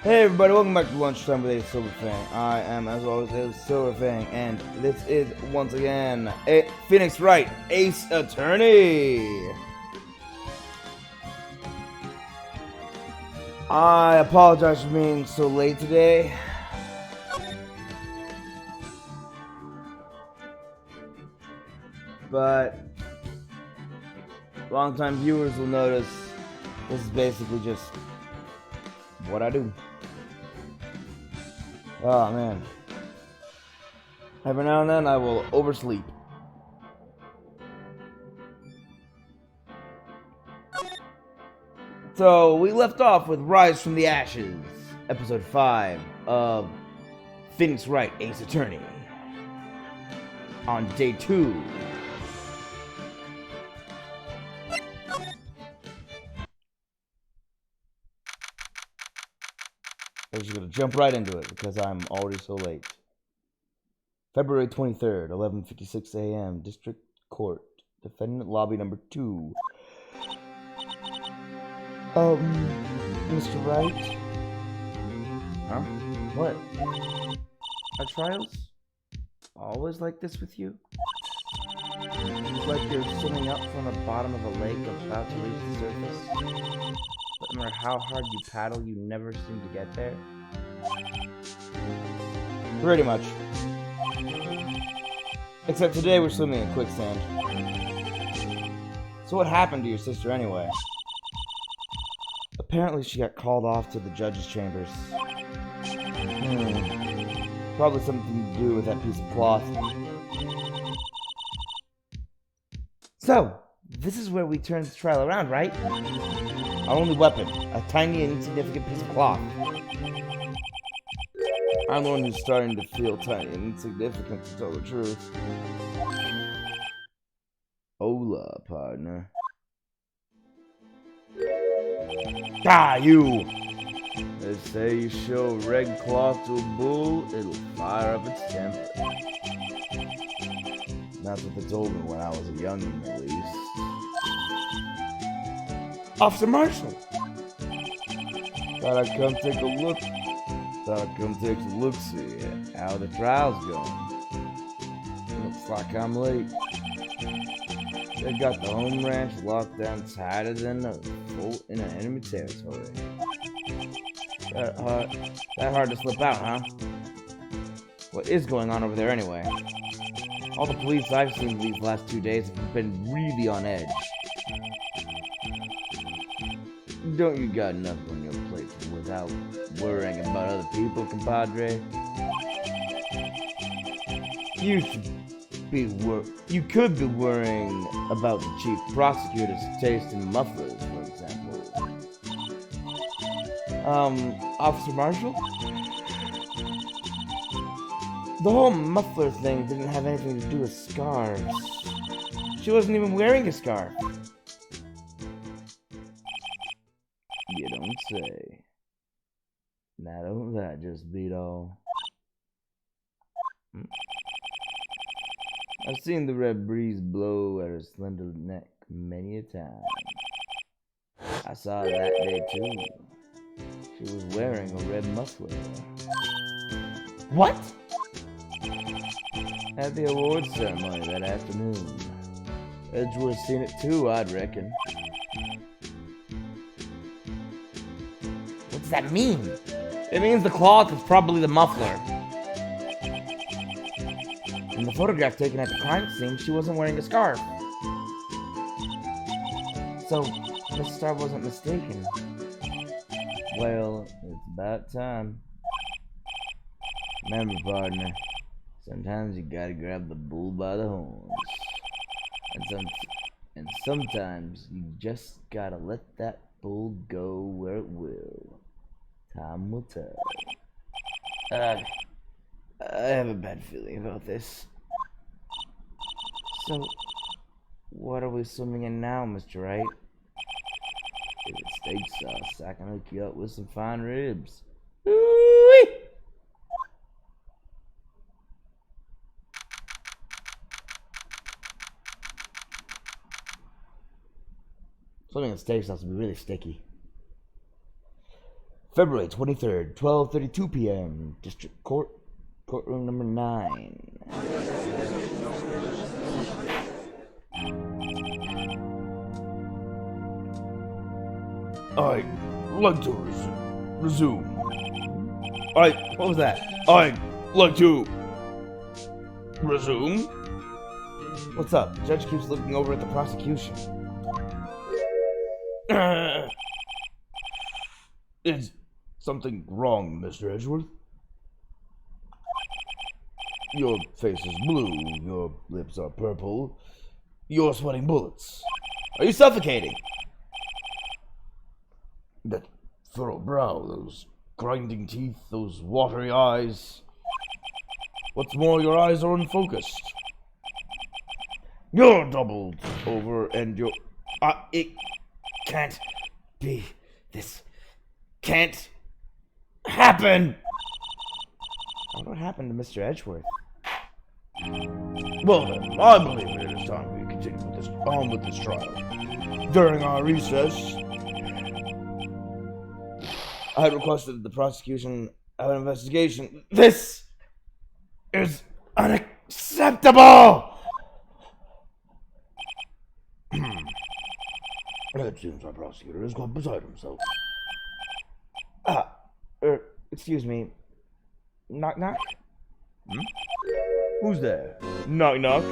Hey everybody, welcome back to Lunchtime with Ace Silverfang. I am, as always, Ace Silverfang, and this is, once again, Phoenix Wright, Ace Attorney! I apologize for being so late today. But longtime viewers will notice this is basically just what I do. Oh man. Every now and then I will oversleep. So we left off with Rise from the Ashes, episode 5 of Phoenix Wright, Ace Attorney. On day 2. I'm just gonna jump right into it because I'm already so late. February 23rd, 11:56 a.m. District Court, Defendant Lobby number 2. Mr. Wright? Huh? What? Are trials always like this with you? Like you're swimming up from the bottom of a lake about to reach the surface? But no matter how hard you paddle, you never seem to get there? Pretty much. Except today we're swimming in quicksand. So what happened to your sister anyway? Apparently she got called off to the judge's chambers. Probably something to do with that piece of cloth. So, this is where we turn the trial around, right? Our only weapon, a tiny and insignificant piece of cloth. I'm the one who's starting to feel tiny and insignificant, to tell the truth. Hola, partner. Ah, you! They say you show a red cloth to a bull, it'll fire up its temper. That's what they told me when I was a youngin', at least. Officer Marshall! Thought I'd come take a look. Thought I'd come take a look-see at how the trial's going. Looks like I'm late. They got the home ranch locked down tighter than a bolt in an enemy territory. That hard to slip out, huh? What is going on over there anyway? All the police I've seen these last 2 days have been really on edge. Don't you got enough on your plate without worrying about other people, compadre? You could be worrying about the chief prosecutor's taste in mufflers, for example. Officer Marshall? The whole muffler thing didn't have anything to do with scarves. She wasn't even wearing a scarf. You don't say. Now don't that just beat all? I've seen the red breeze blow at her slender neck many a time. I saw her that day too. She was wearing a red muffler. What? At the awards ceremony that afternoon. Edgeworth seen it too, I'd reckon. What does that mean? It means the cloth is probably the muffler. In the photograph taken at the crime scene, she wasn't wearing a scarf. So, Miss Star wasn't mistaken. Well, it's about time. Remember, partner, sometimes you gotta grab the bull by the horns. And sometimes you just gotta let that bull go where it will. Time will tell. I have a bad feeling about this. So, what are we swimming in now, Mr. Wright? If it's steak sauce, I can hook you up with some fine ribs. Ooh-wee! Swimming in steak sauce would be really sticky. February 23rd, 12:32 p.m. District Court, courtroom number 9. I'd like to resume. What was that? I'd like to resume? What's up? The judge keeps looking over at the prosecution. Is something wrong, Mr. Edgeworth? Your face is blue, your lips are purple, you're sweating bullets. Are you suffocating? That furrowed brow, those grinding teeth, those watery eyes. What's more, your eyes are unfocused. You're doubled over and you're... it can't be. This can't happen! I wonder what happened to Mr. Edgeworth. Well then, I believe it is time we continue with this trial. During our recess, I had requested that the prosecution have an investigation. This is unacceptable! It seems our prosecutor has gone beside himself. Excuse me. Knock knock? Who's there? Knock knock.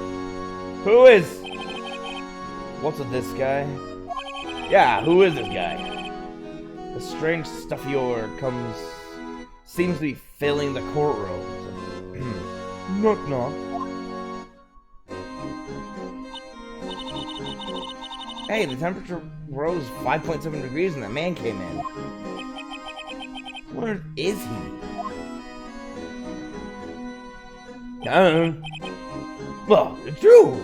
Who is? What's with this guy? Yeah, who is this guy? The strange stuff of yours seems to be filling the courtroom. Knock knock. Hey, the temperature rose 5.7 degrees and that man came in. Where is he? Well, it's true.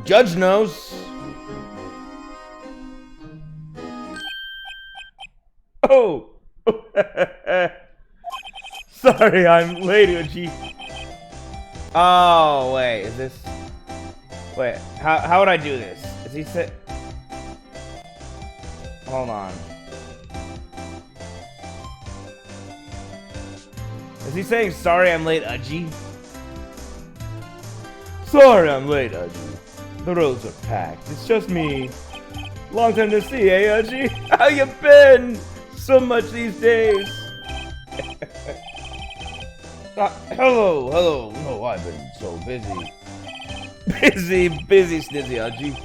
Judge knows. Oh! Sorry, I'm late, Uchi. Oh, wait, is this... Wait, how would I do this? Is he sit... Hold on. Is he saying, sorry I'm late, Uchi? Sorry I'm late, Uchi. The roads are packed. It's just me. Long time to see, eh, Uchi? How you been? So much these days. Hello. No, I've been so busy. Busy, snizzy, Uchi.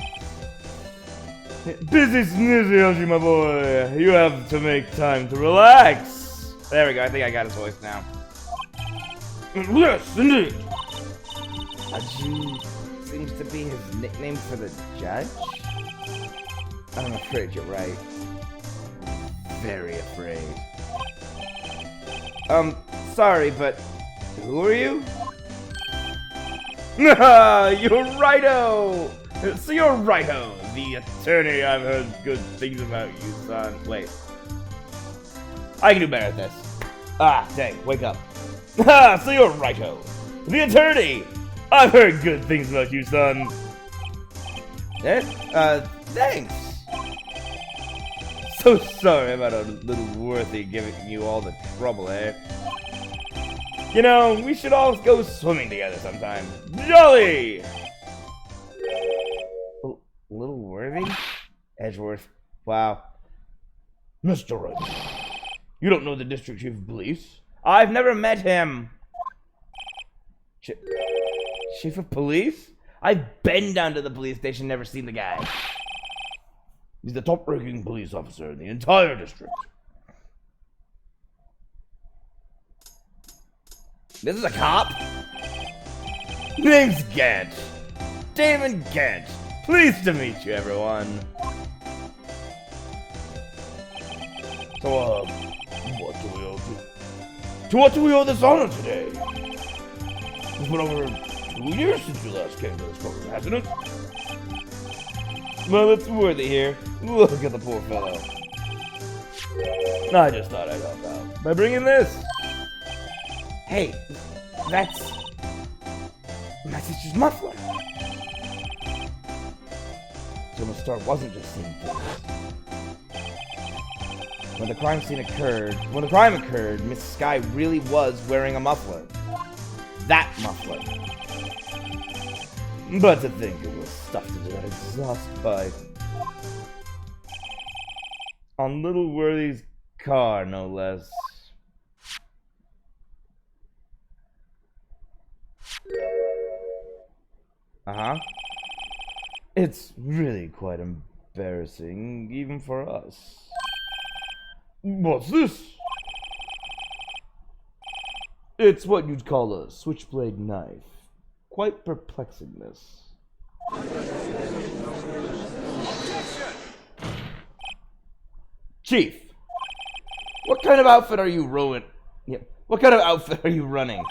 Busy, snizzy, Uchi, my boy. You have to make time to relax. There we go. I think I got his voice now. Yes, indeed. Uchi seems to be his nickname for the judge. I'm afraid you're right. Very afraid. Sorry, but who are you? You're Righto! So you're Righto, the attorney. I've heard good things about you, son. Wait. I can do better at this. Ah, dang, wake up. So you're Righto, the attorney. I've heard good things about you, son. Thanks. So sorry about a little worthy giving you all the trouble, eh? You know, we should all go swimming together sometime. Jolly! Little worthy? Edgeworth. Wow. Mr. Wright, you don't know the district chief of police? I've never met him. Chief of police? I've been down to the police station, never seen the guy. He's the top-ranking police officer in the entire district. This is a cop? Name's Gant. Damon Gant. Pleased to meet you, everyone. So, what do we owe this honor today? It's been over 2 years since you last came to this courtroom, hasn't it? Well, it's worthy here. Look at the poor fellow. I just thought I'd help out by bringing this. Hey, that's my sister's muffler. So Mr. Stark wasn't just seeing things. When the crime occurred, Miss Sky really was wearing a muffler. That muffler. But to think it was stuffed into that exhaust pipe. On little Worthy's car, no less. Uh-huh. It's really quite embarrassing, even for us. What's this? It's what you'd call a switchblade knife. Quite perplexing, this. Chief, what kind of outfit are you What kind of outfit are you running?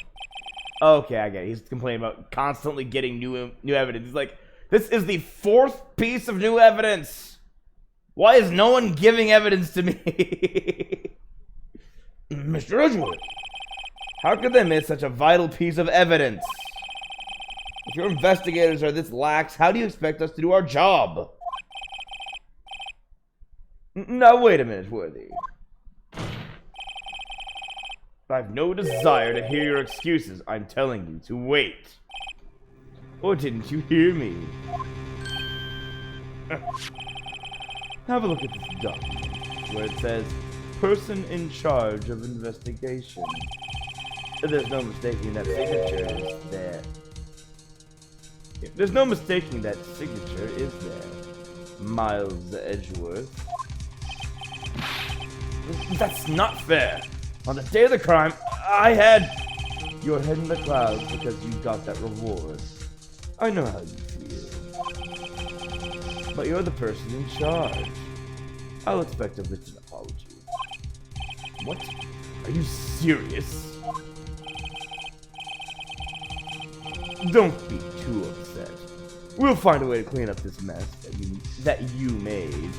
Okay, I get it. He's complaining about constantly getting new evidence. He's like, this is the 4th piece of new evidence. Why is no one giving evidence to me? Mr. Edgeworth, how could they miss such a vital piece of evidence? If your investigators are this lax, how do you expect us to do our job? Now, wait a minute, Worthy. I've no desire to hear your excuses. I'm telling you to wait. Or didn't you hear me? Have a look at this document, where it says, person in charge of investigation. There's no mistaking that signature is there. There's no mistaking that signature is there. Miles Edgeworth. That's not fair. On the day of the crime, I had your head in the clouds because you got that reward. I know how you feel. But you're the person in charge. I'll expect a written apology. What? Are you serious? Don't be too upset. We'll find a way to clean up this mess that you made.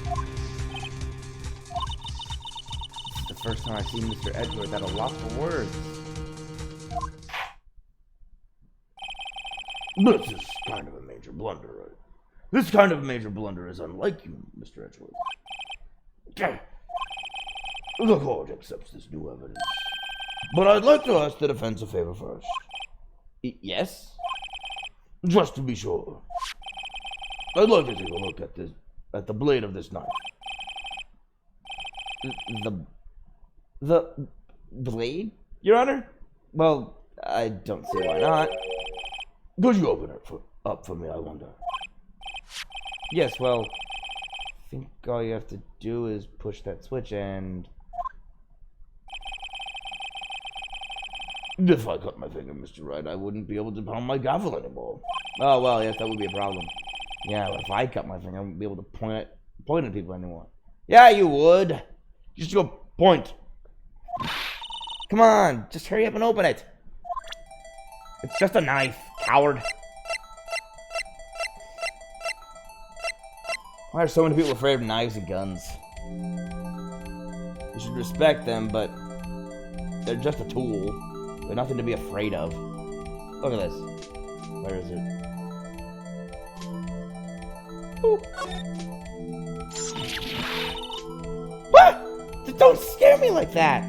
First time I've seen Mr. Edgeworth at a loss for words. This is kind of a major blunder, right? This kind of a major blunder is unlike you, Mr. Edgeworth. Okay. The court accepts this new evidence. But I'd like to ask the defense a favor first. Yes? Just to be sure. I'd like to take a look at the blade of this knife. The blade, Your Honor? Well, I don't see why not. Could you open it up for me, I wonder? Yes, well, I think all you have to do is push that switch and... If I cut my finger, Mr. Wright, I wouldn't be able to pound my gavel anymore. Oh, well, yes, that would be a problem. Yeah, but if I cut my finger, I wouldn't be able to point at people anymore. Yeah, you would. Just go point. Come on, just hurry up and open it. It's just a knife, coward. Why are so many people afraid of knives and guns? You should respect them, but they're just a tool. They're nothing to be afraid of. Look at this. Where is it? Ooh. What? Don't scare me like that.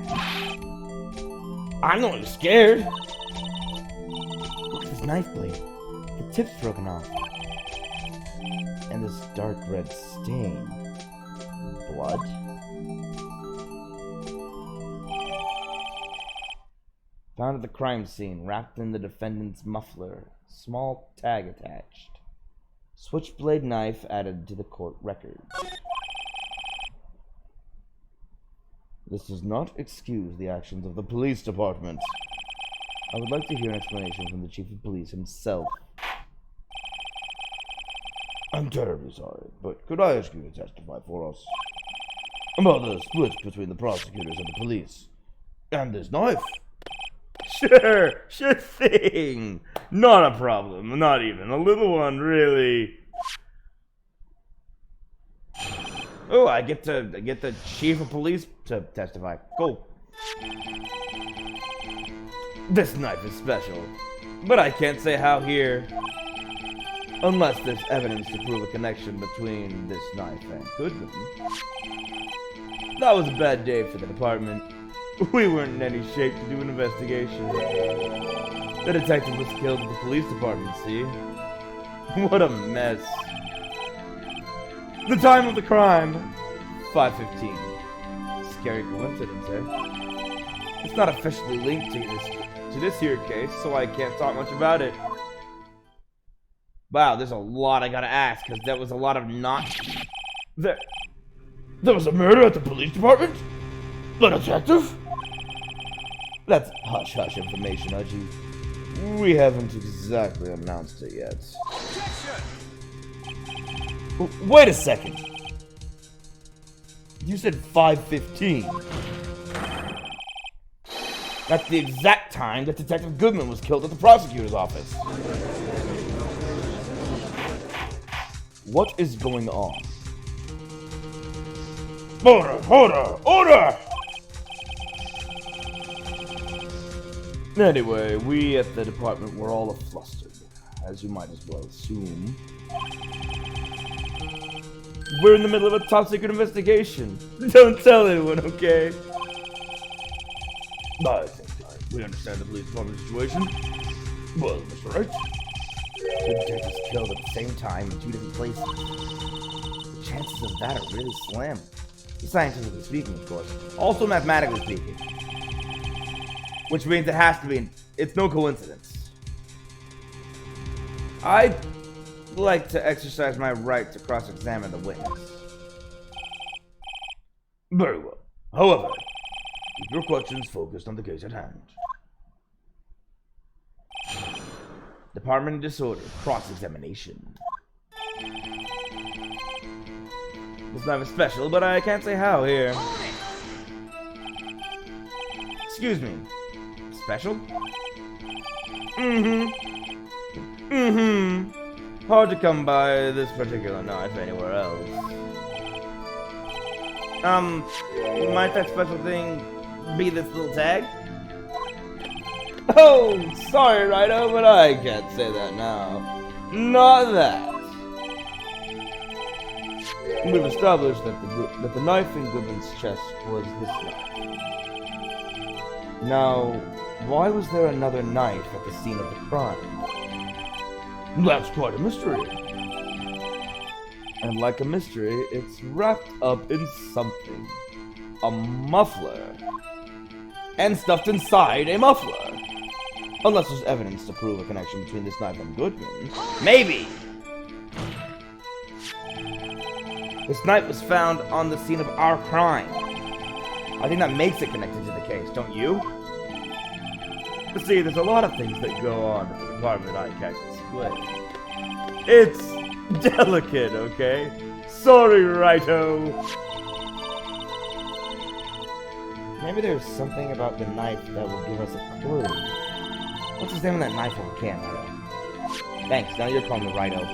I'm not scared. Look at this knife blade. The tip's broken off. And this dark red stain. Blood? Found at the crime scene, wrapped in the defendant's muffler. Small tag attached. Switchblade knife added to the court record. This does not excuse the actions of the police department. I would like to hear an explanation from the chief of police himself. I'm terribly sorry, but could I ask you to testify for us about the split between the prosecutors and the police and this knife? Sure thing. Not a problem, not even a little one, really. Oh, I get the chief of police to testify. Cool. This knife is special, but I can't say how here. Unless there's evidence to prove a connection between this knife and Goodman. That was a bad day for the department. We weren't in any shape to do an investigation. The detective was killed at the police department, see? What a mess. The time of the crime, 5:15. Scary coincidence, eh? It's not officially linked to this here case, so I can't talk much about it. Wow, there's a lot I gotta ask, because that was a lot of not... There was a murder at the police department? The detective? That's hush-hush information, Archie. We haven't exactly announced it yet. Wait a second. You said 5:15. That's the exact time that Detective Goodman was killed at the prosecutor's office. What is going on? Order! Order! Order! Anyway, we at the department were all flustered, as you might as well assume. We're in the middle of a top-secret investigation. Don't tell anyone, okay? I think we understand the police department situation. Well, Mr. Wright. Two detectives killed at the same time in two different places. The chances of that are really slim. Scientifically speaking, of course. Also mathematically speaking. Which means it has to be, it's no coincidence. I'd like to exercise my right to cross-examine the witness. Very well. However, keep your questions focused on the case at hand. Department of Disorder, cross-examination. This knife is special, but I can't say how here. Excuse me. Special? Hard to come by this particular knife anywhere else. Might that special thing be this little tag? Oh, sorry, Righto, but I can't say that now. Not that. We've established that the knife in Goodman's chest was this knife. Now, why was there another knife at the scene of the crime? That's quite a mystery. And like a mystery, it's wrapped up in something. A muffler. And stuffed inside a muffler. Unless there's evidence to prove a connection between this knife and Goodman. Maybe! This knife was found on the scene of our crime. I think that makes it connected to the case, don't you? See, there's a lot of things that go on at the department I can't explain. It's delicate, okay? Sorry, Righto. Maybe there's something about the knife that will give us a clue. What's his name on that knife on the camera? Thanks, now you're calling me Righto.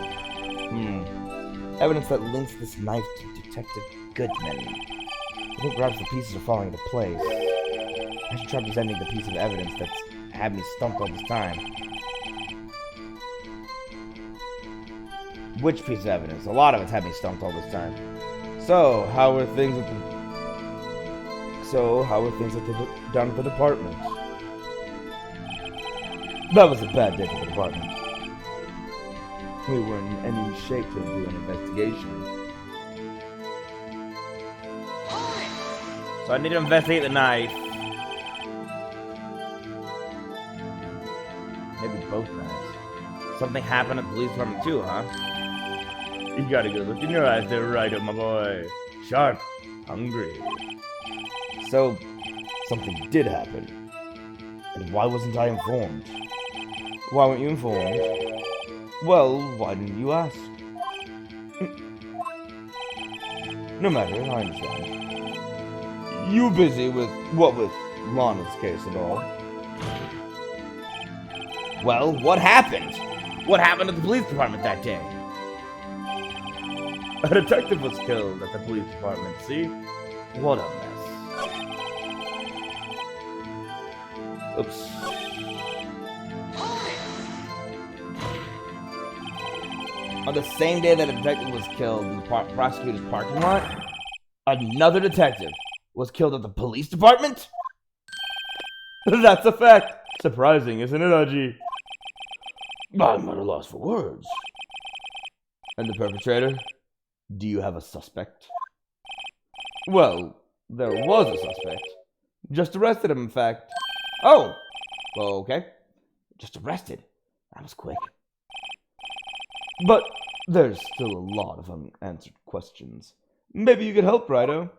Evidence that links this knife to Detective Goodman. I think perhaps the pieces are falling into place. I should try presenting the piece of evidence that's had me stumped all this time. Which piece of evidence? A lot of it's had me stumped all this time. So, how are things at the down at the department? That was a bad day for the department. We weren't in any shape to do an investigation. So I need to investigate the knife. Maybe both knives. Something happened at the police department too, huh? You got a good look in your eyes there, Righto, my boy. Sharp, hungry. So, something did happen. And why wasn't I informed? Why weren't you informed? Well, why didn't you ask? No matter, I understand. You busy with Lana's case and all? Well, what happened? What happened at the police department that day? A detective was killed at the police department, see? What a mess. Oops. On the same day that a detective was killed in the prosecutor's parking lot, another detective was killed at the police department? That's a fact. Surprising, isn't it, Aji? I'm at a loss for words. And the perpetrator? Do you have a suspect? Well, there was a suspect. Just arrested him, in fact. Oh, okay. Just arrested. That was quick. But there's still a lot of unanswered questions. Maybe you could help, Righto.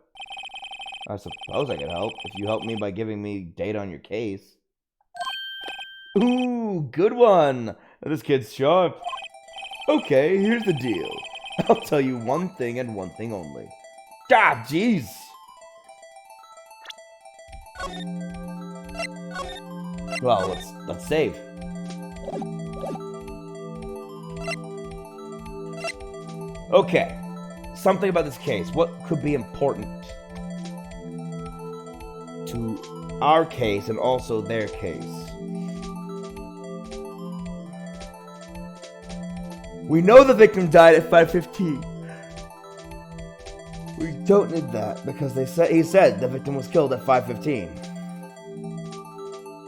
I suppose I could help, if you help me by giving me data on your case. Ooh, good one. This kid's sharp. Okay, here's the deal. I'll tell you one thing and one thing only. Ah, jeez. Well, let's save. Okay, something about this case. What could be important to our case and also their case? We know the victim died at 5:15. We don't need that because he said the victim was killed at 5:15.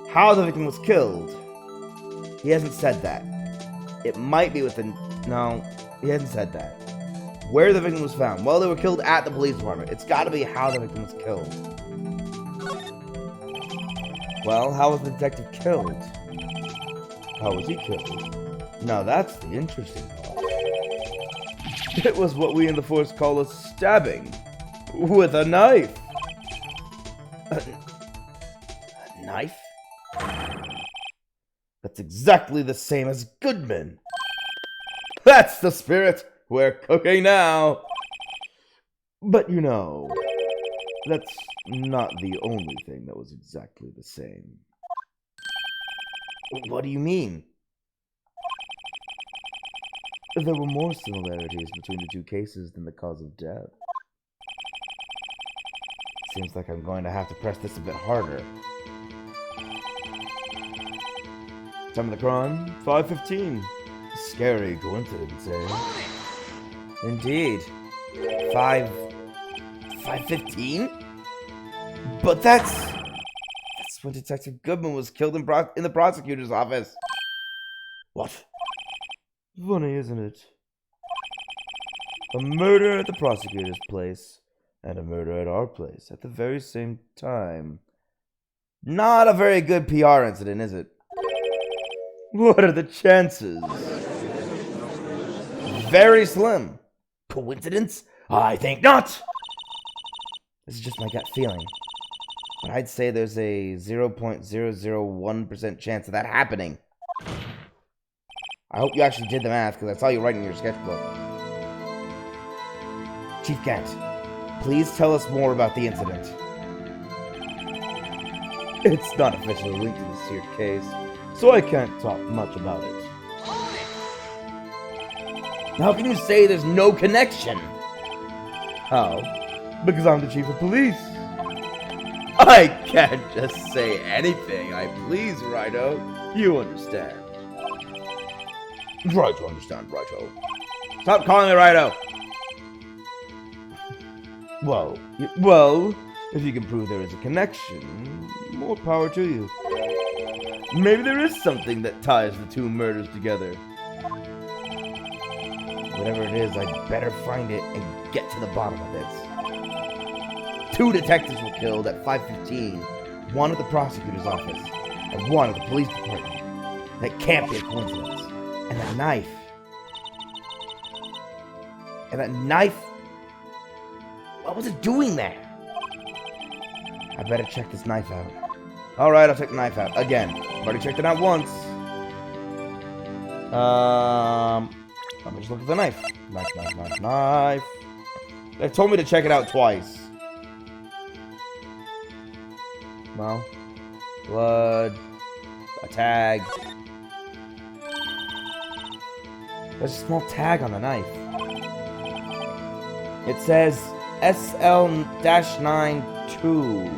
How the victim was killed? He hasn't said that. It might be within... No, he hasn't said that. Where the victim was found? Well, they were killed at the police department. It's got to be how the victim was killed. Well, how was the detective killed? How was he killed? Now that's the interesting part. It was what we in the force call a stabbing. With a knife. A knife? That's exactly the same as Goodman. That's the spirit. We're cooking now. But you know, that's not the only thing that was exactly the same. What do you mean? There were more similarities between the two cases than the cause of death. Seems like I'm going to have to press this a bit harder. Time of the crime, 5:15. Scary coincidence, eh? Indeed. 5:15? But that's when Detective Goodman was killed in the prosecutor's office. What? Funny, isn't it? A murder at the prosecutor's place and a murder at our place at the very same time. Not a very good PR incident, is it? What are the chances? Very slim. Coincidence? I think not. This is just my gut feeling. But I'd say there's a 0.001% chance of that happening. I hope you actually did the math, because I saw you writing in your sketchbook. Chief Kent, please tell us more about the incident. It's not officially linked to this here case, so I can't talk much about it. How can you say there's no connection? How? Because I'm the chief of police. I can't just say anything I please, Righto. You understand. Try to understand, Righto. Stop calling me Righto. Well, if you can prove there is a connection, more power to you. Maybe there is something that ties the two murders together. Whatever it is, I'd better find it and get to the bottom of it. 2 detectives were killed at 5:15, one at the prosecutor's office, and one at the police department. That can't be a coincidence. And that knife. What was it doing there? I better check this knife out. Alright, I'll check the knife out. Again. I've already checked it out once. Let me just look at the knife. Knife. They told me to check it out twice. Well, blood, a tag. There's a small tag on the knife. It says SL-92.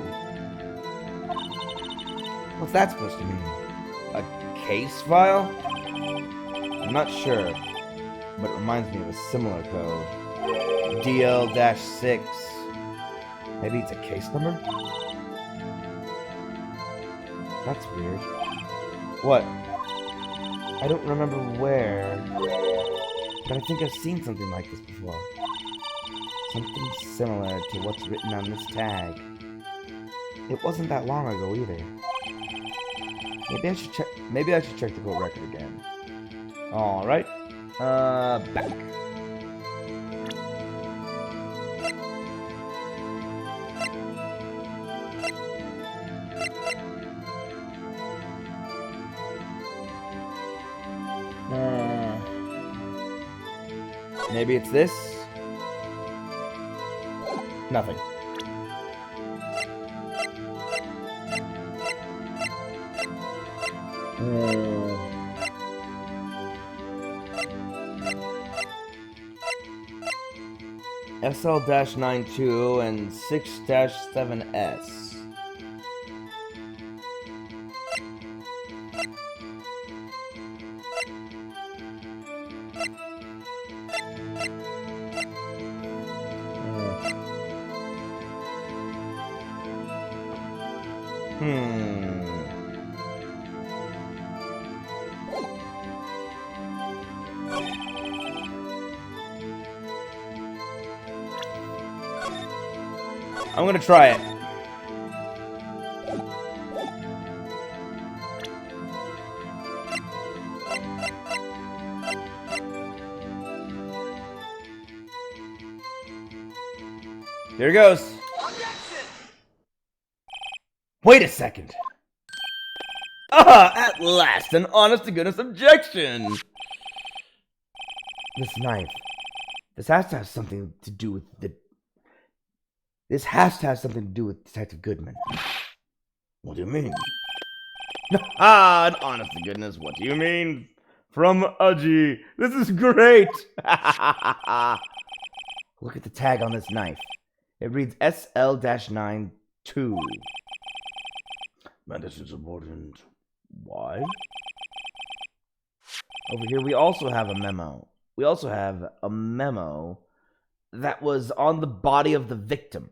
What's that supposed to mean? A case file? I'm not sure, but it reminds me of a similar code. DL-6. Maybe it's a case number? That's weird. What? I don't remember where, but I think I've seen something like this before. Something similar to what's written on this tag. It wasn't that long ago either. Maybe I should check the court record again. Alright. Back. Maybe it's this? Nothing. SL-92 and 6-7S. I'm gonna try it. Here it goes. Wait a second. At last, an honest-to-goodness objection. This knife. This has to have something to do with Detective Goodman. What do you mean? An honest-to-goodness, what do you mean? From Udgy. This is great. Look at the tag on this knife. It reads SL-92. Man, this is important. Why? Over here, we also have a memo. That was on the body of the victim.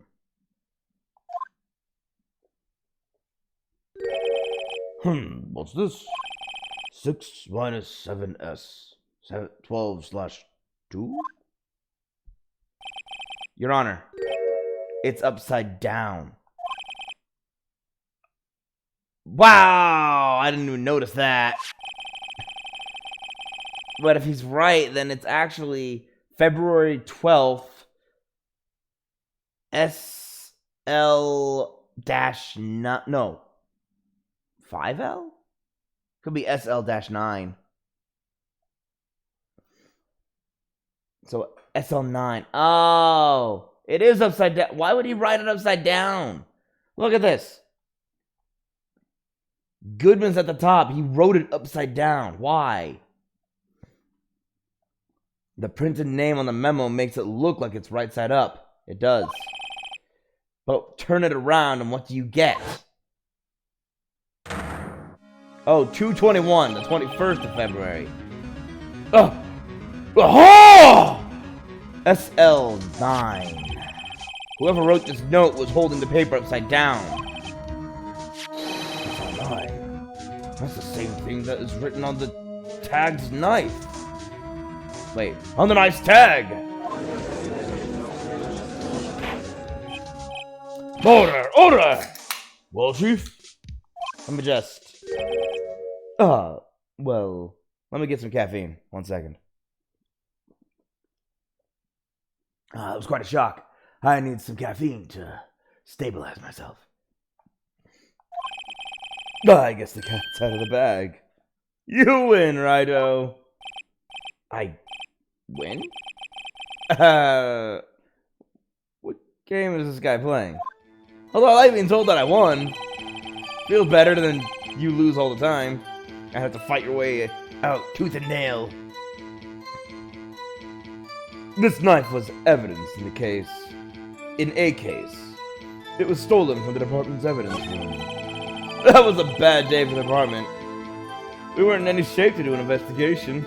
What's this? 6 minus 7S. 12/2? Your Honor, it's upside down. Wow! I didn't even notice that. But if he's right, then it's actually February 12th, SL-9. 5L? Could be SL-9. So SL9. Oh, it is upside down. Why would he write it upside down? Look at this. Goodman's at the top. He wrote it upside down. Why? The printed name on the memo makes it look like it's right side up. It does. But turn it around and what do you get? Oh, 2/21, the 21st of February. Oh! SL9. Whoever wrote this note was holding the paper upside down. SL9. That's the same thing that is written on the tag's knife. Wait, on the knife's tag! Order! Order! Well, Chief? Let me just... well, let me get some caffeine. 1 second. It was quite a shock. I need some caffeine to stabilize myself. I guess the cat's out of the bag. You win, Righto. I win? What game is this guy playing? Although I like being told that I won. Feels better than you lose all the time. I have to fight your way out tooth and nail. This knife was evidence in the case. In a case. It was stolen from the department's evidence room. That was a bad day for the department. We weren't in any shape to do an investigation.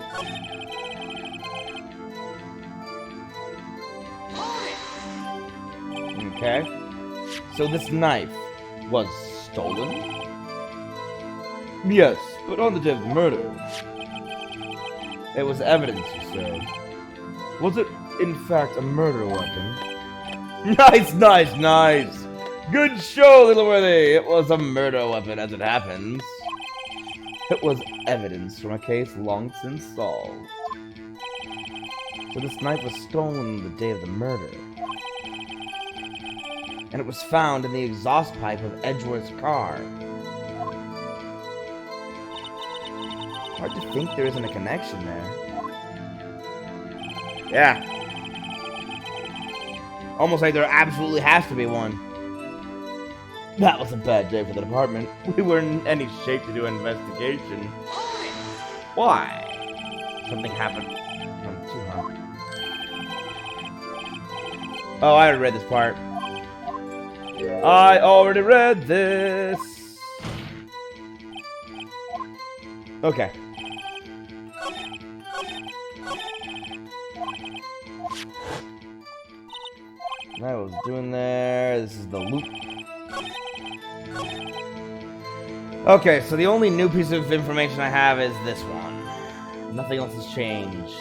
Okay. So this knife was stolen? Yes, but on the day of the murder. It was evidence, you say. Was it, in fact, a murder weapon? Nice, nice, nice! Good show, Little Worthy! It was a murder weapon, as it happens. It was evidence from a case long since solved. So this knife was stolen the day of the murder. And it was found in the exhaust pipe of Edgeworth's car. Hard to think there isn't a connection there. Yeah. Almost like there absolutely has to be one. That was a bad day for the department. We weren't in any shape to do an investigation. Why? Something happened. I'm too hungry. Oh, I already read this part. I already read this. Okay. I was doing there. This is the loop. Okay, so the only new piece of information I have is this one. Nothing else has changed.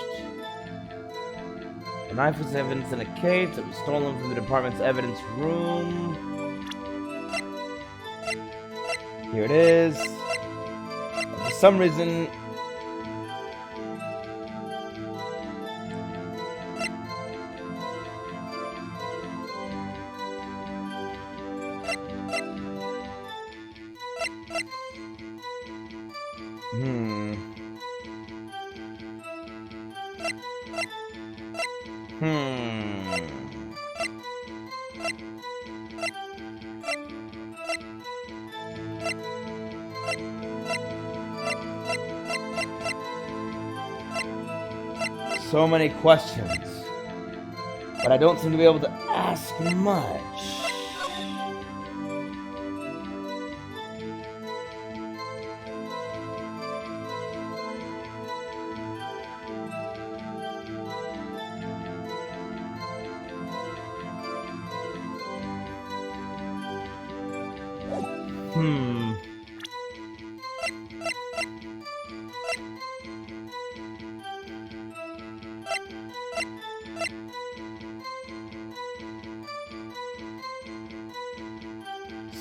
The knife was evidence in a case. It was stolen from the department's evidence room. Here it is. For some reason... So many questions, but I don't seem to be able to ask much.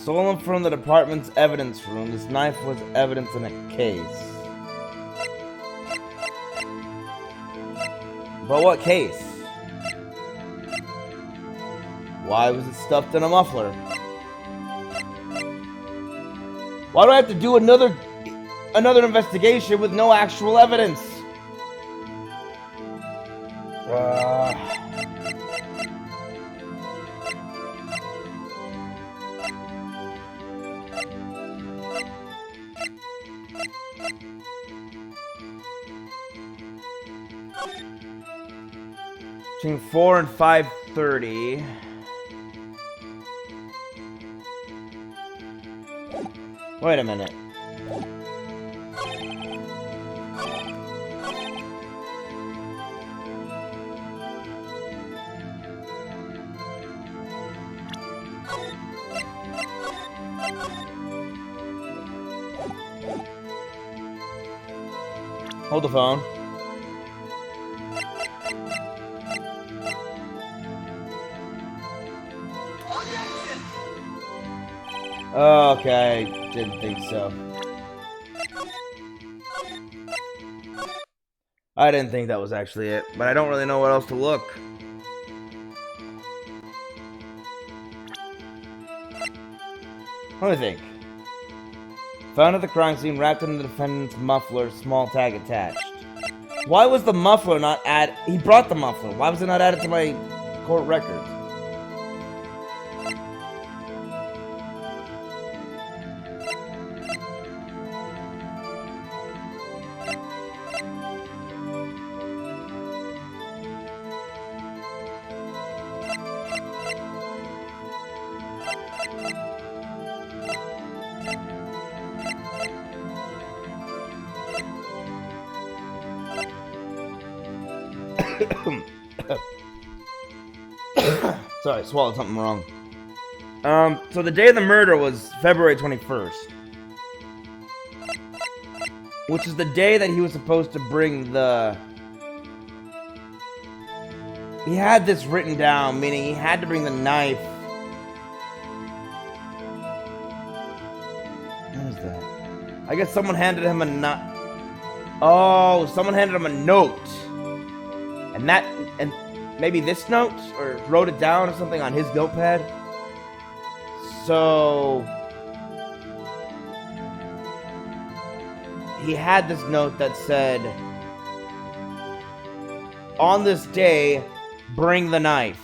Stolen from the department's evidence room, this knife was evidence in a case. But what case? Why was it stuffed in a muffler? Why do I have to do another investigation with no actual evidence? Between 4 and 5:30. Wait a minute. Hold the phone. Okay, didn't think so. I didn't think that was actually it, but I don't really know what else to look. Let me think. Found at the crime scene, wrapped in the defendant's muffler, small tag attached. Why was the muffler not added? He brought the muffler. Why was it not added to my court records? Sorry, I swallowed something wrong. So the day of the murder was February 21st. Which is the day that he was supposed to bring the... He had this written down, meaning he had to bring the knife. What is that? I guess someone handed him a someone handed him a note. And maybe this note? Or wrote it down or something on his notepad? So... he had this note that said, on this day, bring the knife.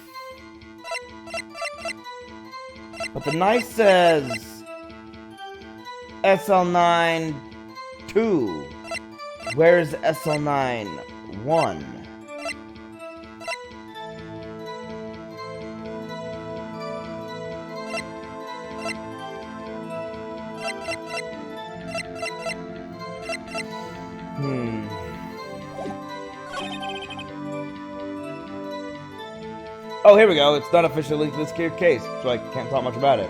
But the knife says SL9 2. Where's SL9 1? Oh, here we go. It's not officially linked to this case, so I can't talk much about it.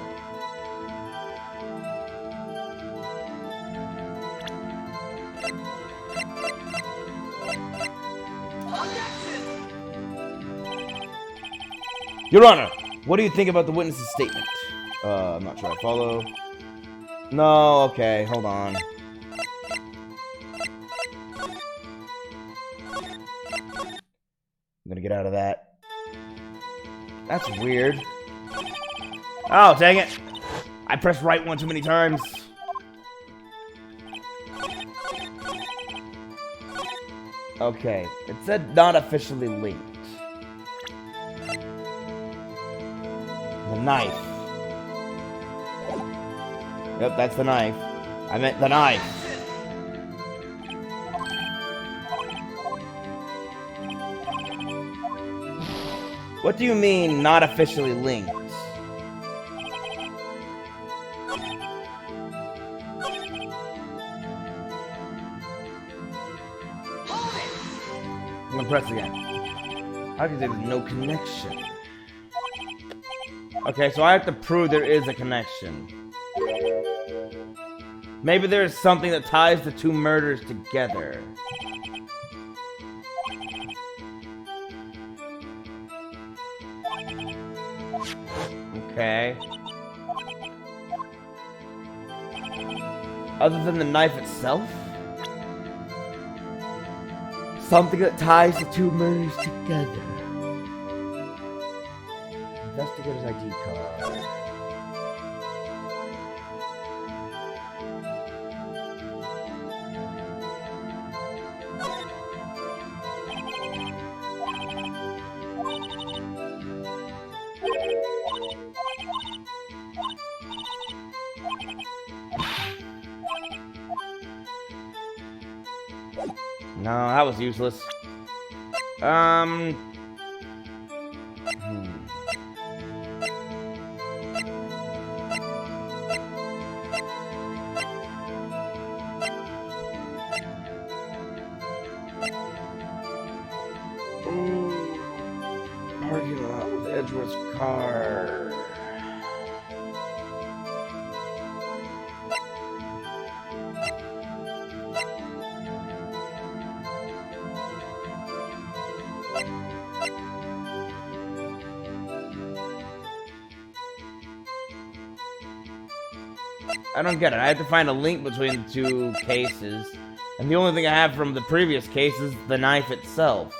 Your Honor, what do you think about the witness's statement? I'm not sure I follow. No, okay, hold on. I'm gonna get out of that. That's weird. Oh, dang it. I pressed right one too many times. Okay, it said not officially linked. The knife. Yep, that's the knife. I meant the knife. What do you mean, not officially linked? I'm gonna press again. How can there's no connection? Okay, so I have to prove there is a connection. Maybe there is something that ties the two murders together. Okay. Other than the knife itself? Something that ties the two murders together. Investigator's ID card. No, that was useless. Parking lot with Edgeworth's car. I don't get it. I have to find a link between the two cases. And the only thing I have from the previous case is the knife itself.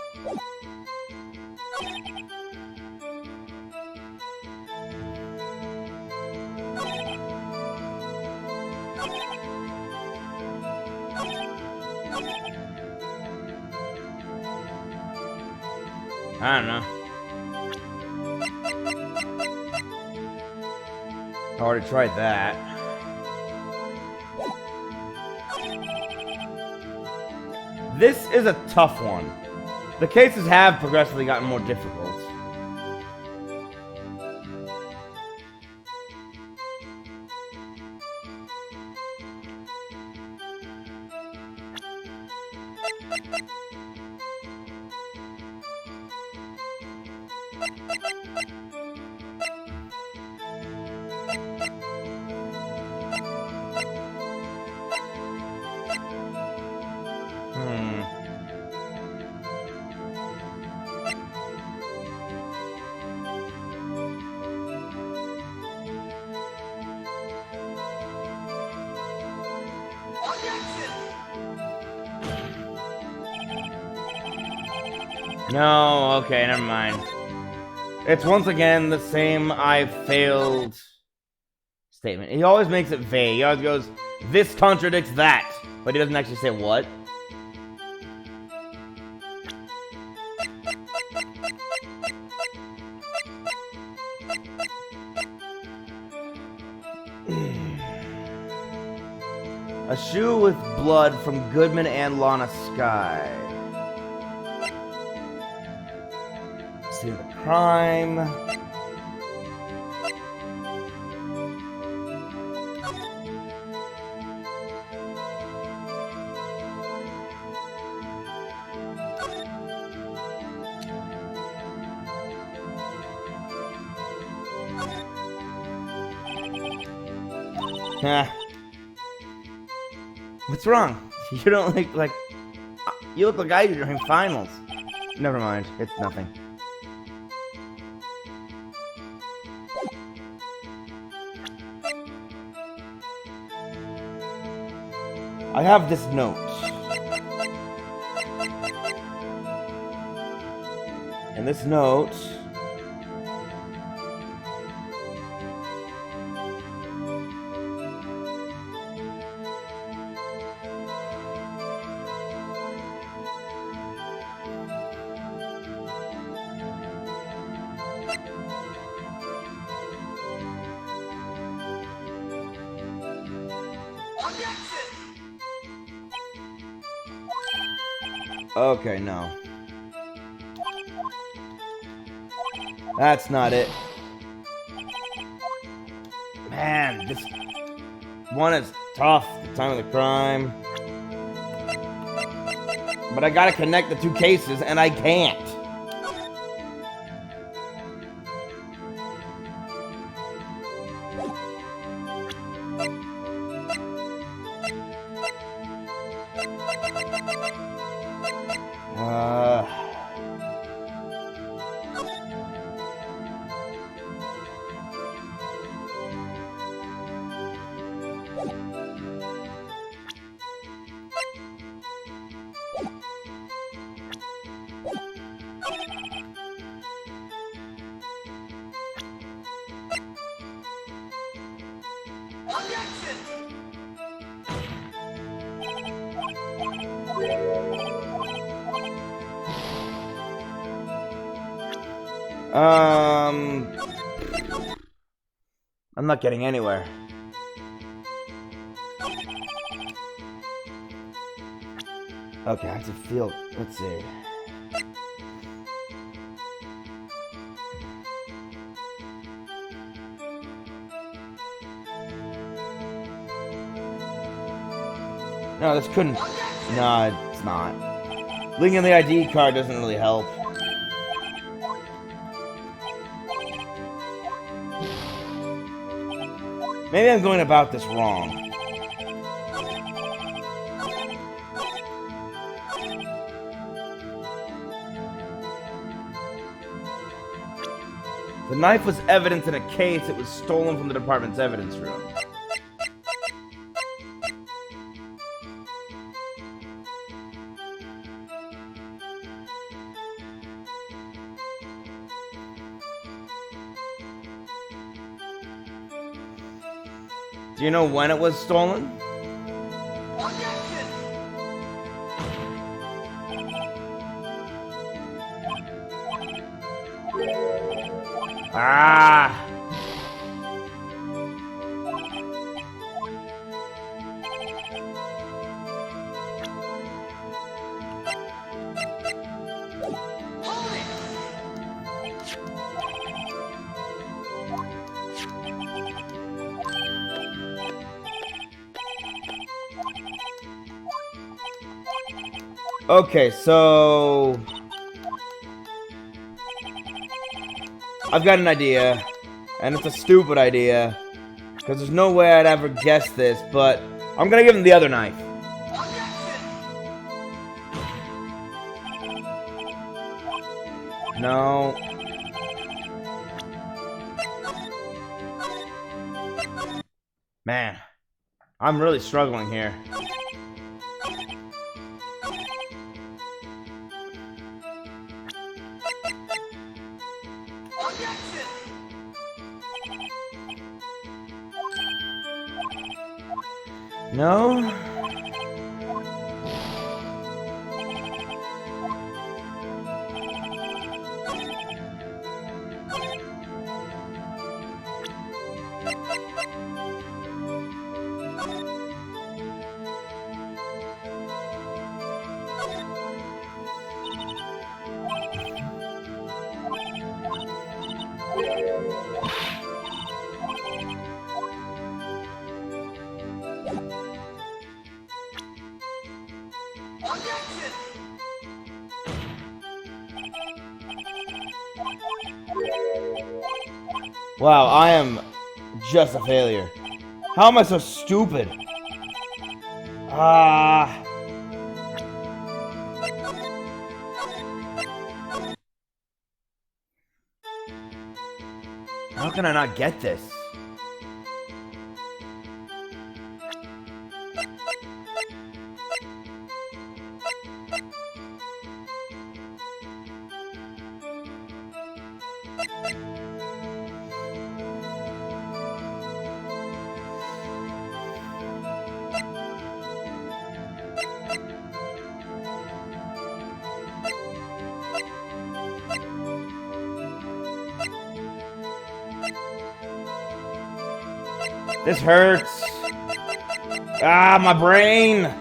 I don't know. I already tried that. This is a tough one. The cases have progressively gotten more difficult. No, okay, never mind. It's once again the same I failed statement. He always makes it vague. He always goes, this contradicts that. But he doesn't actually say what. A shoe with blood from Goodman and Lana Sky. See the crime. What's wrong? You don't look like... You look like I do during finals. Never mind. It's nothing. I have this note. And this note... Okay, no. That's not it. Man, this one is tough, the time of the crime. But I gotta connect the two cases, and I can't. I'm not getting anywhere. Okay, I have to feel... Let's see. No, this couldn't... No, it's not. Linking the ID card doesn't really help. Maybe I'm going about this wrong. The knife was evidence in a case. It was stolen from the department's evidence room. Do you know when it was stolen? Ah! Okay, so... I've got an idea, and it's a stupid idea, because there's no way I'd ever guess this, but I'm gonna give him the other knife. No. Man, I'm really struggling here. No? Wow, I am just a failure. How am I so stupid? Ah. How can I not get this? This hurts. Ah, my brain.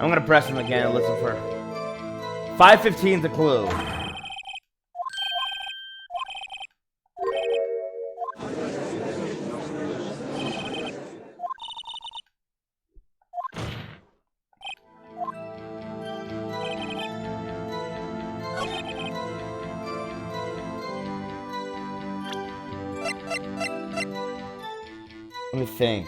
I'm gonna press him again and listen for 5:15's a clue. Let me think.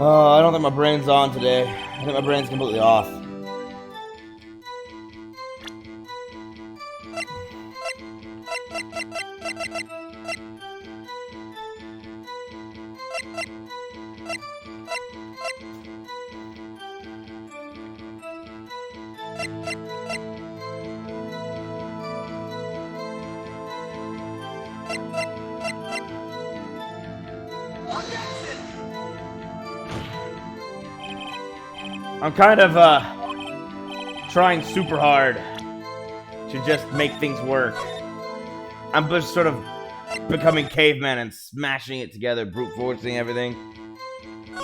Oh, I don't think my brain's on today. I think my brain's completely off. I'm kind of trying super hard to just make things work. I'm just sort of becoming caveman and smashing it together, brute forcing everything,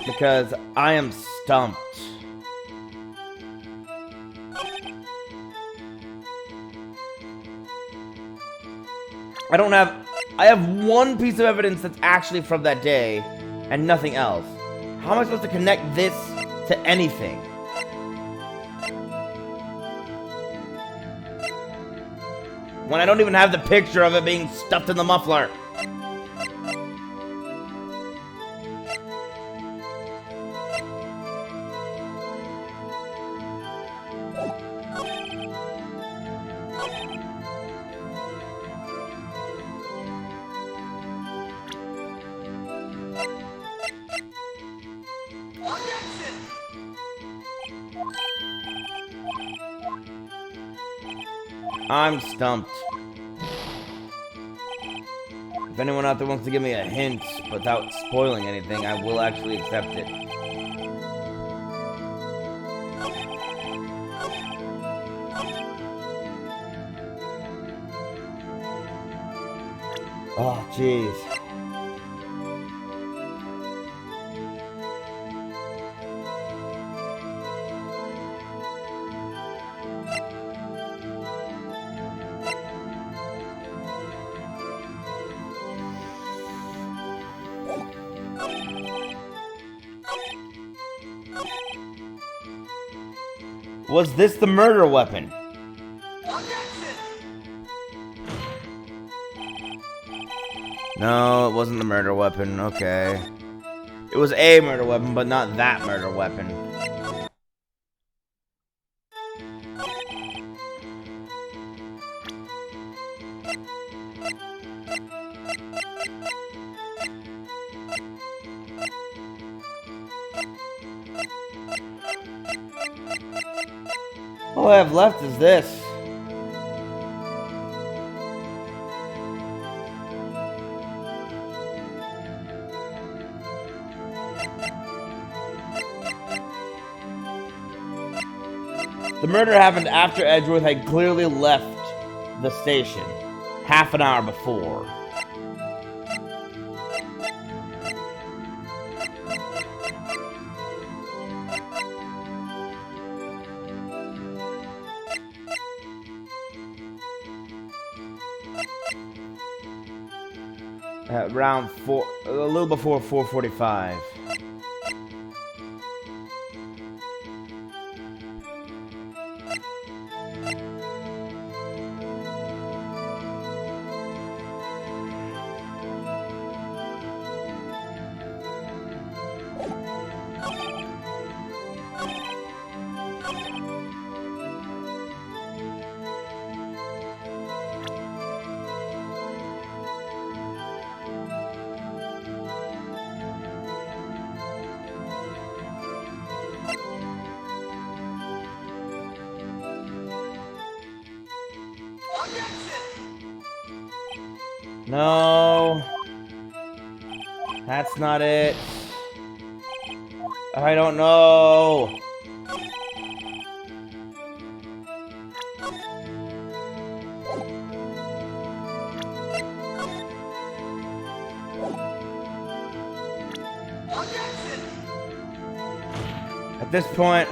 because I am stumped. I have one piece of evidence that's actually from that day and nothing else. How am I supposed to connect this to anything? When I don't even have the picture of it being stuffed in the muffler. I'm stumped. If anyone out there wants to give me a hint without spoiling anything, I will actually accept it. Oh, jeez. Was this the murder weapon? No, it wasn't the murder weapon. Okay. It was a murder weapon, but not that murder weapon. All I have left is this. The murder happened after Edgeworth had clearly left the station, half an hour before. At around a little before 4:45. No, that's not it. I don't know. At this point,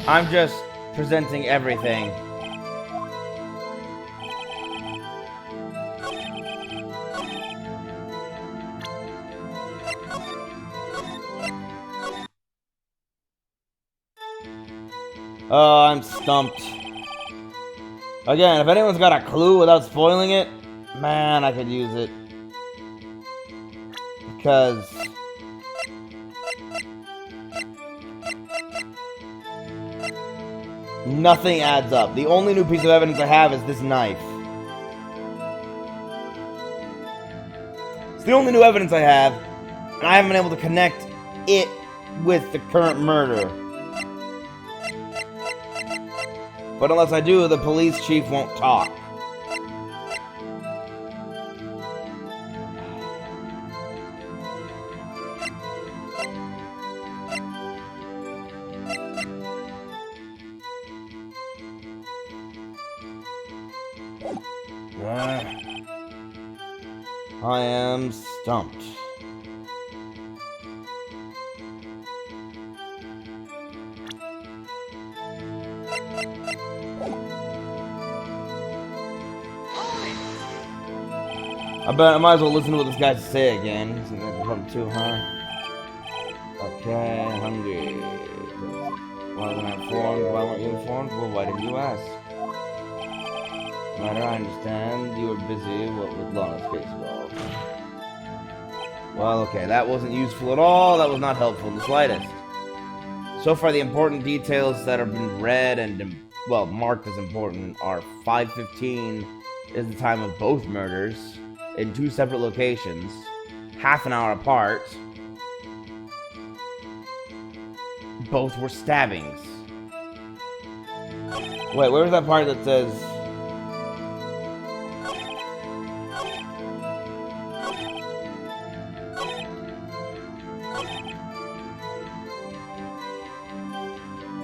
I'm just presenting everything. Oh, I'm stumped. Again, if anyone's got a clue without spoiling it, man, I could use it. Because nothing adds up. The only new piece of evidence I have is this knife. It's the only new evidence I have, and I haven't been able to connect it with the current murder. But unless I do, the police chief won't talk. I am stumped. I might as well listen to what this guy has to say again. Isn't that from too, huh? Okay, hungry. Why wasn't I informed? Why weren't you informed? Well, why didn't you ask? Matter, I understand you were busy with Lana's case involved. Well, okay, that wasn't useful at all. That was not helpful in the slightest. So far, the important details that have been read and, well, marked as important are 5:15 is the time of both murders in two separate locations, half an hour apart. Both were stabbings. Wait, where was that part that says...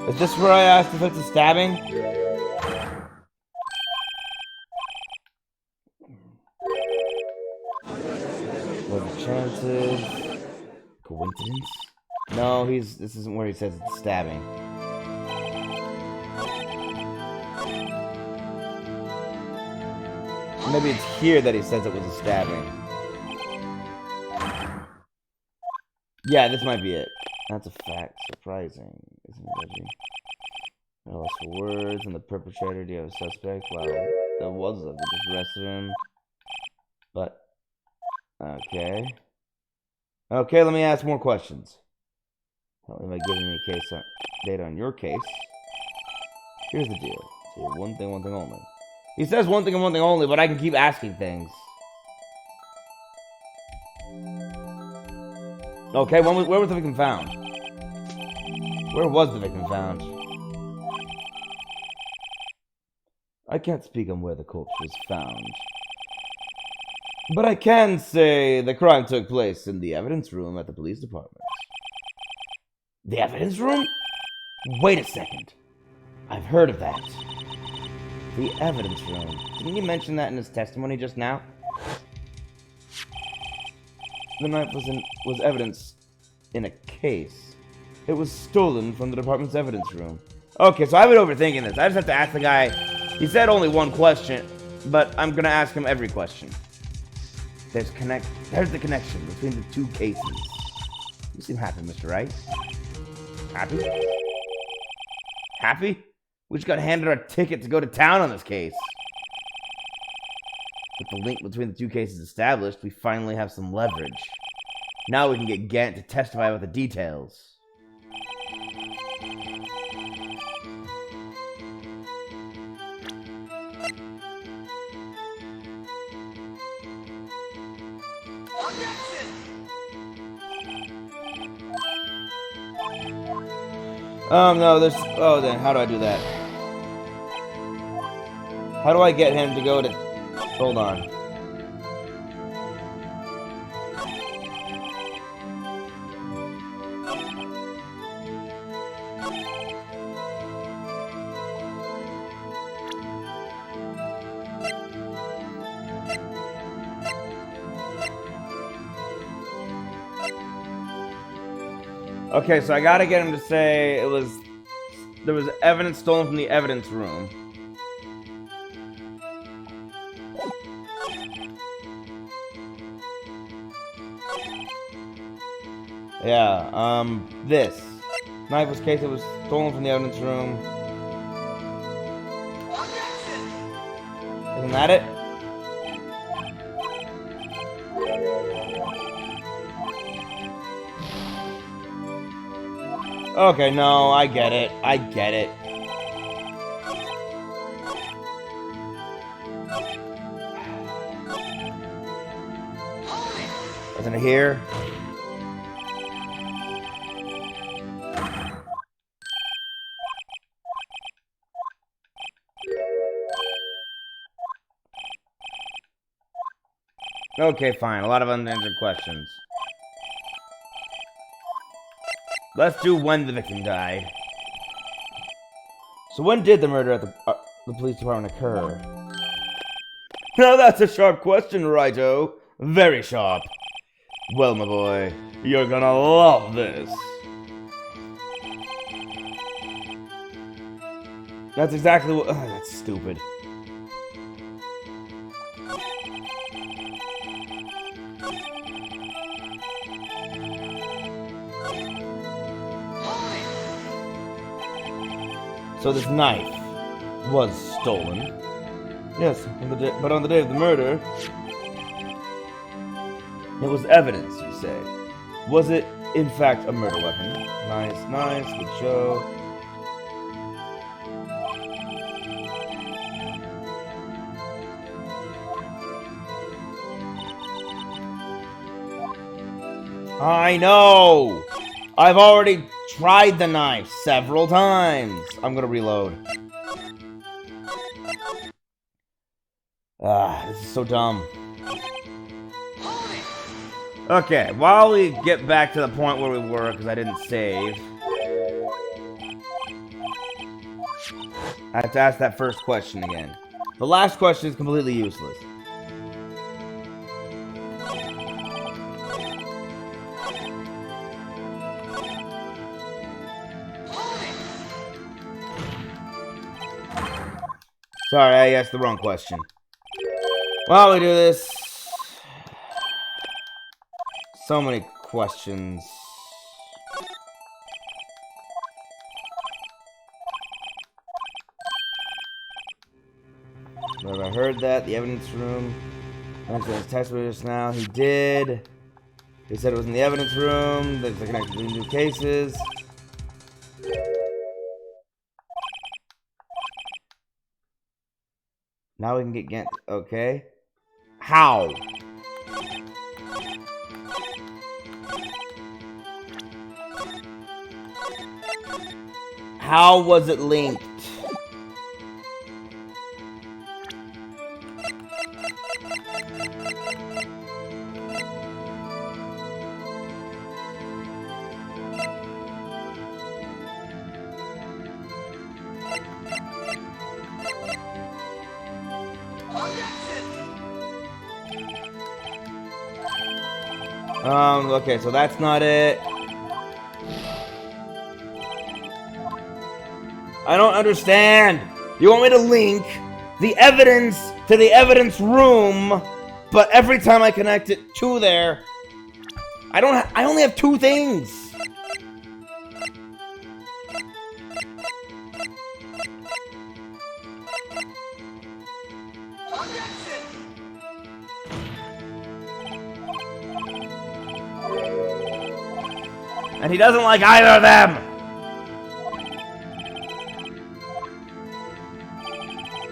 Is this where I asked if it's a stabbing? What are the chances? Coincidence? No, this isn't where he says it's a stabbing. Maybe it's here that he says it was a stabbing. Yeah, this might be it. That's a fact. Surprising, isn't it, Reggie? No loss for words, and the perpetrator, do you have a suspect? Well, there was a just arrested him. But, okay. Okay, let me ask more questions. Tell me by giving me a case data on your case. Here's the deal. So one thing only. He says one thing and one thing only, but I can keep asking things. Okay, where was the victim found? Where was the victim found? I can't speak on where the corpse was found. But I can say the crime took place in the evidence room at the police department. The evidence room? Wait a second. I've heard of that. The evidence room. Didn't he mention that in his testimony just now? The knife was evidence in a case. It was stolen from the department's evidence room. Okay, so I've been overthinking this. I just have to ask the guy. He said only one question, but I'm gonna ask him every question. There's the connection between the two cases. You seem happy, Mr. Wright. Happy? Happy? We just got handed our ticket to go to town on this case. With the link between the two cases established, we finally have some leverage. Now we can get Gant to testify about the details. No, there's... Oh, then, how do I do that? How do I get him to go to... Hold on. Okay, so I gotta get him to say there was evidence stolen from the evidence room. Yeah, this. Knife was case that was stolen from the evidence room. Isn't that it? Okay, no, I get it. I get it. Wasn't it here? Okay, fine. A lot of unanswered questions. Let's do when the victim died. So when did the murder at the police department occur? Now that's a sharp question, Righto. Very sharp. Well, my boy, you're gonna love this. That's exactly what... that's stupid. So this knife was stolen. Yes, but on the day of the murder, it was evidence, you say. Was it, in fact, a murder weapon? Nice, nice, good show. I know! I've already tried the knife several times. I'm gonna reload. Ah, this is so dumb. Okay, while we get back to the point where we were, because I didn't save, I have to ask that first question again. The last question is completely useless. Sorry, I asked the wrong question. While we do this, so many questions. Have I heard that? The evidence room. His testimony just now. He did. He said it was in the evidence room. There's a connection between new cases. Now we can get Gant. Okay. How? How was it linked? Okay, so that's not it. I don't understand. You want me to link the evidence to the evidence room, but every time I connect it to there, I only have two things. And he doesn't like either of them.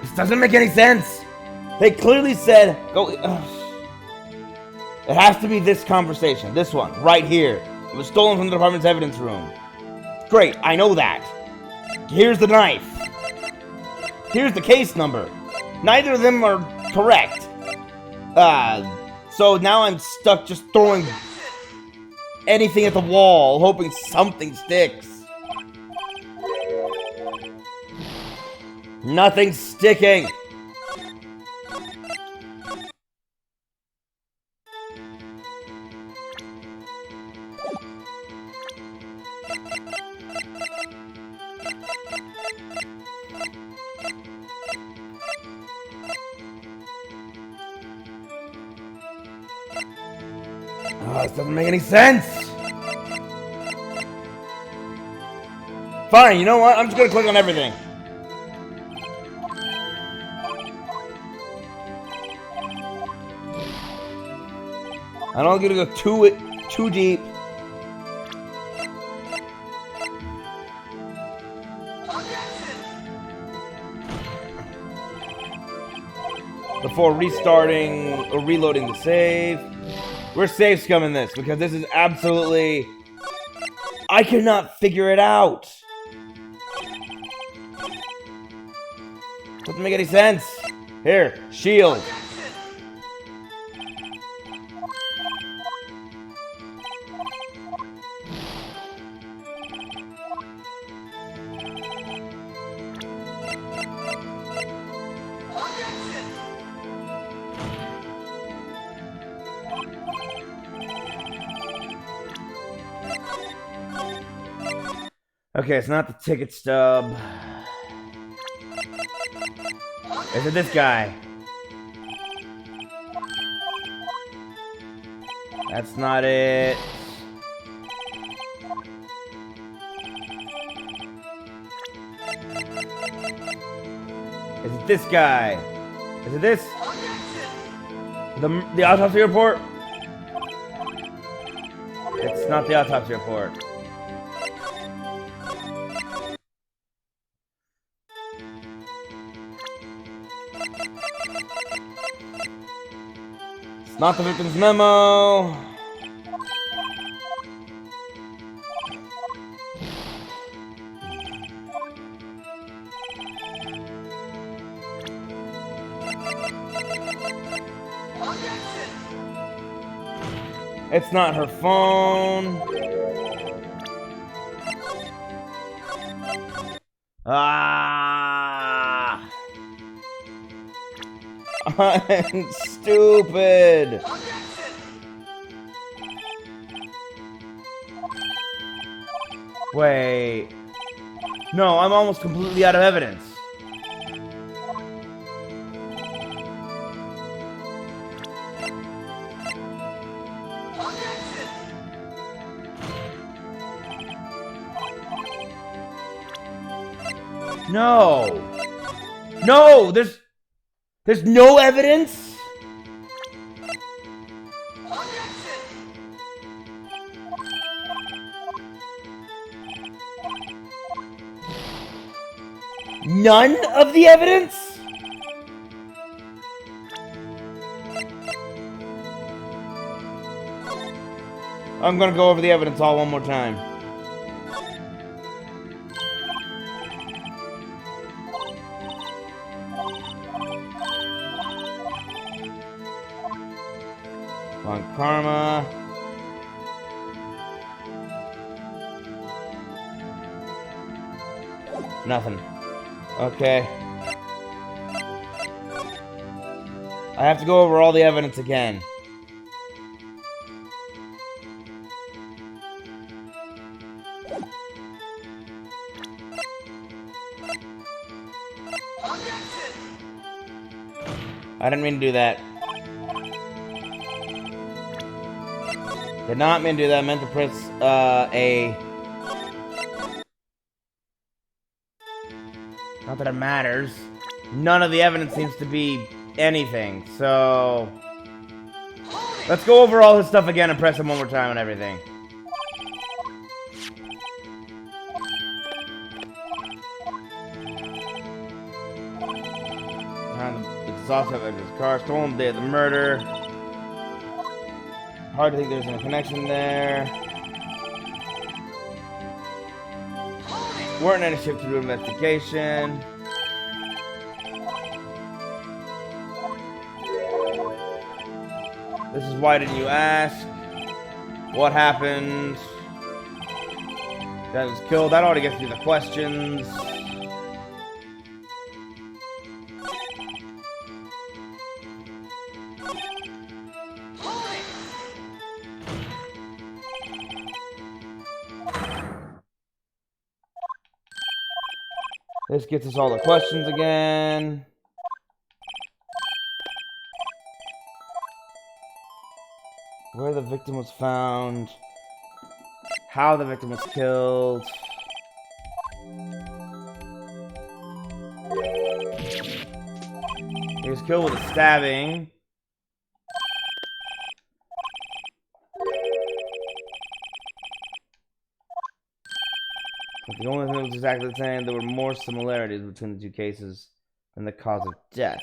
This doesn't make any sense. They clearly said, go. It has to be this conversation. This one, right here. It was stolen from the department's evidence room. Great, I know that. Here's the knife. Here's the case number. Neither of them are correct. So now I'm stuck just throwing anything at the wall, hoping something sticks. Nothing's sticking. Oh, this doesn't make any sense. Fine, you know what? I'm just gonna click on everything. I'm not gonna go too deep. Before restarting or reloading the save. We're safe scumming this because this is absolutely... I cannot figure it out. Doesn't make any sense. Here, shield. Okay, it's not the ticket stub. Is it this guy? That's not it. Is it this guy? Is it this? The autopsy report? It's not the autopsy report. It's not the victim's memo. It's not her phone. Ah! I'm stupid. Wait. No, I'm almost completely out of evidence. No. No, there's no evidence? None of the evidence? I'm gonna go over the evidence all one more time. On karma. Nothing. Okay. I have to go over all the evidence again. I didn't mean to do that. Did not mean to do that. I meant to press A. Not that it matters. None of the evidence seems to be anything, so... Let's go over all his stuff again and press him one more time and everything. Exhausted of his car, stolen the day of the murder. Hard to think there's a connection there. Weren't any ship to do investigation. This is why didn't you ask? What happened? That was killed. That already gets me the questions. This gets us all the questions again. Where the victim was found. How the victim was killed. He was killed with a stabbing. But the only thing that was exactly the same, there were more similarities between the two cases than the cause of death.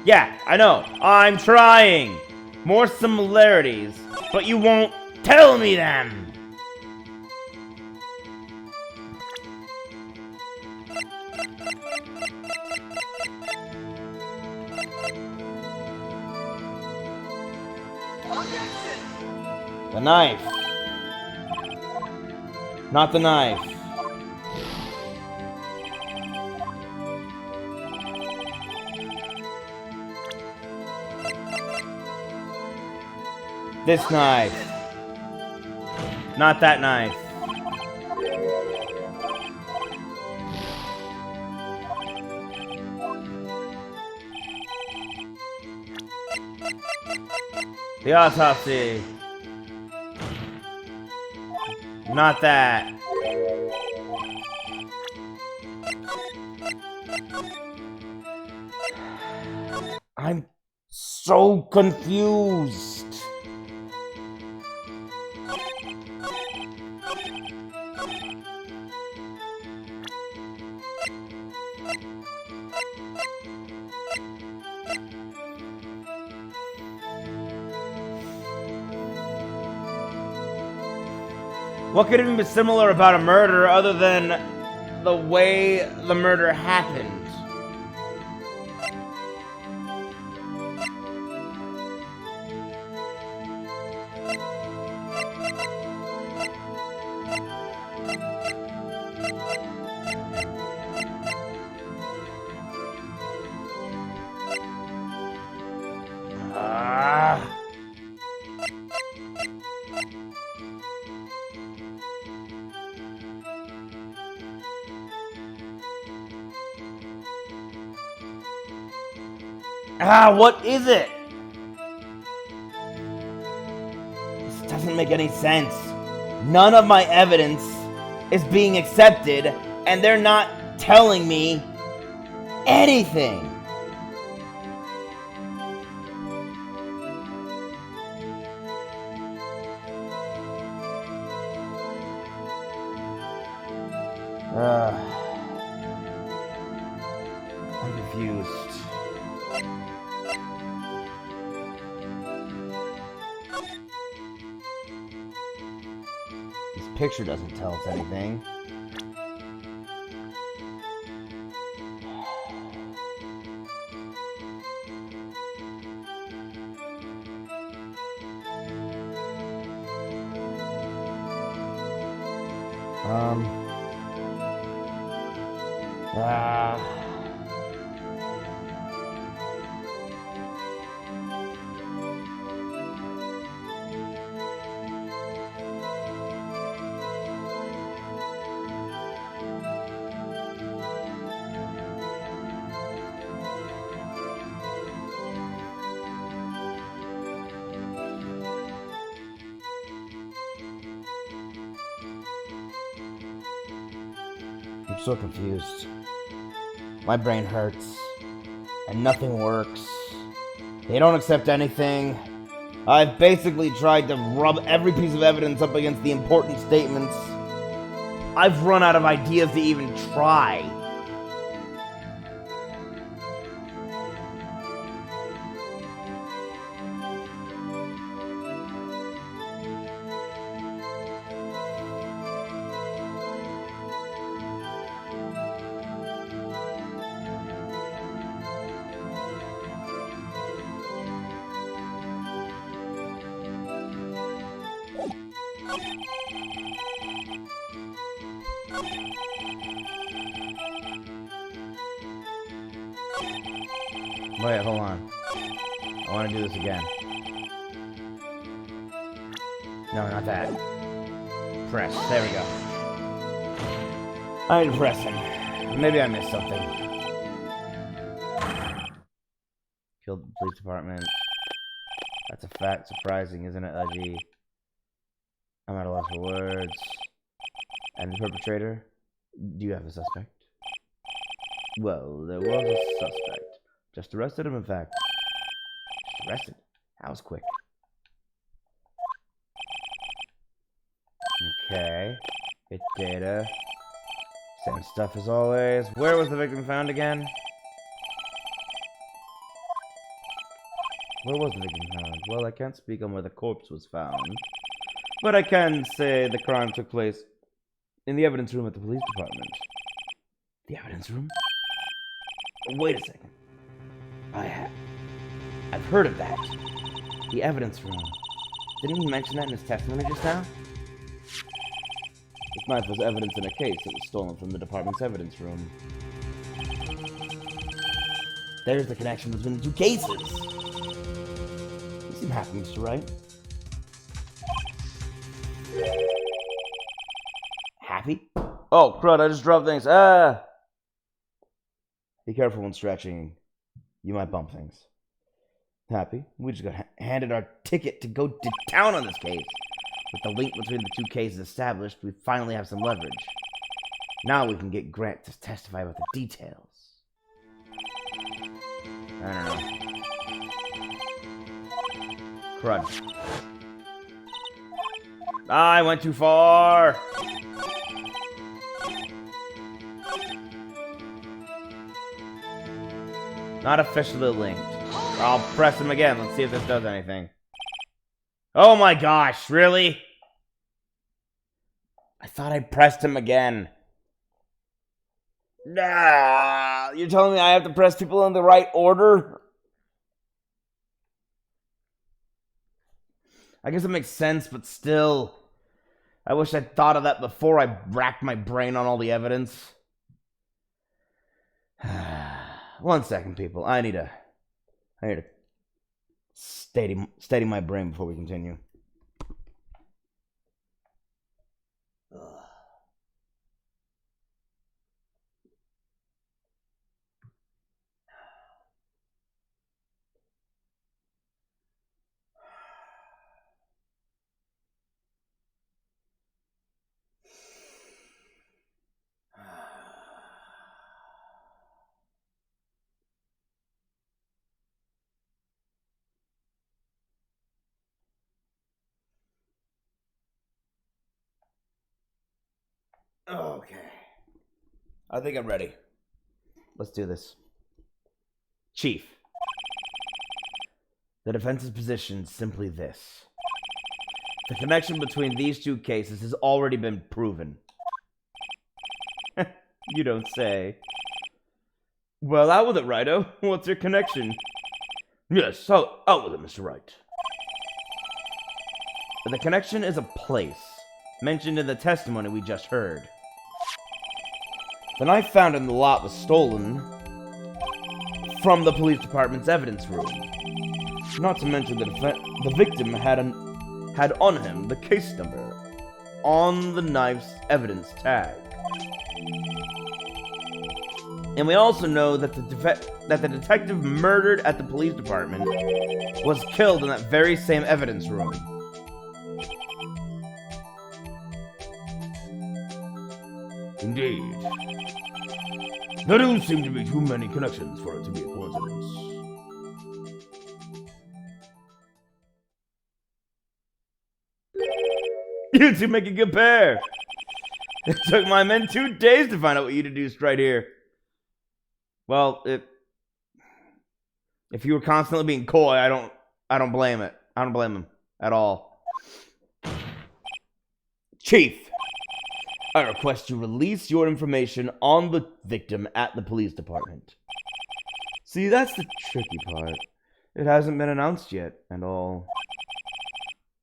Yeah, I know. I'm trying. More similarities, but you won't tell me them. The knife. Not the knife. This knife. Not that knife. The autopsy. Not that. I'm so confused. What could even be similar about a murder other than the way the murder happened? What is it? This doesn't make any sense. None of my evidence is being accepted, and they're not telling me anything. I'm confused. This picture doesn't tell us anything. I'm so confused. My brain hurts, and nothing works. They don't accept anything. I've basically tried to rub every piece of evidence up against the important statements. I've run out of ideas to even try. Wait, hold on. I want to do this again. No, not that. Press. There we go. I need to press him. Maybe I missed something. Killed the police department. That's a fact. Surprising, isn't it, Udgy? I'm at a loss for words. And the perpetrator? Do you have a suspect? Well, there was a suspect. Just arrested him, in fact. Just arrested? That was quick. Okay. Hit data. Same stuff as always. Where was the victim found again? Where was the victim found? Well, I can't speak on where the corpse was found. But I can say the crime took place in the evidence room at the police department. The evidence room? Wait a second. I've heard of that. The evidence room. Didn't he mention that in his testimony just now? This knife was evidence in a case that was stolen from the department's evidence room. There's the connection between the two cases. You seem happy, Mr. Wright. Happy? Oh, crud, I just dropped things. Be careful when stretching. You might bump things. Happy? We just got handed our ticket to go to town on this case. With the link between the two cases established, we finally have some leverage. Now we can get Grant to testify about the details. I don't know. Crud. I went too far! Not officially linked. I'll press him again. Let's see if this does anything. Oh my gosh, really? I thought I pressed him again. Nah, you're telling me I have to press people in the right order? I guess it makes sense, but still. I wish I'd thought of that before I racked my brain on all the evidence. 1 second, people. I need to steady my brain before we continue. Okay. I think I'm ready. Let's do this. Chief. The defense's position is simply this. The connection between these two cases has already been proven. You don't say. Well, out with it, Righto. What's your connection? Yes, out with it, Mr. Wright. The connection is a place, mentioned in the testimony we just heard. The knife found in the lot was stolen from the police department's evidence room. Not to mention the victim had on him the case number on the knife's evidence tag. And we also know that the detective murdered at the police department was killed in that very same evidence room. Indeed. There do seem to be too many connections for it to be a coincidence. You two make a good pair. It took my men 2 days to find out what you deduced right here. Well, if you were constantly being coy, I don't blame it. I don't blame him at all. Chief, I request you release your information on the victim at the police department. See, that's the tricky part. It hasn't been announced yet, and all.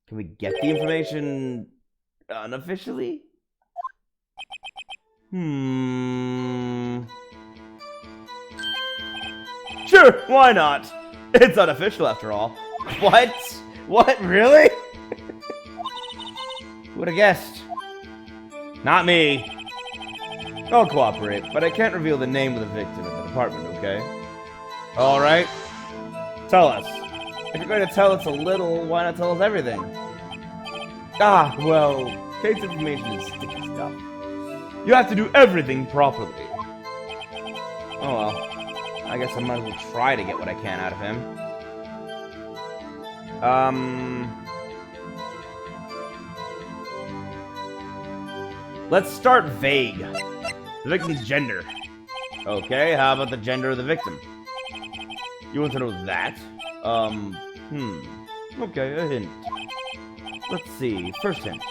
Can we get the information unofficially? Sure, why not? It's unofficial after all. What? What, really? Who would have guessed? Not me. I'll cooperate, but I can't reveal the name of the victim at the department, okay? Alright. Tell us. If you're going to tell us a little, why not tell us everything? Ah, well, case information is sticky stuff. You have to do everything properly. Oh well. I guess I might as well try to get what I can out of him. Let's start vague. The victim's gender. Okay, how about the gender of the victim? You want to know that? Okay, a hint. Let's see. First hint.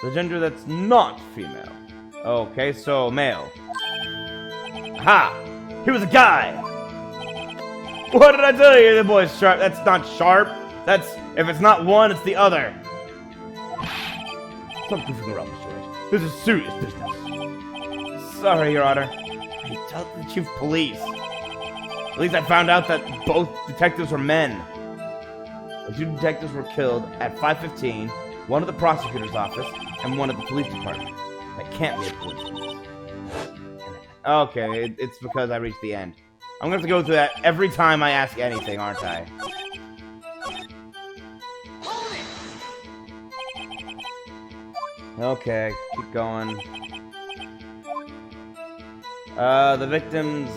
The gender that's not female. Okay, so male. Aha! He was a guy! What did I tell you? The boy's sharp. That's not sharp. That's, if it's not one, it's the other. Stop goofing around, Mr. Wright. This is serious business. Sorry, Your Honor. Hey, tell the chief of police. At least I found out that both detectives were men. The 2 detectives were killed at 5:15, one at the prosecutor's office and one at the police department. That can't be a coincidence. Okay, it's because I reached the end. I'm gonna have to go through that every time I ask anything, aren't I? Okay, keep going. The victim's...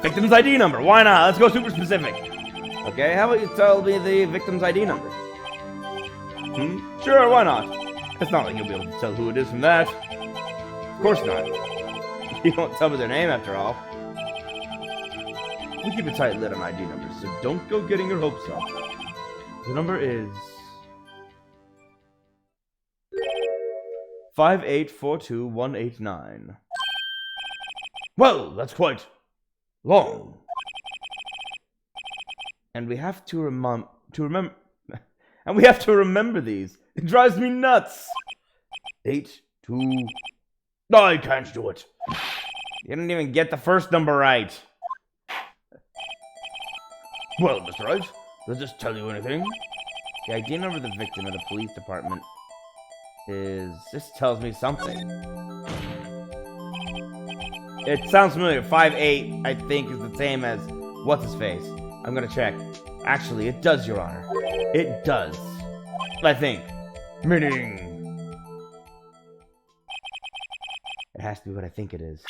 Victim's ID number, why not? Let's go super specific. Okay, how about you tell me the victim's ID number? Sure, why not? It's not like you'll be able to tell who it is from that. Of course not. You won't tell me their name after all. We keep a tight lid on ID numbers, so don't go getting your hopes up. The number is 5842189. Well, that's quite long. And we have to remember. And we have to remember these. It drives me nuts. 8, 2. No, I can't do it. You didn't even get the first number right. Well, Mr. Wright, does this tell you anything? The ID number of the victim at the police department is... This tells me something. It sounds familiar. 58, I think, is the same as what's-his-face. I'm gonna check. Actually, it does, Your Honor. It does. I think. Meaning... It has to be what I think it is.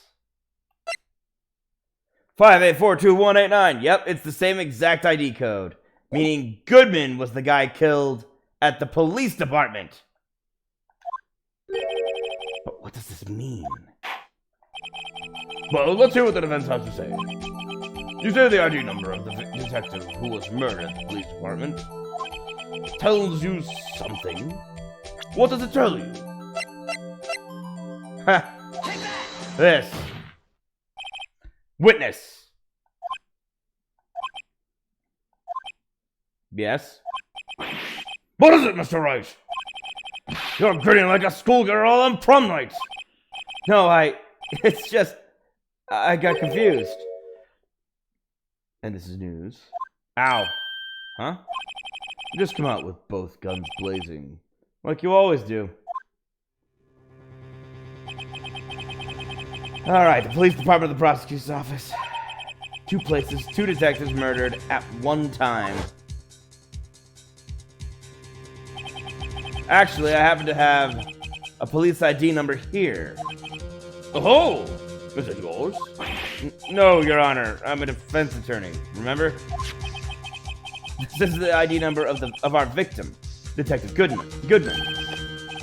5842189. Yep, it's the same exact ID code. Meaning Goodman was the guy killed at the police department. But what does this mean? Well, let's hear what the defense has to say. You say the ID number of the detective who was murdered at the police department tells you something. What does it tell you? Ha! This. Witness. Yes? What is it, Mr. Wright? You're grinning like a schoolgirl on prom night. No, it's just, I got confused. And this is news. Ow. Huh? You just come out with both guns blazing. Like you always do. Alright, the police department of the prosecutor's office. 2 places, 2 detectives murdered at one time. Actually, I happen to have a police ID number here. Oh! Is it yours? No, Your Honor. I'm a defense attorney. Remember? This is the ID number of our victim, Detective Goodman.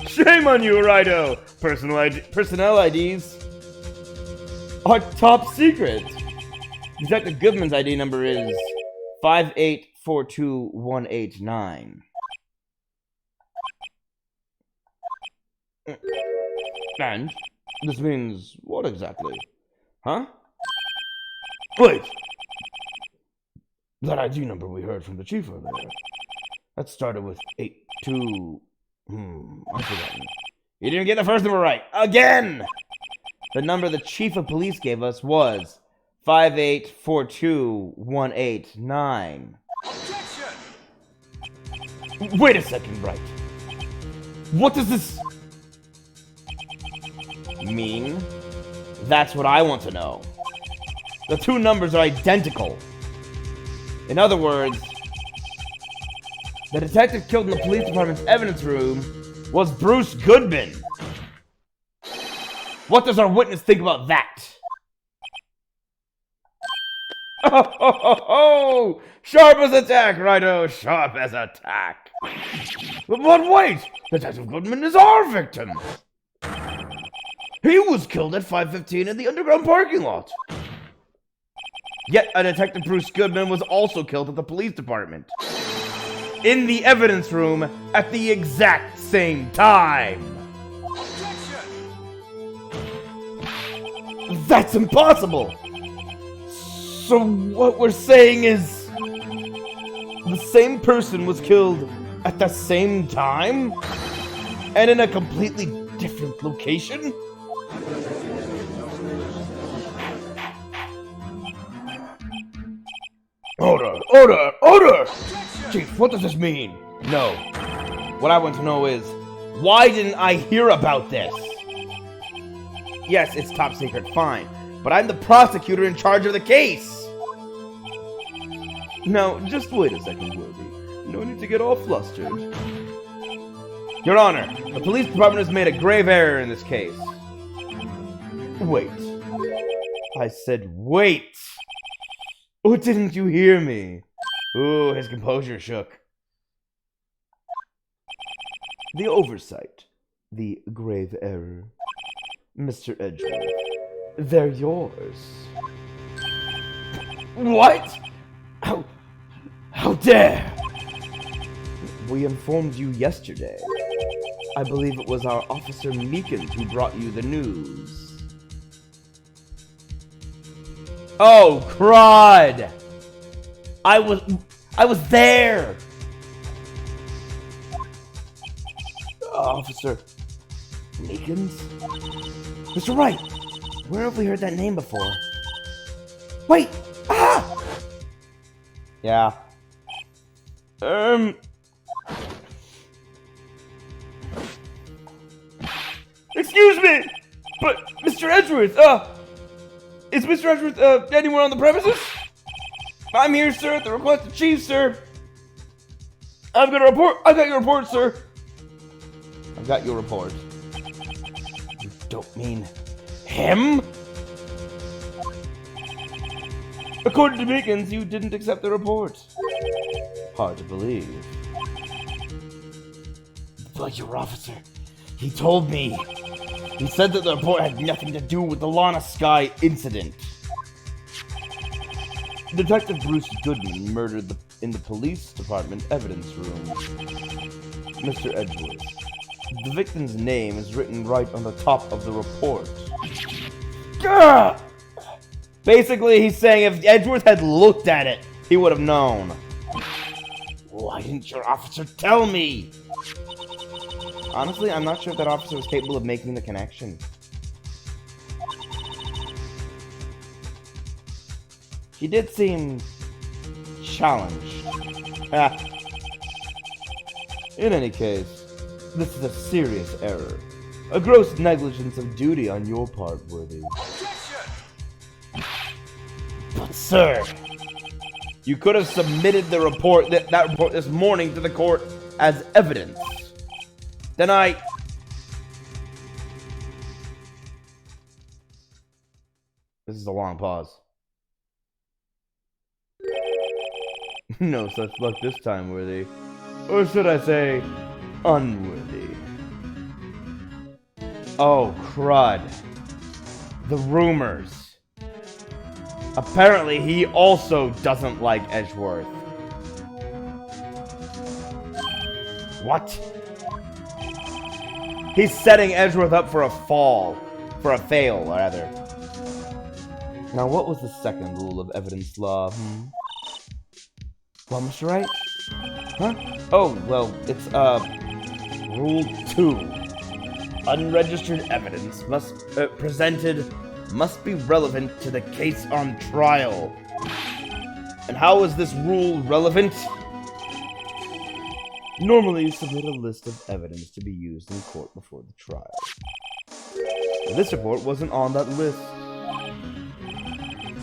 Shame on you, Righto! Personnel IDs are top secret. Detective Goodman's ID number is 5842189. And this means what exactly? Huh? Wait! That ID number we heard from the chief earlier. That started with 82... I've forgotten. You didn't get the first number right. Again! The number the chief of police gave us was 5842189. Objection! Wait a second, Wright. What does this mean? That's what I want to know. The 2 numbers are identical. In other words, the detective killed in the police department's evidence room was Bruce Goodman. What does our witness think about that? Oh, sharp as attack, Righto, sharp as attack. But wait, Detective Goodman is our victim. He was killed at 5:15 in the underground parking lot. Yet a Detective Bruce Goodman was also killed at the police department. In the evidence room at the exact same time. Objection! That's impossible! So what we're saying is the same person was killed at the same time? And in a completely different location? Order! Chief, what does this mean? No. What I want to know is, why didn't I hear about this? Yes, it's top secret, fine. But I'm the prosecutor in charge of the case. Now, just wait a second, Worthy. No need to get all flustered. Your Honor, the police department has made a grave error in this case. Wait. I said wait! Oh, didn't you hear me? Ooh, his composure shook. The oversight. The grave error. Mr. Edgeworth, they're yours. What? How dare! We informed you yesterday. I believe it was our Officer Meekins who brought you the news. Oh, crud! I was there! Officer Meekins? Mr. Wright! Where have we heard that name before? Wait! Ah! Yeah. Excuse me! But, Mr. Edgeworth, is Mr. Edgeworth, anywhere on the premises? I'm here, sir, at the request of Chief, sir. I've got your report, sir. I've got your report. You don't mean him? According to Meekins, you didn't accept the report. Hard to believe. But your officer, he told me. He said that the report had nothing to do with the Lana Sky incident. Detective Bruce Goodman murdered in the police department evidence room. Mr. Edgeworth. The victim's name is written right on the top of the report. Gah! Basically, he's saying if Edgeworth had looked at it, he would have known. Why didn't your officer tell me? Honestly, I'm not sure if that officer was capable of making the connection. He did seem challenged. In any case, this is a serious error. A gross negligence of duty on your part, Worthy. But sir, you could have submitted the report, that report this morning to the court as evidence. Then This is a long pause. No such luck this time, Worthy. Or should I say, unworthy. Oh, crud. The rumors. Apparently, he also doesn't like Edgeworth. What? He's setting Edgeworth up for a fail, rather. Now, what was the second rule of evidence law, Well, Mr. Wright? Huh? Oh, well, it's, Rule 2. Unregistered evidence presented must be relevant to the case on trial. And how is this rule relevant? Normally, you submit a list of evidence to be used in court before the trial. This report wasn't on that list.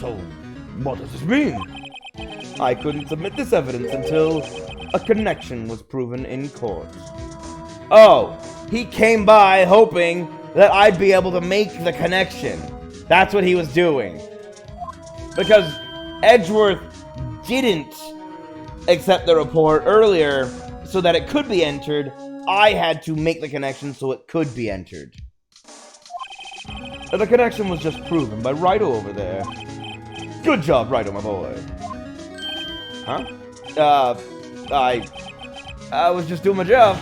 So, what does this mean? I couldn't submit this evidence until a connection was proven in court. Oh, he came by hoping that I'd be able to make the connection. That's what he was doing. Because Edgeworth didn't accept the report earlier so that it could be entered. I had to make the connection so it could be entered. And the connection was just proven by Wright over there. Good job, Wright, my boy. Huh? I was just doing my job.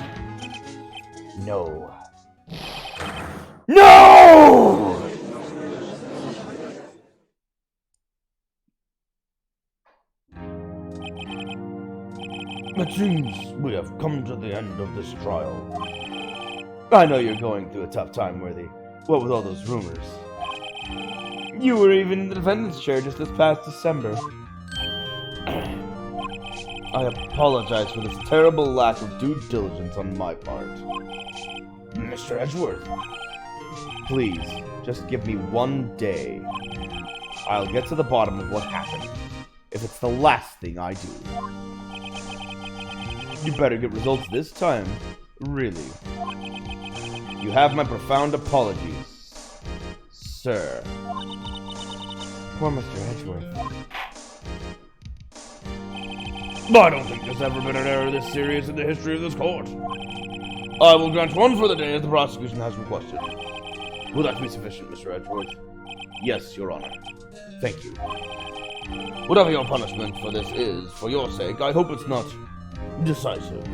No. No! It seems we have come to the end of this trial. I know you're going through a tough time, Worthy. What with all those rumors? You were even in the defendant's chair just this past December. I apologize for this terrible lack of due diligence on my part. Mr. Edgeworth, please, just give me 1 day. I'll get to the bottom of what happened, if it's the last thing I do. You better get results this time, really. You have my profound apologies, sir. Poor Mr. Edgeworth. I don't think there's ever been an error this serious in the history of this court. I will grant 1 further day as the prosecution has requested. Will that be sufficient, Mr. Edgeworth? Yes, Your Honor. Thank you. Whatever your punishment for this is, for your sake, I hope it's not decisive.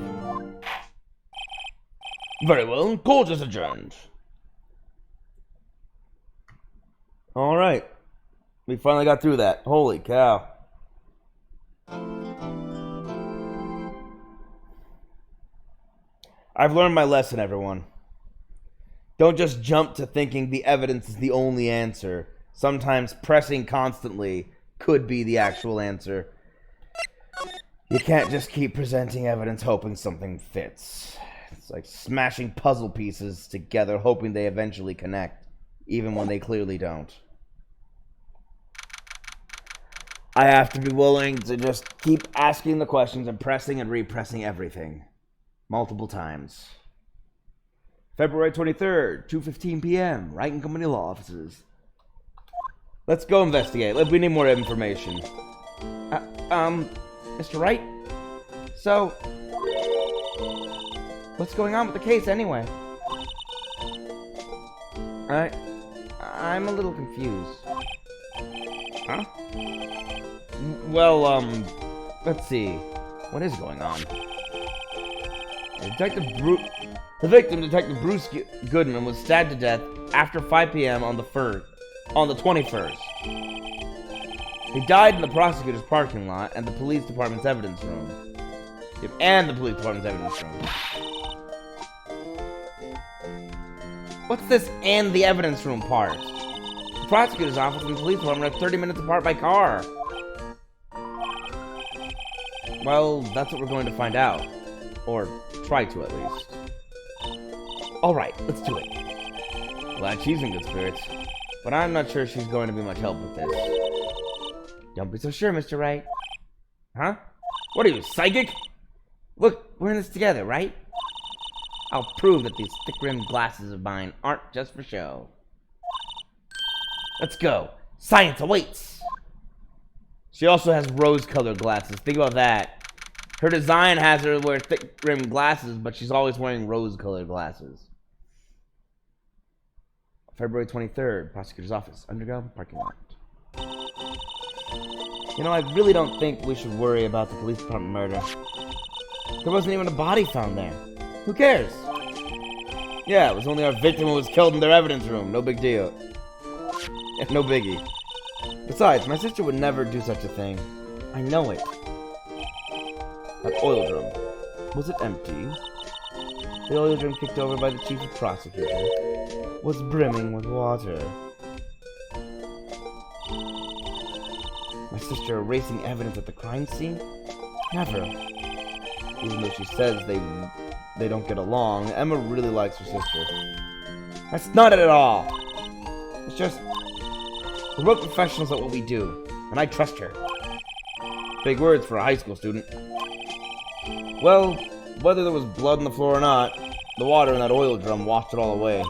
Very well, court is adjourned. Alright. We finally got through that. Holy cow. I've learned my lesson, everyone. Don't just jump to thinking the evidence is the only answer. Sometimes pressing constantly could be the actual answer. You can't just keep presenting evidence hoping something fits. It's like smashing puzzle pieces together hoping they eventually connect, even when they clearly don't. I have to be willing to just keep asking the questions and pressing and repressing everything. Multiple times. February 23rd, 2:15 p.m. Wright and Company Law Offices. Let's go investigate. We need more information. Mr. Wright? So, What's going on with the case anyway? I'm a little confused. Huh? Well, let's see. What is going on? The victim, Detective Bruce Goodman, was stabbed to death after 5 p.m. on the 21st. He died in the prosecutor's parking lot and the police department's evidence room. Yep, and the police department's evidence room. What's this and the evidence room part? The prosecutor's office and the police department are 30 minutes apart by car. Well, that's what we're going to find out. Or try to, at least. Alright, let's do it. Glad she's in good spirits. But I'm not sure she's going to be much help with this. Don't be so sure, Mr. Wright. Huh? What are you, psychic? Look, we're in this together, right? I'll prove that these thick-rimmed glasses of mine aren't just for show. Let's go. Science awaits! She also has rose-colored glasses. Think about that. Her design has her wear thick-rimmed glasses, but she's always wearing rose-colored glasses. February 23rd, prosecutor's office, underground parking lot. You know, I really don't think we should worry about the police department murder. There wasn't even a body found there. Who cares? Yeah, it was only our victim who was killed in their evidence room. No big deal. No biggie. Besides, my sister would never do such a thing. I know it. That oil drum. Was it empty? The oil drum kicked over by the chief of prosecutors was brimming with water. My sister erasing evidence at the crime scene? Never. Even though she says they don't get along, Emma really likes her sister. That's not it at all. It's just we're both professionals at what we do, and I trust her. Big words for a high school student. Well, whether there was blood on the floor or not, the water in that oil drum washed it all away.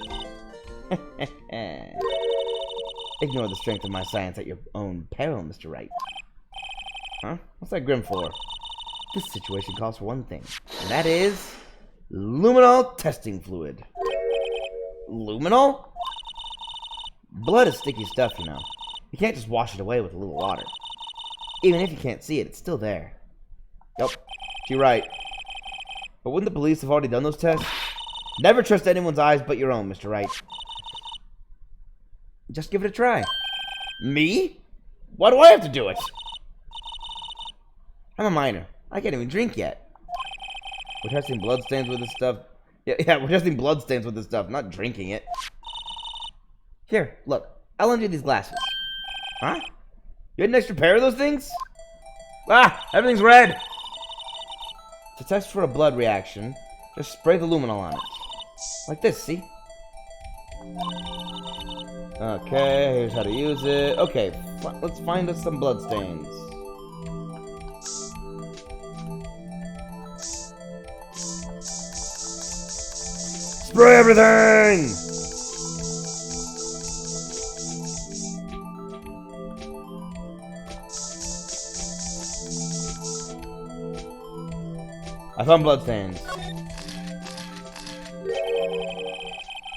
Ignore the strength of my science at your own peril, Mr. Wright. Huh? What's that grin for? This situation calls for one thing, and that is luminol testing fluid. Luminol? Blood is sticky stuff, you know. You can't just wash it away with a little water. Even if you can't see it, it's still there. Yep, you're right. But wouldn't the police have already done those tests? Never trust anyone's eyes but your own, Mr. Wright. Just give it a try. Me? Why do I have to do it? I'm a minor. I can't even drink yet. We're testing bloodstains with this stuff. Yeah, we're testing bloodstains with this stuff, not drinking it. Here, look. I'll lend you these glasses. Huh? You had an extra pair of those things? Ah, everything's red. To test for a blood reaction, just spray the luminol on it. Like this, see? Okay, here's how to use it. Okay, let's find us some bloodstains. Spray everything! I found bloodstains.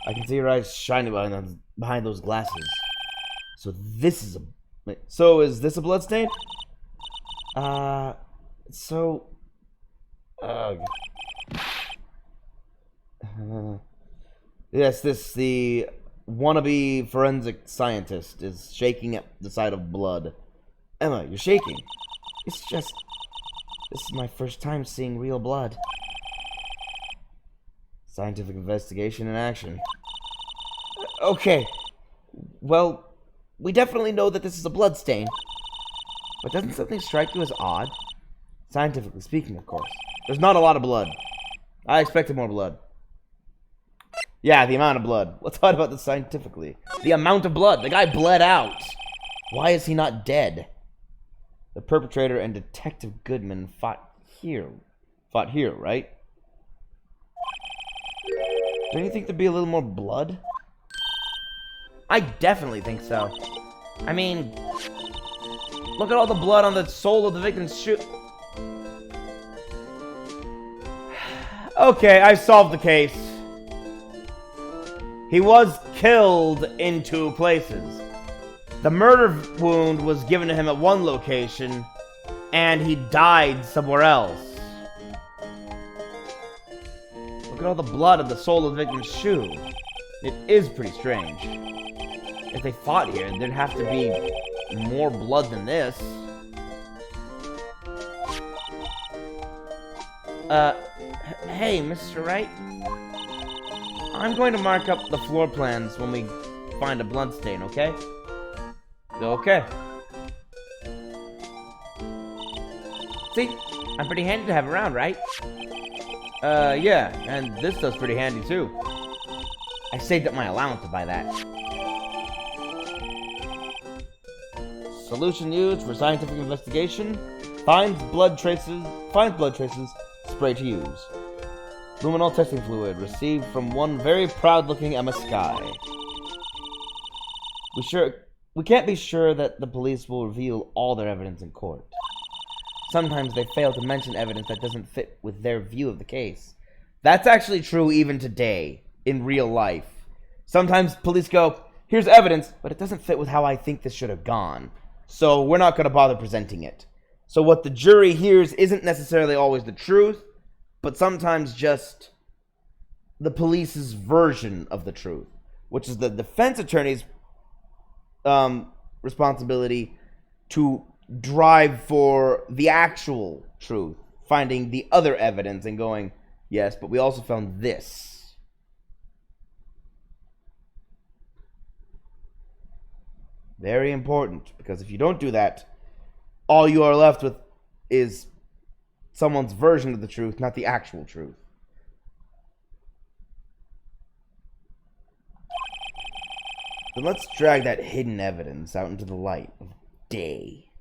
I can see your eyes shining behind those glasses. So this is a... Wait, so is this a bloodstain? Yes, the wannabe forensic scientist is shaking at the sight of blood. Emma, you're shaking. It's just... This is my first time seeing real blood. Scientific investigation in action. Okay. Well, we definitely know that this is a blood stain. But doesn't something strike you as odd? Scientifically speaking, of course. There's not a lot of blood. I expected more blood. Yeah, the amount of blood. Let's talk about this scientifically. The amount of blood. The guy bled out. Why is he not dead? The perpetrator and Detective Goodman fought here, right? Don't you think there'd be a little more blood? I definitely think so. I mean, look at all the blood on the sole of the victim's shoe. Okay, I solved the case. He was killed in 2 places. The murder wound was given to him at one location, and he died somewhere else. Look at all the blood of the sole of the victim's shoe. It is pretty strange. If they fought here, there'd have to be more blood than this. Hey, Mr. Wright? I'm going to mark up the floor plans when we find a bloodstain, okay? Okay. See? I'm pretty handy to have around, right? Yeah, and this stuff's pretty handy too. I saved up my allowance to buy that. Solution used for scientific investigation. Finds blood traces, spray to use. Luminol testing fluid received from one very proud-looking Emma Skye. We can't be sure that the police will reveal all their evidence in court. Sometimes they fail to mention evidence that doesn't fit with their view of the case. That's actually true even today, in real life. Sometimes police go, here's evidence, but it doesn't fit with how I think this should have gone. So we're not going to bother presenting it. So what the jury hears isn't necessarily always the truth, but sometimes just the police's version of the truth, which is the defense attorney's responsibility to drive for the actual truth, finding the other evidence and going, yes, but we also found this. Very important, because if you don't do that, all you are left with is someone's version of the truth, not the actual truth. Then let's drag that hidden evidence out into the light of day.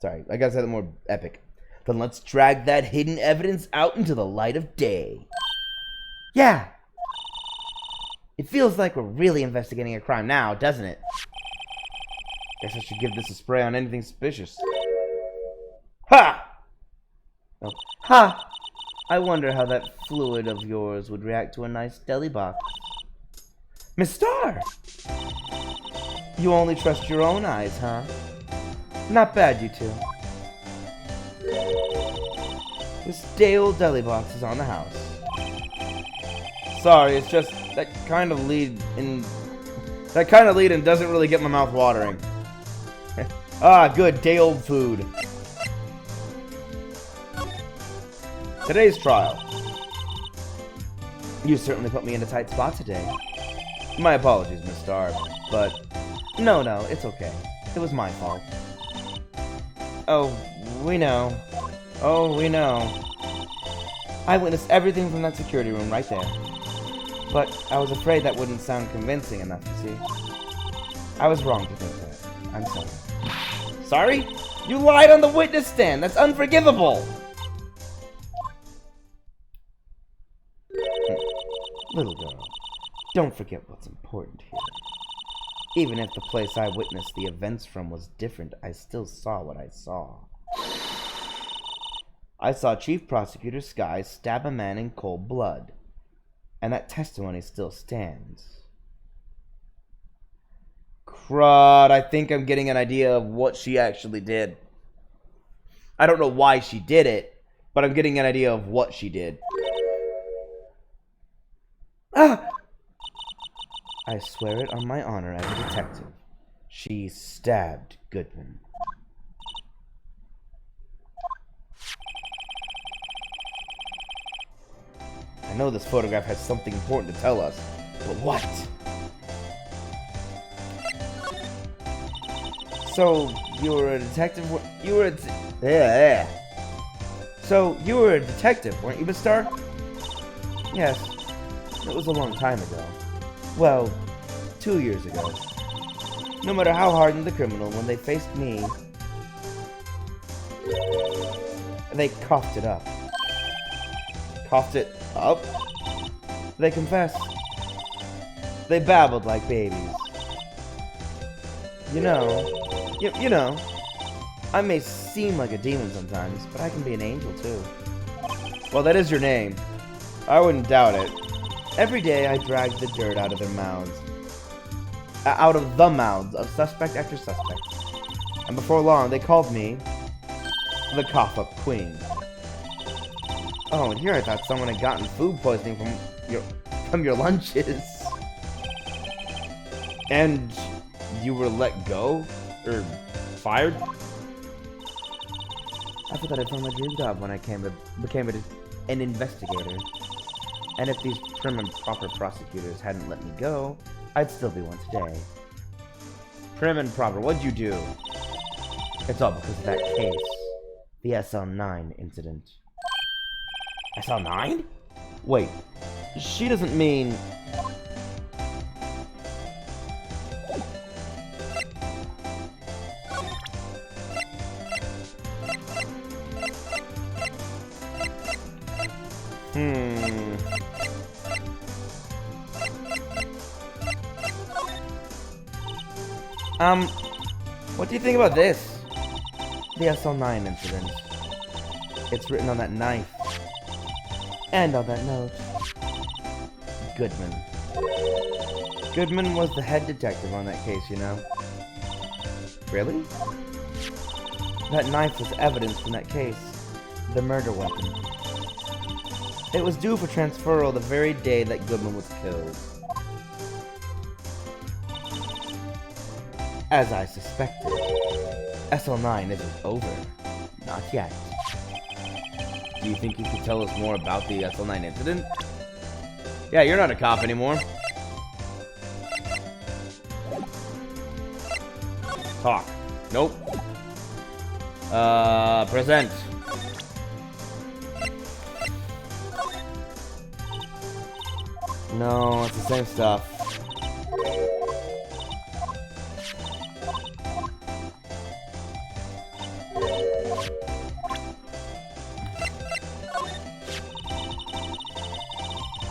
Sorry, I gotta say that more epic. Then let's drag that hidden evidence out into the light of day. Yeah! It feels like we're really investigating a crime now, doesn't it? Guess I should give this a spray on anything suspicious. Ha! Oh. Ha! I wonder how that fluid of yours would react to a nice deli box. Miss Starr! You only trust your own eyes, huh? Not bad, you two. This day-old deli box is on the house. Sorry, it's just that kind of lead-in doesn't really get my mouth watering. Ah, good, day-old food. Today's trial. You certainly put me in a tight spot today. My apologies, Miss Starr, but no, it's okay. It was my fault. Oh, we know. Oh, we know. I witnessed everything from that security room right there. But I was afraid that wouldn't sound convincing enough, you see. I was wrong to think that. I'm sorry. Sorry? You lied on the witness stand! That's unforgivable! Little girl, don't forget what's important here. Even if the place I witnessed the events from was different, I still saw what I saw. I saw Chief Prosecutor Skye stab a man in cold blood, and that testimony still stands. Crud, I think I'm getting an idea of what she actually did. I don't know why she did it, but I'm getting an idea of what she did. Ah! I swear it on my honor as a detective. She stabbed Goodman. I know this photograph has something important to tell us, but what? So, you were a detective? So, you were a detective, weren't you, Miss Starr? Yes. It was a long time ago. Well, 2 years ago. No matter how hardened the criminal, when they faced me, they coughed it up. Coughed it up? They confessed. They babbled like babies. You know, I may seem like a demon sometimes, but I can be an angel too. Well, that is your name. I wouldn't doubt it. Every day I dragged the dirt out of their mouths. Out of the mouths of suspect after suspect. And before long, they called me the cough-up queen. Oh, and here I thought someone had gotten food poisoning from your lunches. And you were let go? Or fired? I thought I'd found my dream job when I became an investigator. And if these prim and proper prosecutors hadn't let me go, I'd still be one today. Prim and proper, what'd you do? It's all because of that case. The SL9 incident. SL9? Wait, she doesn't mean... What do you think about this? The SL9 incident. It's written on that knife. And on that note. Goodman. Goodman was the head detective on that case, you know. Really? That knife was evidence from that case. The murder weapon. It was due for transferal the very day that Goodman was killed. As I suspected, SL9 isn't over. Not yet. Do you think you could tell us more about the SL9 incident? Yeah, you're not a cop anymore. Talk. Nope. Present. No, it's the same stuff.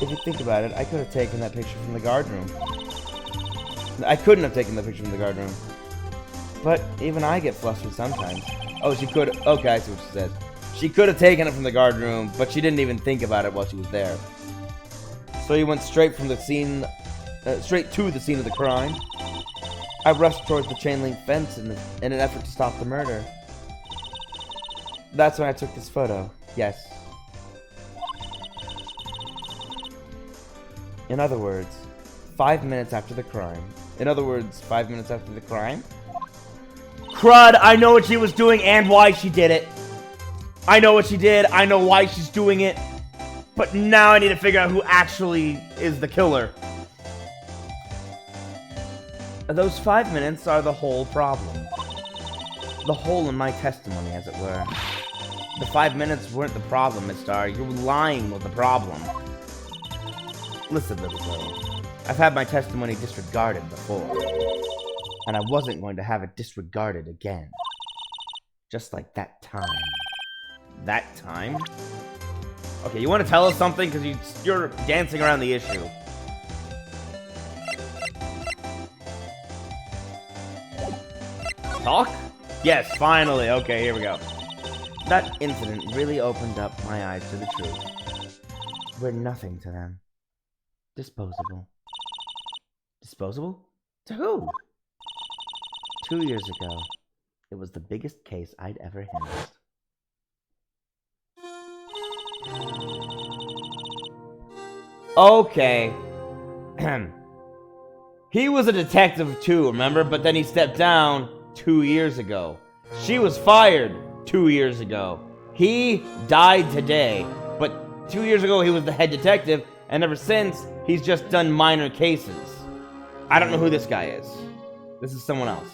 If you think about it, I could have taken that picture from the guard room. I couldn't have taken the picture from the guard room. But even I get flustered sometimes. Oh, she could... Okay, I see what she said. She could have taken it from the guard room, but she didn't even think about it while she was there. So you went straight from the scene... straight to the scene of the crime. I rushed towards the chain link fence in an effort to stop the murder. That's when I took this photo. Yes. In other words, 5 minutes after the crime. In other words, 5 minutes after the crime? Crud! I know what she was doing and why she did it. I know what she did. I know why she's doing it. But now I need to figure out who actually is the killer. Those 5 minutes are the whole problem. The hole in my testimony, as it were. The 5 minutes weren't the problem, Miss Starr. You're lying with the problem. Listen, little girl. I've had my testimony disregarded before. And I wasn't going to have it disregarded again. Just like that time. That time? Okay, you want to tell us something? Because you're dancing around the issue. Talk? Yes, finally. Okay, here we go. That incident really opened up my eyes to the truth. We're nothing to them. Disposable. Disposable? To who? 2 years ago, it was the biggest case I'd ever handled. Okay. He was a detective too, remember? But then he stepped down 2 years ago. She was fired 2 years ago. He died today. But 2 years ago, he was the head detective. And ever since, he's just done minor cases. I don't know who this guy is. This is someone else.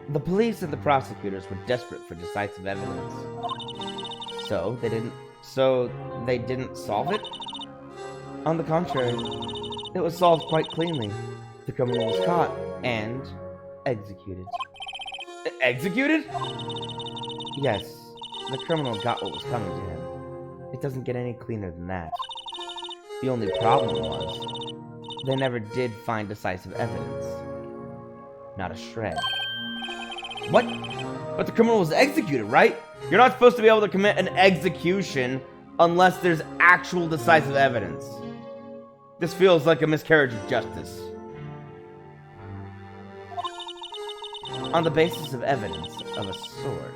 The police and the prosecutors were desperate for decisive evidence. So they didn't solve it? On the contrary, it was solved quite cleanly. The criminal was caught and executed. Executed? Yes, the criminal got what was coming to him. It doesn't get any cleaner than that. The only problem was, they never did find decisive evidence. Not a shred. What? But the criminal was executed, right? You're not supposed to be able to commit an execution unless there's actual decisive evidence. This feels like a miscarriage of justice. On the basis of evidence of a sort.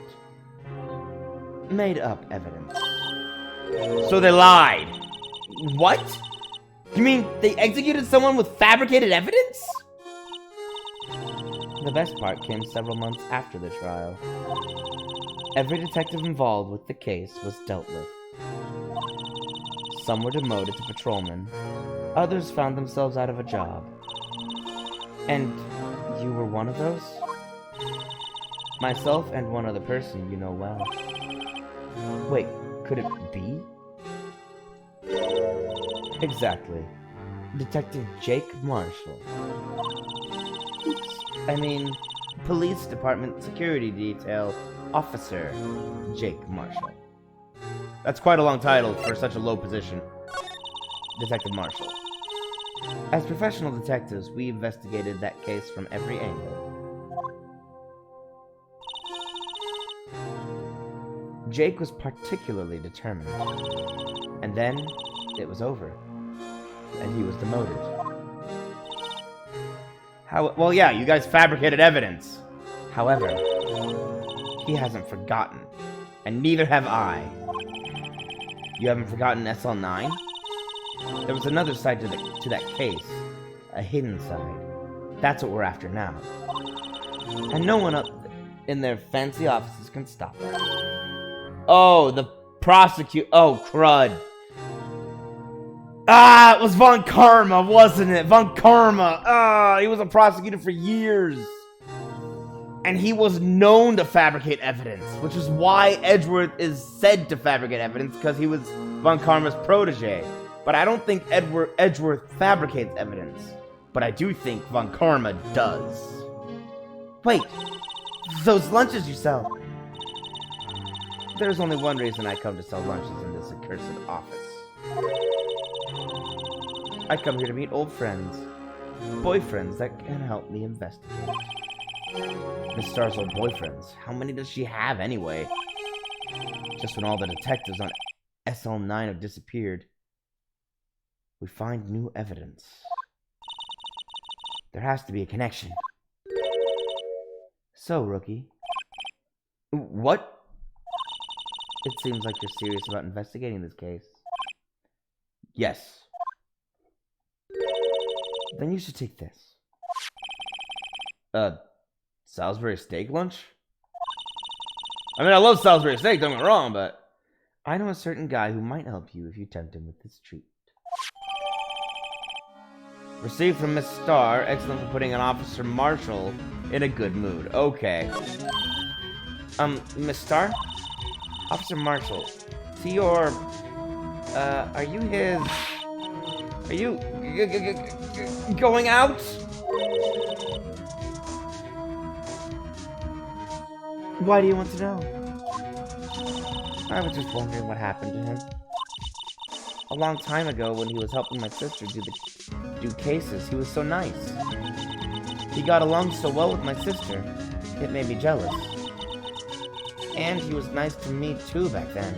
Made up evidence. So they lied. What? You mean they executed someone with fabricated evidence? The best part came several months after the trial. Every detective involved with the case was dealt with. Some were demoted to patrolmen. Others found themselves out of a job. And you were one of those? Myself and one other person you know well. Wait, could it be? Exactly. Detective Jake Marshall. Oops. I mean, Police Department Security Detail Officer Jake Marshall. That's quite a long title for such a low position. Detective Marshall. As professional detectives, we investigated that case from every angle. Jake was particularly determined. And then, it was over. And he was demoted. Well, yeah, you guys fabricated evidence. However, he hasn't forgotten. And neither have I. You haven't forgotten SL9? There was another side to that case. A hidden side. That's what we're after now. And no one up in their fancy offices can stop us. Oh, the prosecute. Oh, crud. Ah, it was Von Karma, wasn't it? Von Karma. Ah, he was a prosecutor for years. And he was known to fabricate evidence, which is why Edgeworth is said to fabricate evidence, because he was Von Karma's protege. But I don't think Edgeworth fabricates evidence. But I do think Von Karma does. Wait, those lunches you sell. There's only one reason I come to sell lunches in this accursed office. I come here to meet old friends. Boyfriends that can help me investigate. Miss Star's old boyfriends. How many does she have anyway? Just when all the detectives on SL9 have disappeared, we find new evidence. There has to be a connection. So, rookie. What? It seems like you're serious about investigating this case. Yes. Then you should take this. Salisbury steak lunch? I mean, I love Salisbury steak, don't get me wrong, but I know a certain guy who might help you if you tempt him with this treat. Received from Miss Starr. Excellent for putting an Officer Marshall in a good mood. Okay. Miss Starr? Officer Marshall, to your, are you his, are you going out? Why do you want to know? I was just wondering what happened to him. A long time ago, when he was helping my sister do cases, he was so nice. He got along so well with my sister, it made me jealous. And he was nice to me too back then.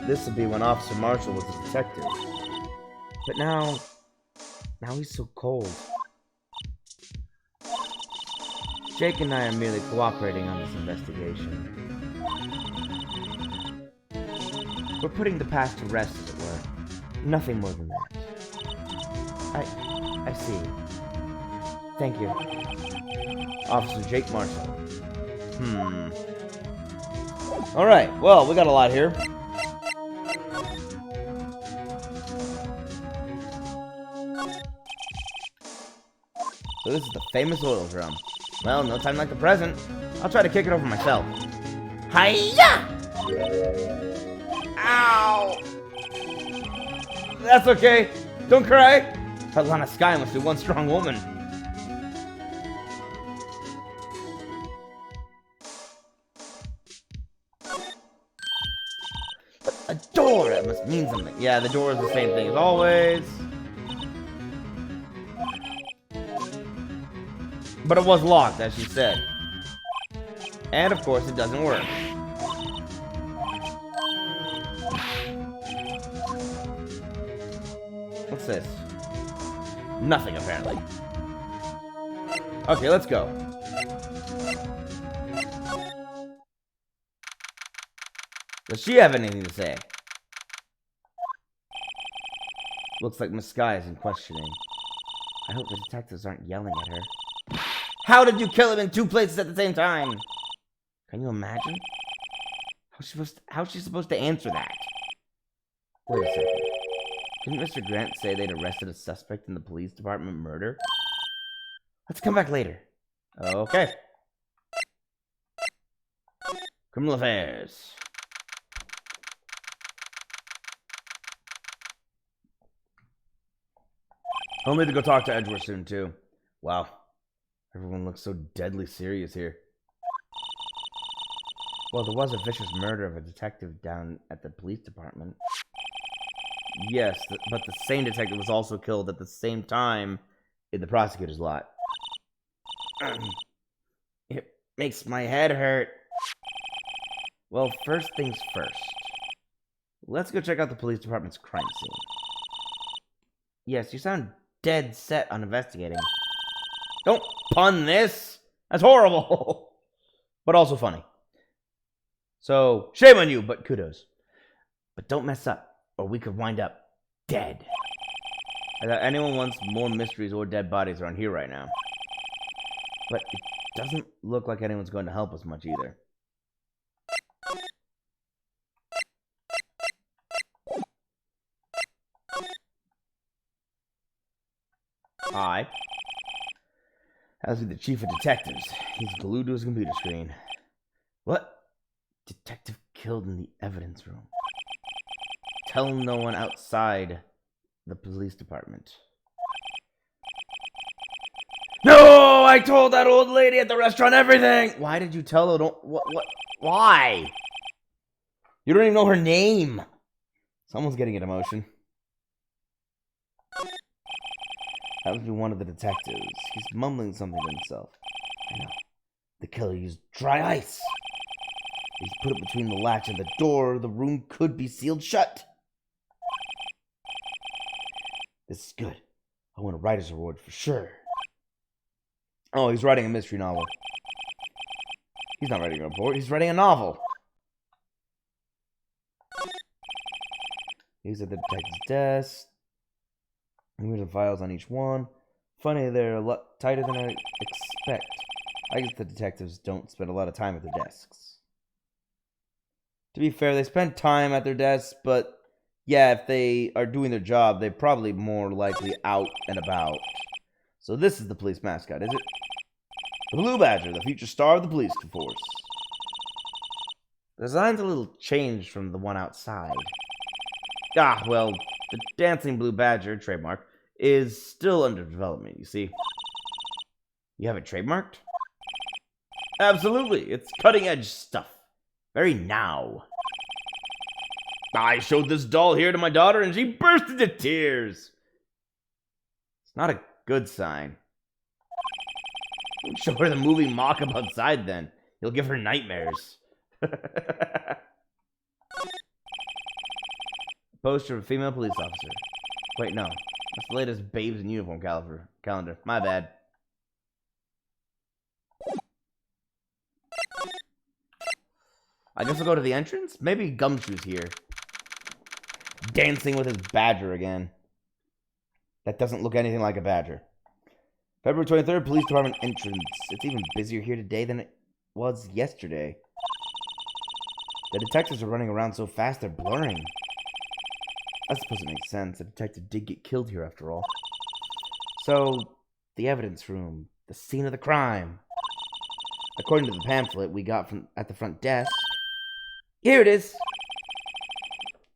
This would be when Officer Marshall was a detective. But now he's so cold. Jake and I are merely cooperating on this investigation. We're putting the past to rest, as it were. Nothing more than that. I see. Thank you. Officer Jake Marshall. Alright, well, we got a lot here. So this is the famous oil drum. Well, no time like the present. I'll try to kick it over myself. Hiya! Ow! That's okay. Don't cry. Alana Sky must be one strong woman. A door! That must mean something. Yeah, the door is the same thing as always. But it was locked, as she said. And of course, it doesn't work. this? Nothing, apparently. Okay, let's go. Does she have anything to say? Looks like Miss Sky is in questioning. I hope the detectives aren't yelling at her. How did you kill him in 2 places at the same time? Can you imagine? How's she supposed to answer that? Wait a second. Didn't Mr. Grant say they'd arrested a suspect in the police department murder? Let's come back later. Okay. Criminal affairs. I'll need to go talk to Edgeworth soon, too. Wow. Everyone looks so deadly serious here. Well, there was a vicious murder of a detective down at the police department. Yes, but the same detective was also killed at the same time in the prosecutor's lot. It makes my head hurt. Well, first things first. Let's go check out the police department's crime scene. Yes, you sound dead set on investigating. Don't pun this! That's horrible! But also funny. So, shame on you, but kudos. But don't mess up, or we could wind up dead. I doubt anyone wants more mysteries or dead bodies around here right now. But it doesn't look like anyone's going to help us much either. Hi. How's the chief of detectives? He's glued to his computer screen. What? Detective killed in the evidence room. Tell no one outside the police department. No! I told that old lady at the restaurant everything! Why did you tell her? What? Why? You don't even know her name. Someone's getting an emotion. That would be one of the detectives. He's mumbling something to himself. I know. The killer used dry ice. He's put it between the latch and the door. The room could be sealed shut. This is good. I want a writer's award for sure. Oh, he's writing a mystery novel. He's not writing a report. He's writing a novel. He's at the detective's desk. Here's the files on each one. Funny, they're a lot tighter than I expect. I guess the detectives don't spend a lot of time at their desks. To be fair, they spend time at their desks, but yeah, if they are doing their job, they're probably more likely out and about. So this is the police mascot, is it? The Blue Badger, the future star of the police force. The design's a little changed from the one outside. Ah, well, the dancing Blue Badger, trademark, is still under development, you see. You have it trademarked? Absolutely, it's cutting-edge stuff. Very now. I showed this doll here to my daughter and she burst into tears. It's not a good sign. Don't show her the movie mock-up outside then. You'll give her nightmares. Poster of a female police officer. Wait, no. That's the latest Babes in Uniform calendar. My bad. I guess I'll go to the entrance? Maybe Gumshoe's here. Dancing with his badger again. That doesn't look anything like a badger. February 23rd, Police Department entrance. It's even busier here today than it was yesterday. The detectives are running around so fast they're blurring. I suppose it makes sense. The detective did get killed here after all. So, the evidence room. The scene of the crime. According to the pamphlet we got at the front desk. Here it is.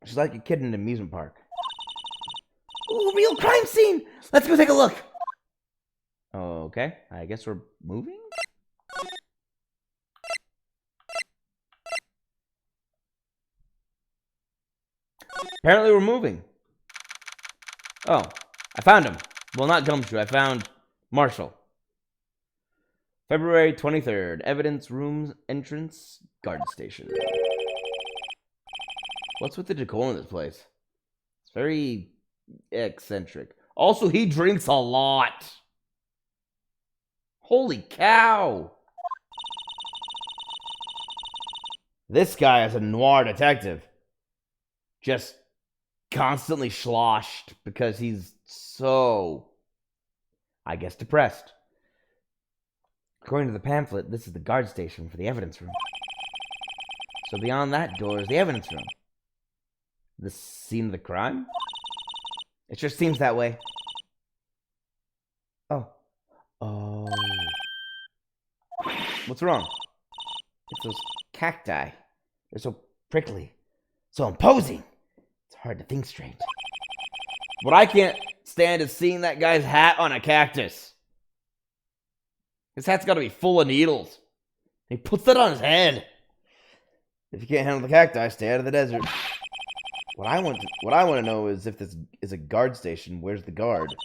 She's like a kid in an amusement park. Ooh, real crime scene! Let's go take a look! Okay, I guess we're moving? Apparently we're moving. Oh, I found him. Well, not Gumshoe, I found Marshall. February 23rd, evidence room entrance, guard station. What's with the decor in this place? It's very eccentric. Also, he drinks a lot. Holy cow. This guy is a noir detective. Just constantly sloshed because he's so, I guess, depressed. According to the pamphlet, this is the guard station for the evidence room. So beyond that door is the evidence room. The scene of the crime? It sure seems that way. Oh. Oh. What's wrong? It's those cacti. They're so prickly. So imposing. It's hard to think straight. What I can't stand is seeing that guy's hat on a cactus. His hat's got to be full of needles. He puts it on his head. If you can't handle the cacti, stay out of the desert. What I want to know is if this is a guard station, where's the guard?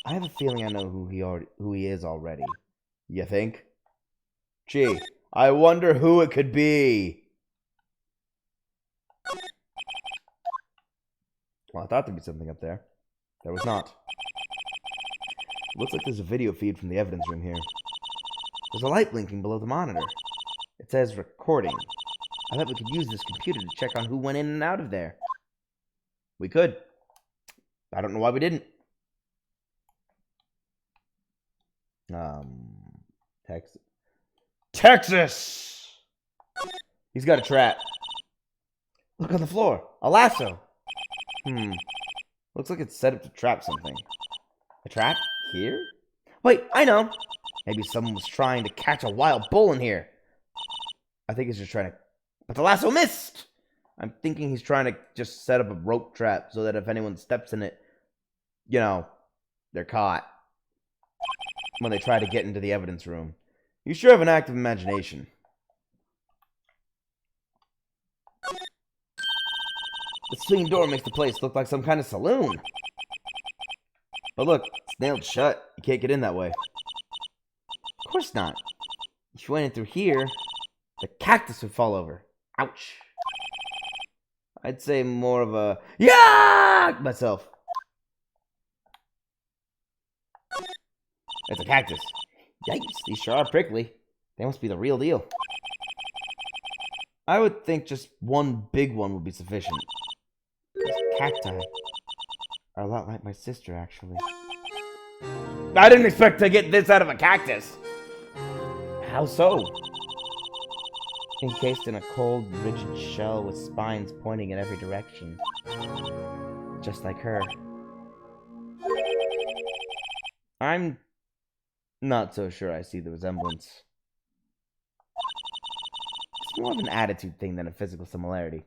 I have a feeling I know who he is already. You think? Gee, I wonder who it could be. Well, I thought there'd be something up there. There was not. Looks like there's a video feed from the evidence room here. There's a light blinking below the monitor. It says recording. I bet we could use this computer to check on who went in and out of there. We could. I don't know why we didn't. Texas. Texas! He's got a trap. Look on the floor. A lasso. Looks like it's set up to trap something. A trap? Here? Wait, I know. Maybe someone was trying to catch a wild bull in here. I think he's just trying to... But the lasso missed! I'm thinking he's trying to just set up a rope trap so that if anyone steps in it, you know, they're caught. When they try to get into the evidence room. You sure have an active imagination. The swinging door makes the place look like some kind of saloon. But look, it's nailed shut. You can't get in that way. Of course not. If you went in through here, the cactus would fall over. Ouch. I'd say more of a yeah myself. It's a cactus. Yikes, these sure are prickly. They must be the real deal. I would think just one big one would be sufficient. These cacti are a lot like my sister, actually. I didn't expect to get this out of a cactus. How so? Encased in a cold, rigid shell with spines pointing in every direction. Just like her. I'm not so sure I see the resemblance. It's more of an attitude thing than a physical similarity.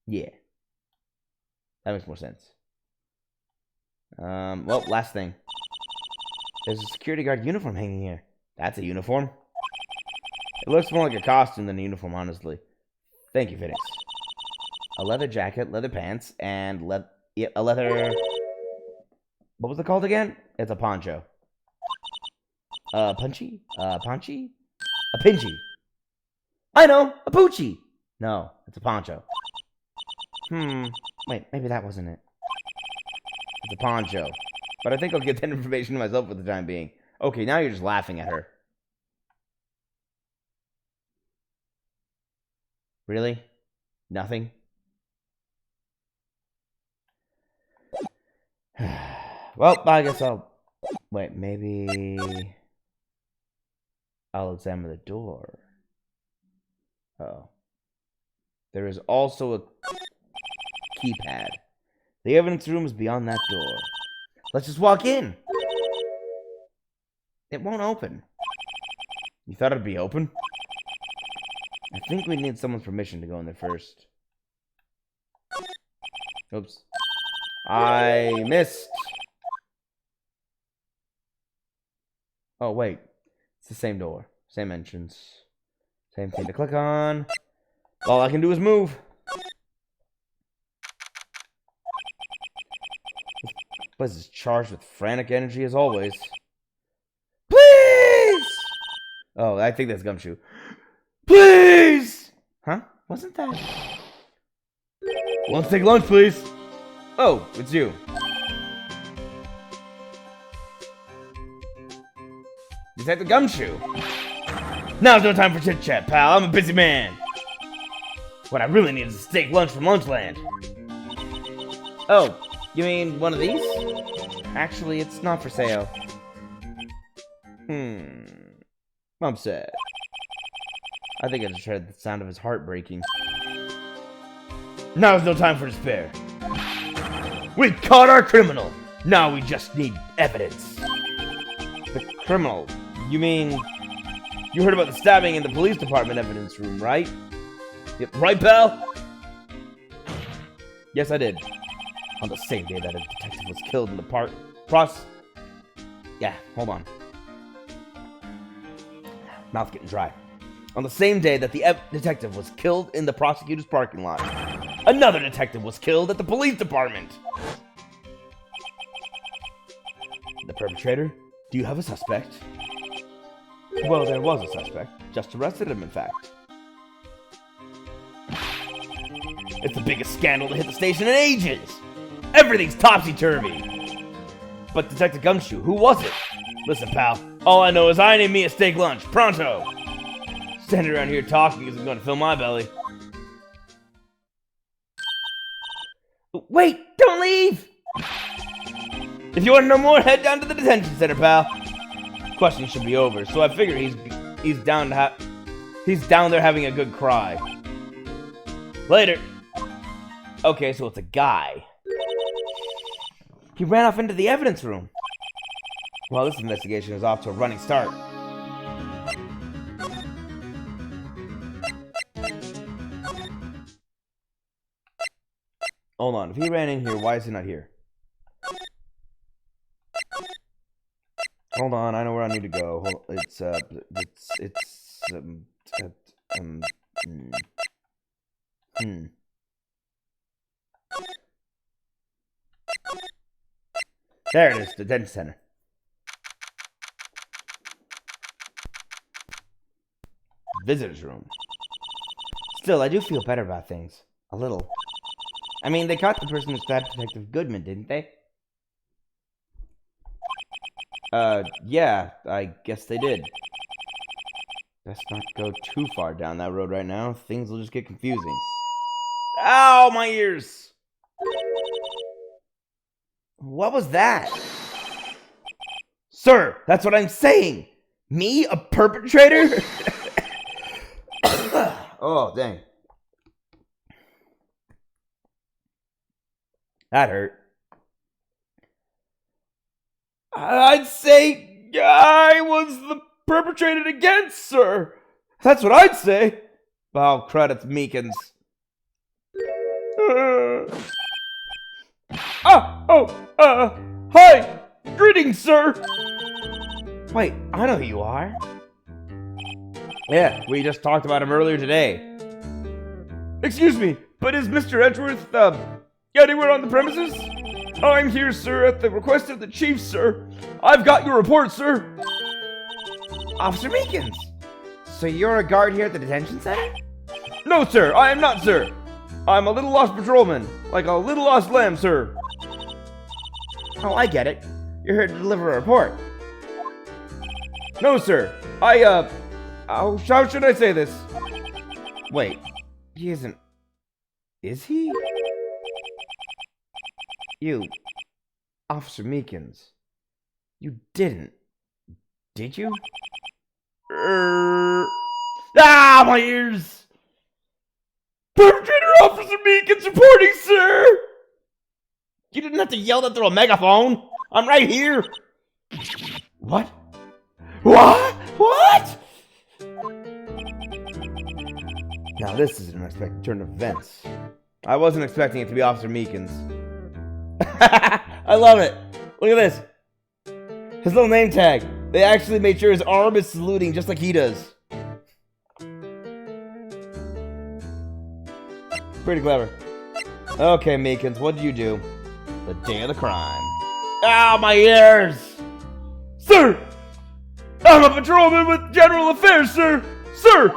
Yeah. That makes more sense. Well, last thing. There's a security guard uniform hanging here. That's a uniform. It looks more like a costume than a uniform, honestly. Thank you, Phoenix. A leather jacket, leather pants, and a leather... What was it called again? It's a poncho. Punchy? Ponchy? A pinchy. I know! A poochie! No, it's a poncho. Wait, maybe that wasn't it. It's a poncho. But I think I'll get that information to myself for the time being. Okay, now you're just laughing at her. Really? Nothing? Well, I guess I'll... Wait, maybe... I'll examine the door. Uh-oh. There is also a keypad. The evidence room is beyond that door. Let's just walk in. It won't open. You thought it'd be open? I think we need someone's permission to go in there first. Oops. I missed. Oh, wait. It's the same door. Same entrance. Same thing to click on. All I can do is move. This place is charged with frantic energy as always. Please! Oh, I think that's Gumshoe. Please! Huh? Wasn't that? Let's take lunch, please. Oh, it's you. Detective Gumshoe. Now's no time for chit-chat, pal. I'm a busy man. What I really need is a steak lunch from Lunchland. Oh, you mean one of these? Actually, it's not for sale. I'm sad. I think I just heard the sound of his heart breaking. Now's no time for despair. We caught our criminal. Now we just need evidence. The criminal? You mean... You heard about the stabbing in the police department evidence room, right? Yep, right, pal? Yes, I did. On the same day that a detective was killed in the Yeah, hold on. Mouth getting dry. On the same day that the detective was killed in the prosecutor's parking lot, another detective was killed at the police department. The perpetrator? Do you have a suspect? Well, there was a suspect. Just arrested him, in fact. It's the biggest scandal to hit the station in ages. Everything's topsy-turvy. But Detective Gumshoe, who was it? Listen, pal, all I know is I need me a steak lunch, pronto. Standing around here talking isn't going to fill my belly. Wait, don't leave! If you want to know more, head down to the detention center, pal. Question should be over, so I figure he's down there having a good cry. Later. Okay, so it's a guy. He ran off into the evidence room. Well, this investigation is off to a running start. Hold on, if he ran in here, why is he not here? Hold on, I know where I need to go. There it is, the detention center. Visitor's room. Still, I do feel better about things. A little. I mean, they caught the person who stabbed Detective Goodman, didn't they? Yeah, I guess they did. Let's not go too far down that road right now. Things will just get confusing. Ow, my ears! What was that? Sir, that's what I'm saying! Me, a perpetrator? Oh, dang. That hurt. I'd say I was the perpetrated against, sir. That's what I'd say. Oh, credits Meekins. Hi! Greetings, sir! Wait, I know who you are. Yeah, we just talked about him earlier today. Excuse me, but is Mr. Edgeworth, anywhere on the premises? I'm here, sir, at the request of the chief, sir. I've got your report, sir. Officer Meekins, so you're a guard here at the detention center? No, sir, I am not, sir. I'm a little lost patrolman, like a little lost lamb, sir. Oh, I get it. You're here to deliver a report. No, sir. How should I say this? Wait, he isn't... Is he? You, Officer Meekins, you didn't, did you? Ah, my ears! Perpetrator Officer Meekins reporting, sir! You didn't have to yell that through a megaphone. I'm right here. What? What? What? Now this is an unexpected turn of events. I wasn't expecting it to be Officer Meekins. I love it. Look at this. His little name tag. They actually made sure his arm is saluting just like he does. Pretty clever. Okay, Meekins, what did you do? The day of the crime. Ow, my ears! Sir! I'm a patrolman with general affairs, sir! Sir!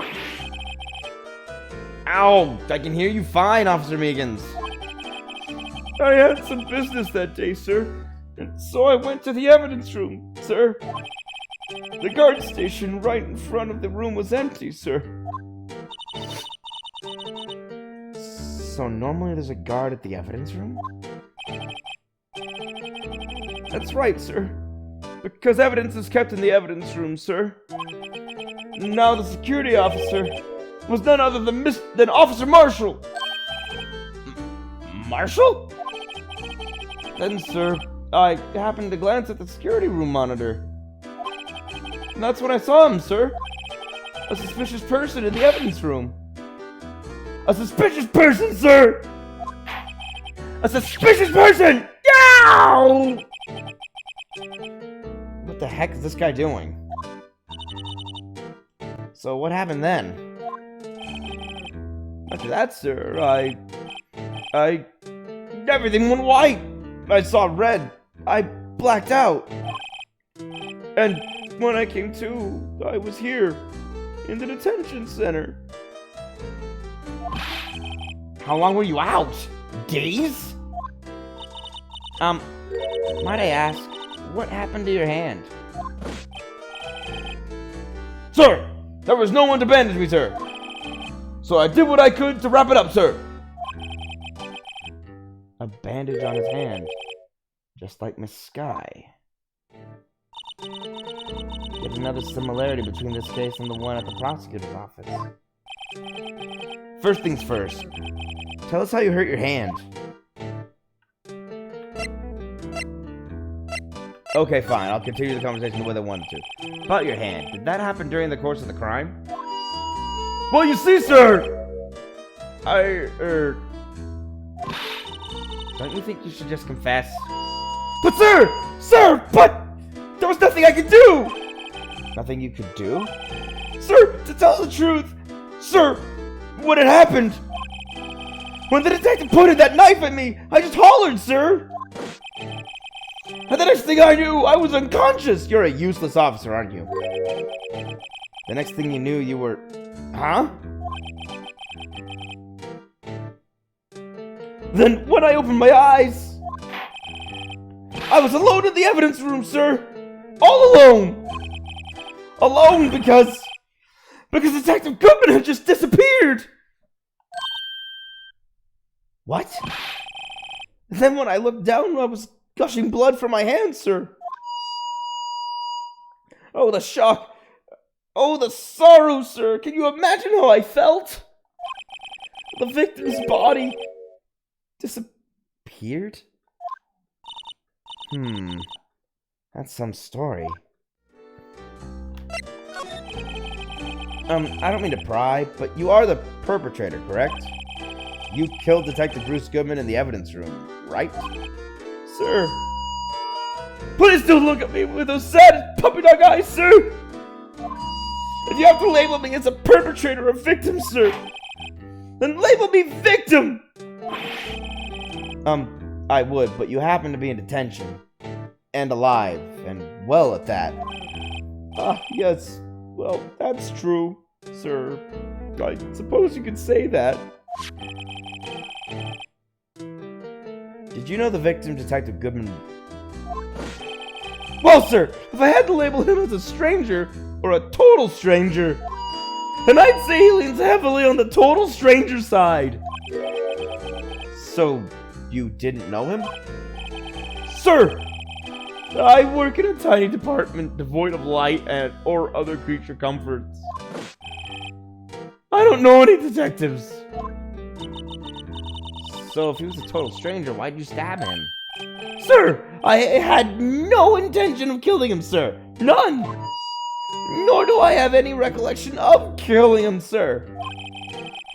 Ow, I can hear you fine, Officer Meekins. I had some business that day, sir, and so I went to the evidence room, sir. The guard station right in front of the room was empty, sir. So normally there's a guard at the evidence room? That's right, sir. Because evidence is kept in the evidence room, sir. Now the security officer was none other than Officer Marshall. Marshall? Then, sir, I happened to glance at the security room monitor. And that's when I saw him, sir. A suspicious person in the evidence room. A suspicious person, sir! A suspicious person! Yow! What the heck is this guy doing? So what happened then? After that, sir, everything went white. I saw red. I blacked out. And when I came to, I was here, in the detention center. How long were you out? Days? Might I ask, what happened to your hand? Sir, there was no one to bandage me, sir. So I did what I could to wrap it up, sir. A bandage on his hand, just like Miss Sky. Yet another similarity between this case and the one at the prosecutor's office. First things first, tell us how you hurt your hand. Okay, fine, I'll continue the conversation the way I wanted to. About your hand, did that happen during the course of the crime? Well, you see, sir! Don't you think you should just confess? But but there was nothing I could do! Nothing you could do? Sir, to tell the truth, sir, when it happened, when the detective pointed that knife at me, I just hollered, sir! And the next thing I knew, I was unconscious! You're a useless officer, aren't you? The next thing you knew, you were... Huh? Then, when I opened my eyes, I was alone in the evidence room, sir! All alone! Alone because Detective Goodman had just disappeared! What? Then when I looked down, I was gushing blood from my hands, sir. Oh, the shock. Oh, the sorrow, sir. Can you imagine how I felt? The victim's body disappeared? That's some story. I don't mean to pry, but you are the perpetrator, correct? You killed Detective Bruce Goodman in the evidence room, right? Sir, please don't look at me with those sad puppy dog eyes, sir! If you have to label me as a perpetrator or victim, sir, then label me victim! I would, but you happen to be in detention. And alive, and well at that. Yes, well, that's true, sir. I suppose you could say that. Did you know the victim, Detective Goodman? Well, sir, if I had to label him as a stranger, or a total stranger, then I'd say he leans heavily on the total stranger side. So, you didn't know him? Sir! I work in a tiny department devoid of light or other creature comforts. I don't know any detectives. So if he was a total stranger, why'd you stab him? Sir, I had no intention of killing him, sir. None! Nor do I have any recollection of killing him, sir.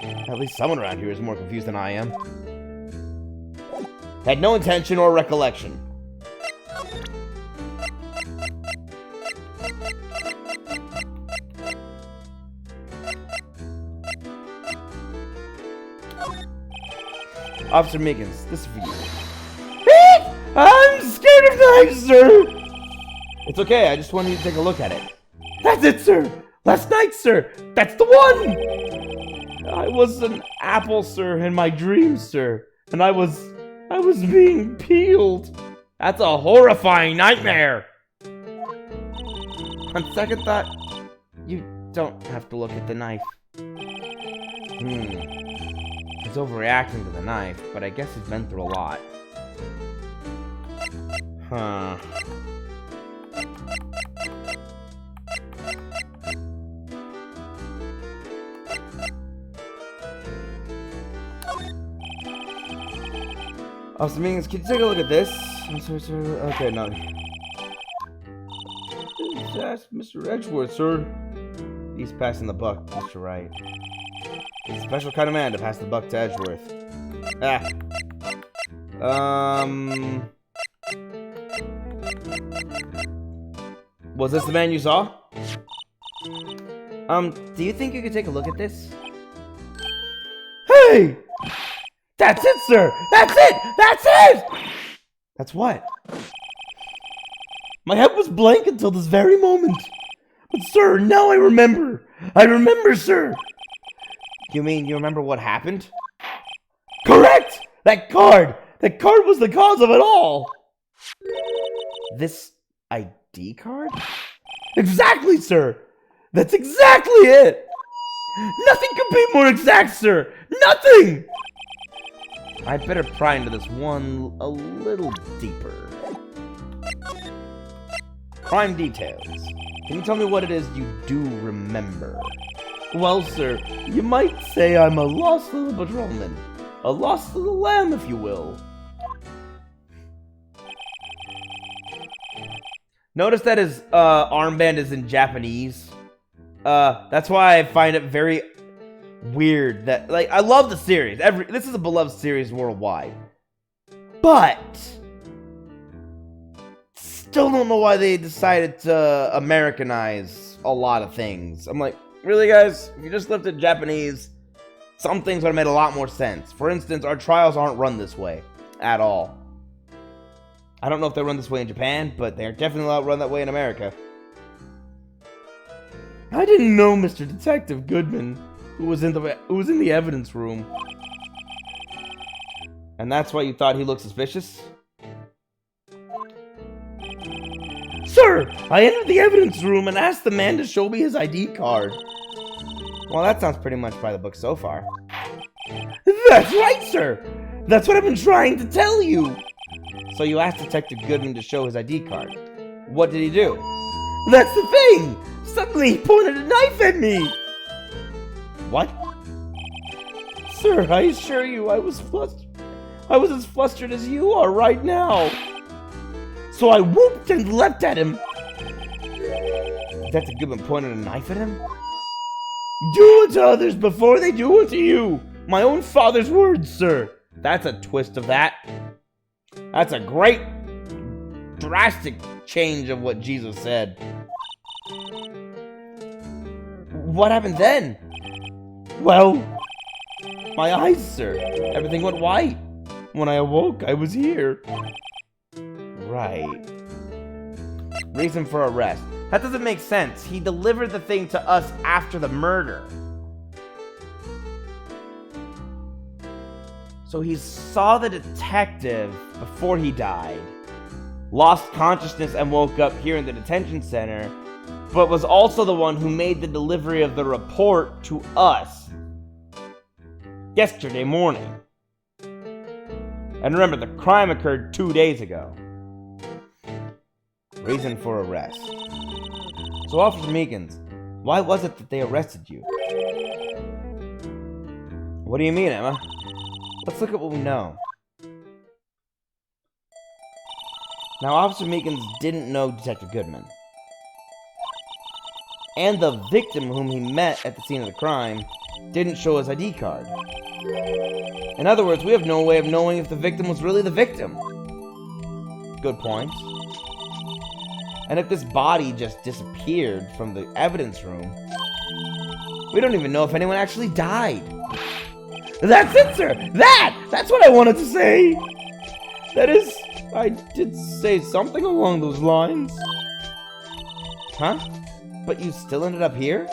At least someone around here is more confused than I am. Had no intention or recollection. Officer Miggins, this is for you. I'm scared of knives, sir! It's okay, I just wanted you to take a look at it. That's it, sir! Last night, sir! That's the one! I was an apple, sir, in my dreams, sir. And I was I was being peeled. That's a horrifying nightmare. On second thought, you don't have to look at the knife. He's overreacting to the knife, but I guess he's been through a lot. Huh. Officer Means, can you take a look at this? I'm sorry, sir. Okay, no. That's Mr. Edgeworth, sir. He's passing the buck, Mr. Wright. He's a special kind of man to pass the buck to Edgeworth. Was this the man you saw? Do you think you could take a look at this? Hey! That's it, sir! That's it! That's it! That's what? My head was blank until this very moment. But sir, now I remember. I remember, sir. You mean you remember what happened? Correct! That card! That card was the cause of it all! This ID card? Exactly, sir! That's exactly it! Nothing could be more exact, sir! Nothing! I'd better pry into this one a little deeper. Crime details. Can you tell me what it is you do remember? Well, sir, you might say I'm a lost little patrolman. A lost little lamb, if you will. Notice that his armband is in Japanese. That's why I find it very weird that, like, I love the series. This is a beloved series worldwide. But still don't know why they decided to Americanize a lot of things. I'm like, really, guys? If you just left it Japanese, some things would have made a lot more sense. For instance, our trials aren't run this way at all. I don't know if they run this way in Japan, but they're definitely not run that way in America. I didn't know Mr. Detective Goodman, who was in the evidence room. And that's why you thought he looked suspicious? Sir, I entered the evidence room and asked the man to show me his ID card. Well, that sounds pretty much by the book so far. That's right, sir! That's what I've been trying to tell you! So you asked Detective Goodman to show his ID card. What did he do? That's the thing! Suddenly he pointed a knife at me! What? Sir, I assure you I was as flustered as you are right now. So I whooped and leapt at him. Detective Goodman pointed a knife at him? Do unto others before they do unto you. My own father's words, sir. That's a twist of that. That's a great, drastic change of what Jesus said. What happened then? Well, my eyes, sir. Everything went white. When I awoke, I was here. Right. Reason for arrest. That doesn't make sense. He delivered the thing to us after the murder. So he saw the detective before he died, lost consciousness and woke up here in the detention center, but was also the one who made the delivery of the report to us yesterday morning. And remember, the crime occurred 2 days ago. Reason for arrest. So, Officer Meekins, why was it that they arrested you? What do you mean, Emma? Let's look at what we know. Now, Officer Meekins didn't know Detective Goodman. And the victim whom he met at the scene of the crime didn't show his ID card. In other words, we have no way of knowing if the victim was really the victim. Good point. And if this body just disappeared from the evidence room, we don't even know if anyone actually died. That's it, sir! That's what I wanted to say! That is, I did say something along those lines. Huh? But you still ended up here?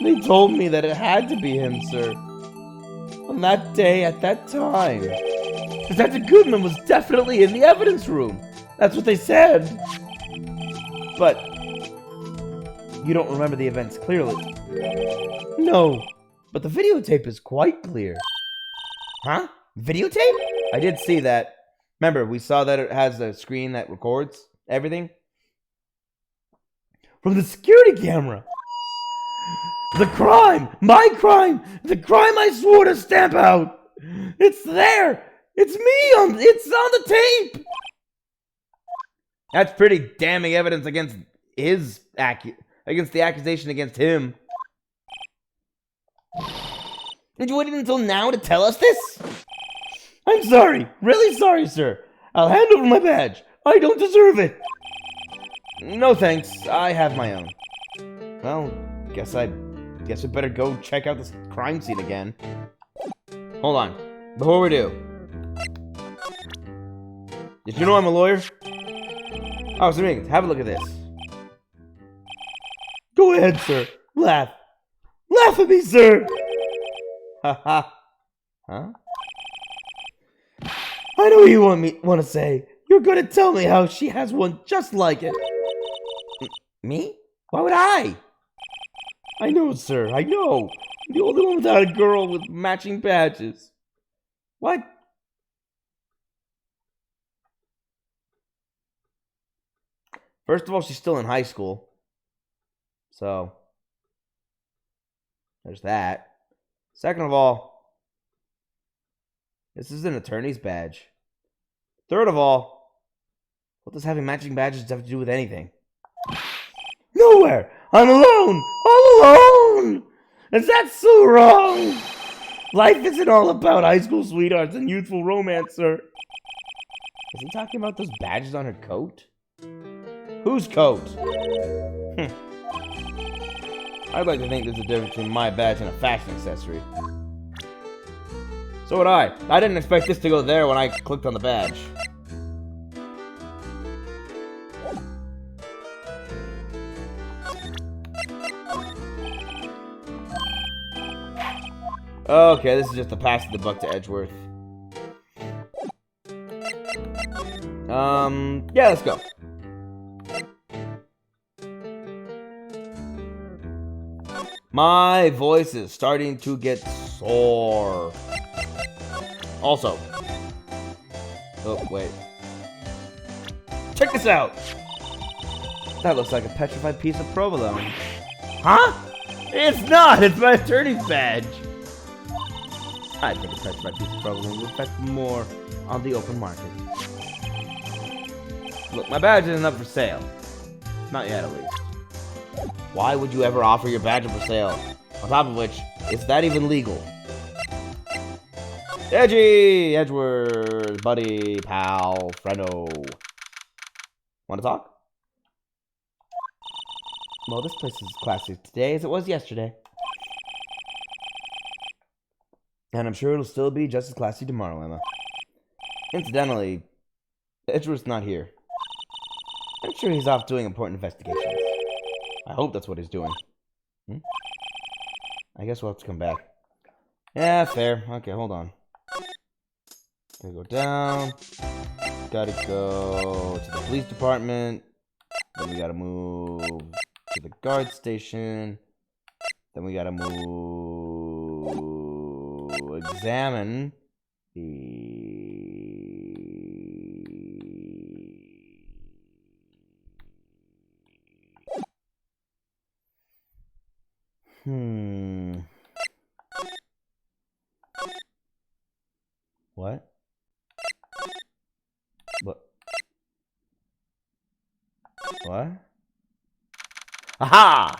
They told me that it had to be him, sir. On that day, at that time. Detective Goodman was definitely in the evidence room. That's what they said. But you don't remember the events clearly. No, but the videotape is quite clear. Huh? Videotape? I did see that. Remember, we saw that it has a screen that records everything. From the security camera. The crime! My crime! The crime I swore to stamp out! It's there! It's me! It's on the tape! That's pretty damning evidence against against the accusation against him. Did you wait until now to tell us this? I'm sorry. Really sorry, sir. I'll hand over my badge. I don't deserve it. No thanks. I have my own. Well, guess we better go check out this crime scene again. Hold on. Before we do. Did you know I'm a lawyer? Oh, Saming, have a look at this. Go ahead, sir. Laugh. Laugh at me, sir. Haha. Huh? I know what you want to say. You're going to tell me how she has one just like it. Me? Why would I? I know, sir. I know. I'm the only one without a girl with matching badges. What? First of all, she's still in high school. So, there's that. Second of all, this is an attorney's badge. Third of all, what does having matching badges have to do with anything? Nowhere! I'm alone! All alone! Is that so wrong? Life isn't all about high school sweethearts and youthful romance, sir. Is he talking about those badges on her coat? Whose coat? I'd like to think there's a difference between my badge and a fashion accessory. So would I. I didn't expect this to go there when I clicked on the badge. Okay, this is just a pass of the buck to Edgeworth. Yeah, let's go. My voice is starting to get sore. Also. Oh, wait. Check this out! That looks like a petrified piece of provolone. Huh? It's not! It's my attorney's badge! I think a petrified piece of provolone would fetch more on the open market. Look, my badge isn't up for sale. Not yet, at least. Why would you ever offer your badge for sale? On top of which, is that even legal? Edgy! Edgeworth, buddy, pal, friendo. Want to talk? Well, this place is as classy today as it was yesterday. And I'm sure it'll still be just as classy tomorrow, Emma. Incidentally, Edgeworth's not here. I'm sure he's off doing important investigations. I hope that's what he's doing. I guess we'll have to come back. Yeah, fair. Okay, hold on. Gotta go down. Gotta go to the police department. Then we gotta move to the guard station. Then we gotta examine the... What? What? Aha!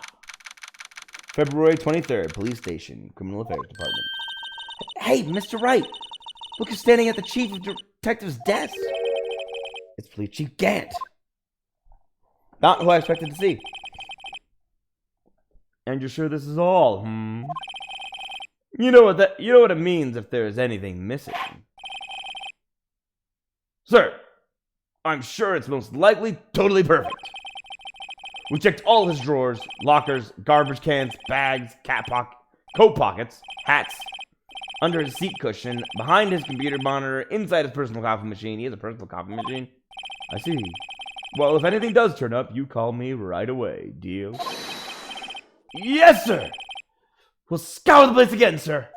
February 23rd, police station, criminal affairs department. Hey, Mr. Wright! Look who's standing at the chief of detective's desk. It's Police Chief Gant. Not who I expected to see. And you're sure this is all, You know what it means if there is anything missing. Sir, I'm sure it's most likely totally perfect. We checked all his drawers, lockers, garbage cans, bags, coat pockets, hats. under his seat cushion, behind his computer monitor, inside his personal coffee machine. He has a personal coffee machine? I see. Well, if anything does turn up, you call me right away. Deal? Yes, sir! We'll scour the place again, sir.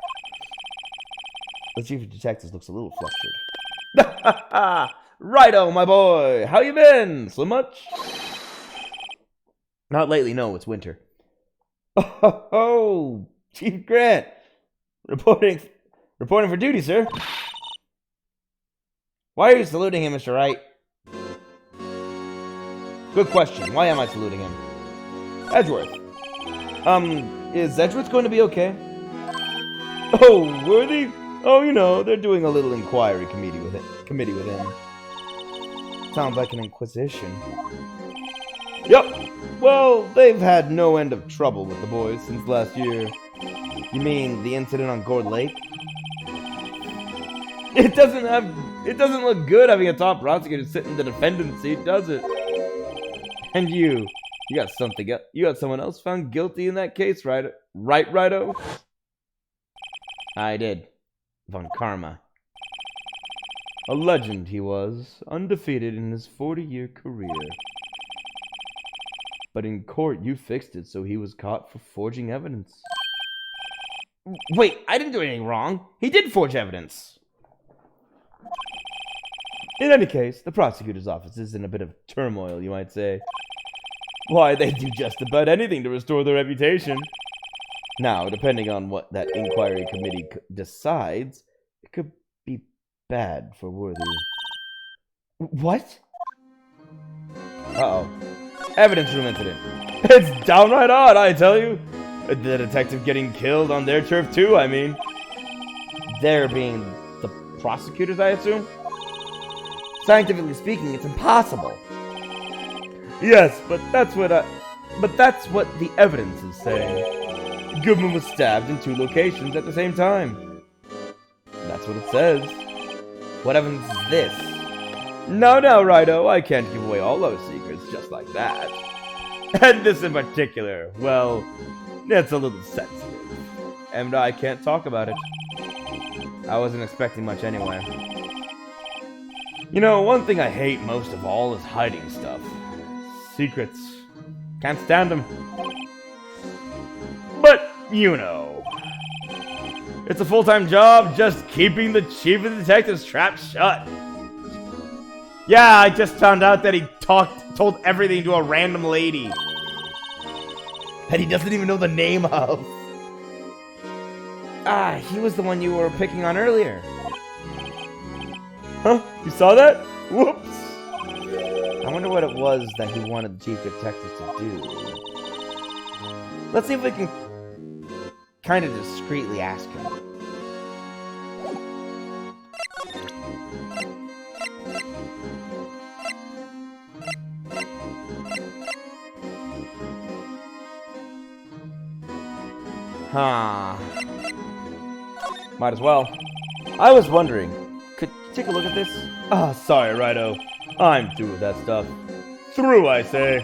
The chief of detectives looks a little flustered. Righto, my boy. How you been? Slim much? Not lately, no. It's winter. Oh, Chief Grant. Reporting for duty, sir. Why are you saluting him, Mr. Wright? Good question. Why am I saluting him? Edgeworth. Is Edgeworth going to be okay? Oh, Worthy? Oh, you know, they're doing a little inquiry committee with him. Sounds like an inquisition. Yep. Well, they've had no end of trouble with the boys since last year. You mean the incident on Gourd Lake? It doesn't look good having a top prosecutor sit in the defendant's seat, does it? And you got someone else found guilty in that case, right? Right, Righto? I did. Von Karma. A legend he was, undefeated in his 40-year career. But in court, you fixed it so he was caught for forging evidence. Wait, I didn't do anything wrong. He did forge evidence. In any case, the prosecutor's office is in a bit of turmoil, you might say. Why, they do just about anything to restore their reputation. Now, depending on what that inquiry committee decides, it could be bad for Worthy. What? Uh-oh. Evidence room incident. It's downright odd, I tell you. The detective getting killed on their turf too, I mean. There being the prosecutors, I assume? Scientifically speaking, it's impossible. Yes, but that's what the evidence is saying. Goodman was stabbed in 2 locations at the same time. That's what it says. What evidence is this? No, Righto, I can't give away all those secrets just like that. And this in particular, well, it's a little sensitive. And I can't talk about it. I wasn't expecting much anyway. You know, one thing I hate most of all is hiding stuff. Secrets. Can't stand them. But, you know. It's a full-time job just keeping the chief of the detectives trap shut. Yeah, I just found out that he told everything to a random lady. That he doesn't even know the name of. Ah, he was the one you were picking on earlier. Huh? You saw that? Whoops. I wonder what it was that he wanted the chief detective to do. Let's see if we can kind of discreetly ask him. Huh. Might as well. I was wondering, could you take a look at this? Ah, sorry, Righto. I'm through with that stuff. Through, I say.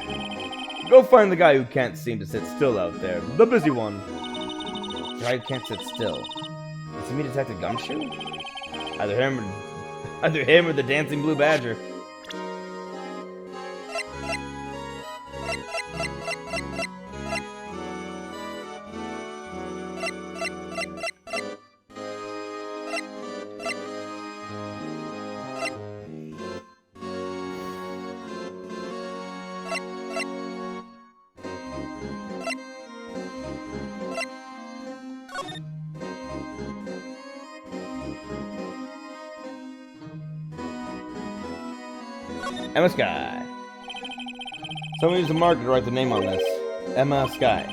Go find the guy who can't seem to sit still out there. The busy one. The guy who can't sit still. Is he me Detective Gumshoe? Either him or the Dancing Blue Badger. Emma Sky. Someone use a marker to write the name on this. Emma Sky.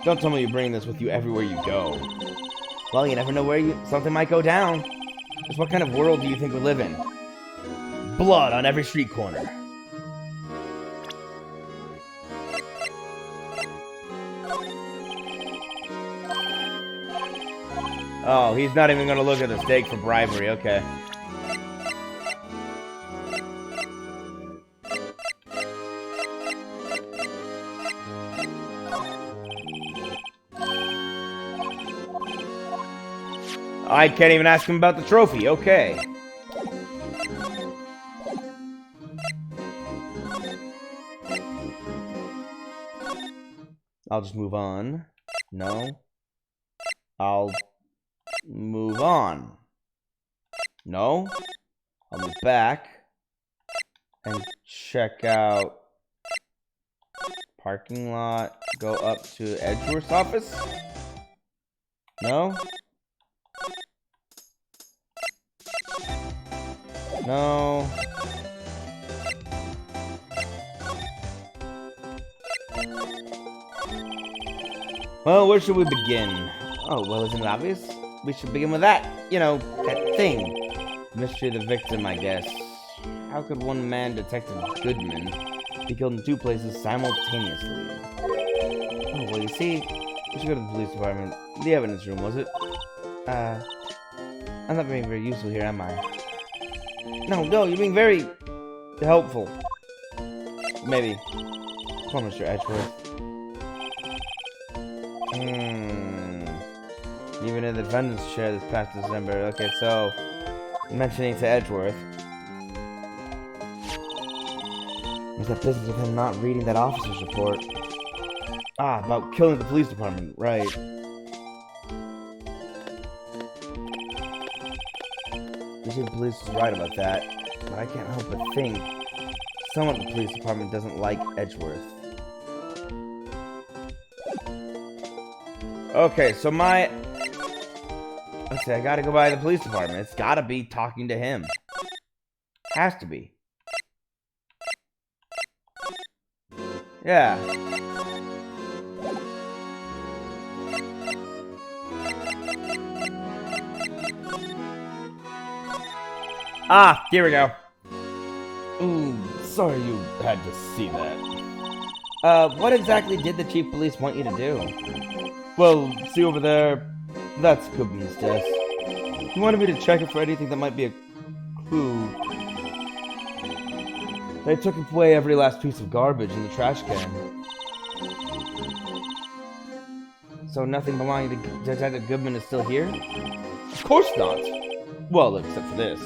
Don't tell me you bring this with you everywhere you go. Well, you never know where something might go down. Just what kind of world do you think we live in? Blood on every street corner. Oh, he's not even going to look at the stake for bribery. Okay. I can't even ask him about the trophy. Okay. I'll just move on. No. I'll move on. No. I'll move back. And check out parking lot. Go up to Edgeworth's office. No. No. Well, where should we begin? Oh, well, isn't it obvious? We should begin with that. You know, that thing. Mystery of the victim, I guess. How could one man, Detective Goodman, be killed in two places simultaneously? Oh, well, you see, we should go to the police department. The evidence room, was it? I'm not being very useful here, am I? No, you're being very helpful. Maybe. Come on, Mr. Edgeworth. Even in the defendant's chair this past December. Okay, so mentioning to Edgeworth. There's that business of him not reading that officer's report. Ah, about killing the police department, right. You see, the police is right about that, but I can't help but think someone at the police department doesn't like Edgeworth. Okay, so let's see, I gotta go by the police department. It's gotta be talking to him. Has to be. Yeah. Ah, here we go. Ooh, sorry you had to see that. What exactly did the chief police want you to do? Well, see over there, that's Goodman's desk. He wanted me to check it for anything that might be a clue. They took away every last piece of garbage in the trash can. So nothing belonging to Detective Goodman is still here? Of course not. Well, except for this.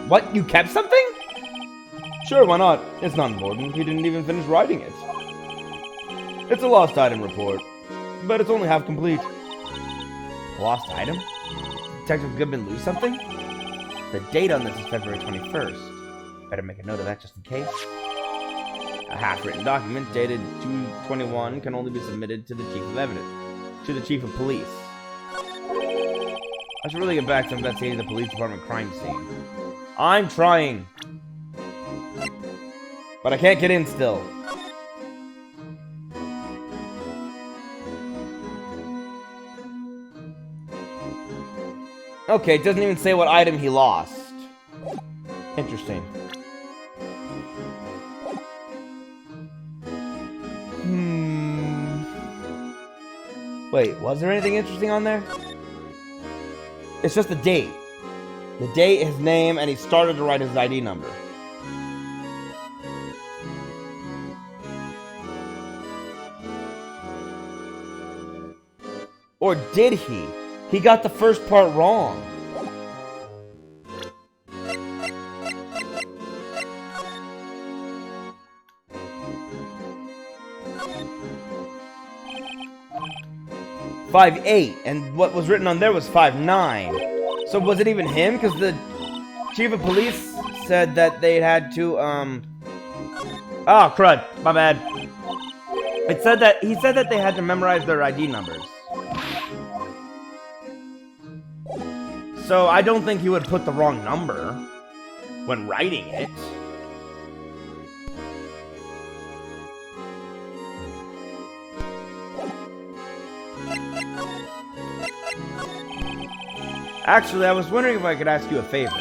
What? You kept something? Sure, why not? It's not important. He didn't even finish writing it. It's a lost item report, but it's only half complete. Lost item? Detective Goodman lose something? The date on this is February 21st. Better make a note of that just in case. A half-written document dated 2/21 can only be submitted to the chief of evidence, to the chief of police. I should really get back to investigating the police department crime scene. I'm trying, but I can't get in still. Okay, it doesn't even say what item he lost. Interesting. Wait, was there anything interesting on there? It's just the date. The date, his name, and he started to write his ID number. Or did he? He got the first part wrong. "5'8", and what was written on there was 5'9". So was it even him? Because the chief of police said that they had to, Oh, crud. My bad. He said that they had to memorize their ID numbers. So I don't think he would put the wrong number when writing it. Actually, I was wondering if I could ask you a favor.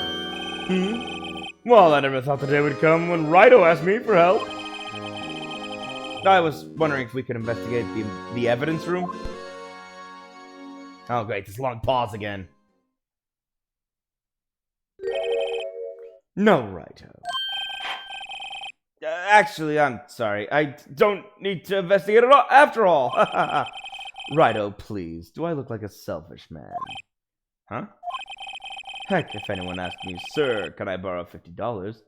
Well, I never thought the day would come when Wright asked me for help. I was wondering if we could investigate the evidence room. Oh, great. This long pause again. No, Righto. Actually, I'm sorry. I don't need to investigate at all, after all. Righto, please. Do I look like a selfish man? Huh? Heck, if anyone asked me, sir, can I borrow $50?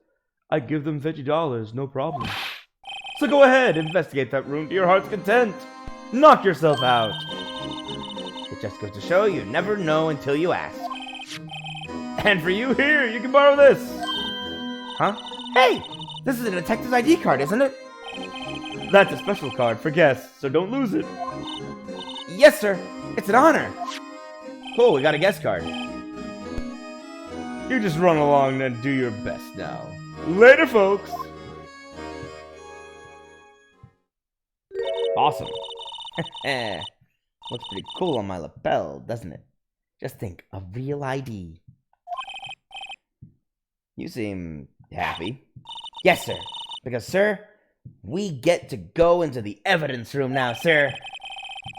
I'd give them $50, no problem. So go ahead, investigate that room to your heart's content. Knock yourself out. It just goes to show you never know until you ask. And for you, here, you can borrow this. Huh? Hey, this is a detective's ID card, isn't it? That's a special card for guests, so don't lose it. Yes, sir. It's an honor. Cool, we got a guest card. You just run along and do your best now. Later, folks. Awesome. Looks pretty cool on my lapel, doesn't it? Just think, a real ID. You seem happy. Yes, sir. Because, sir, we get to go into the evidence room now, sir.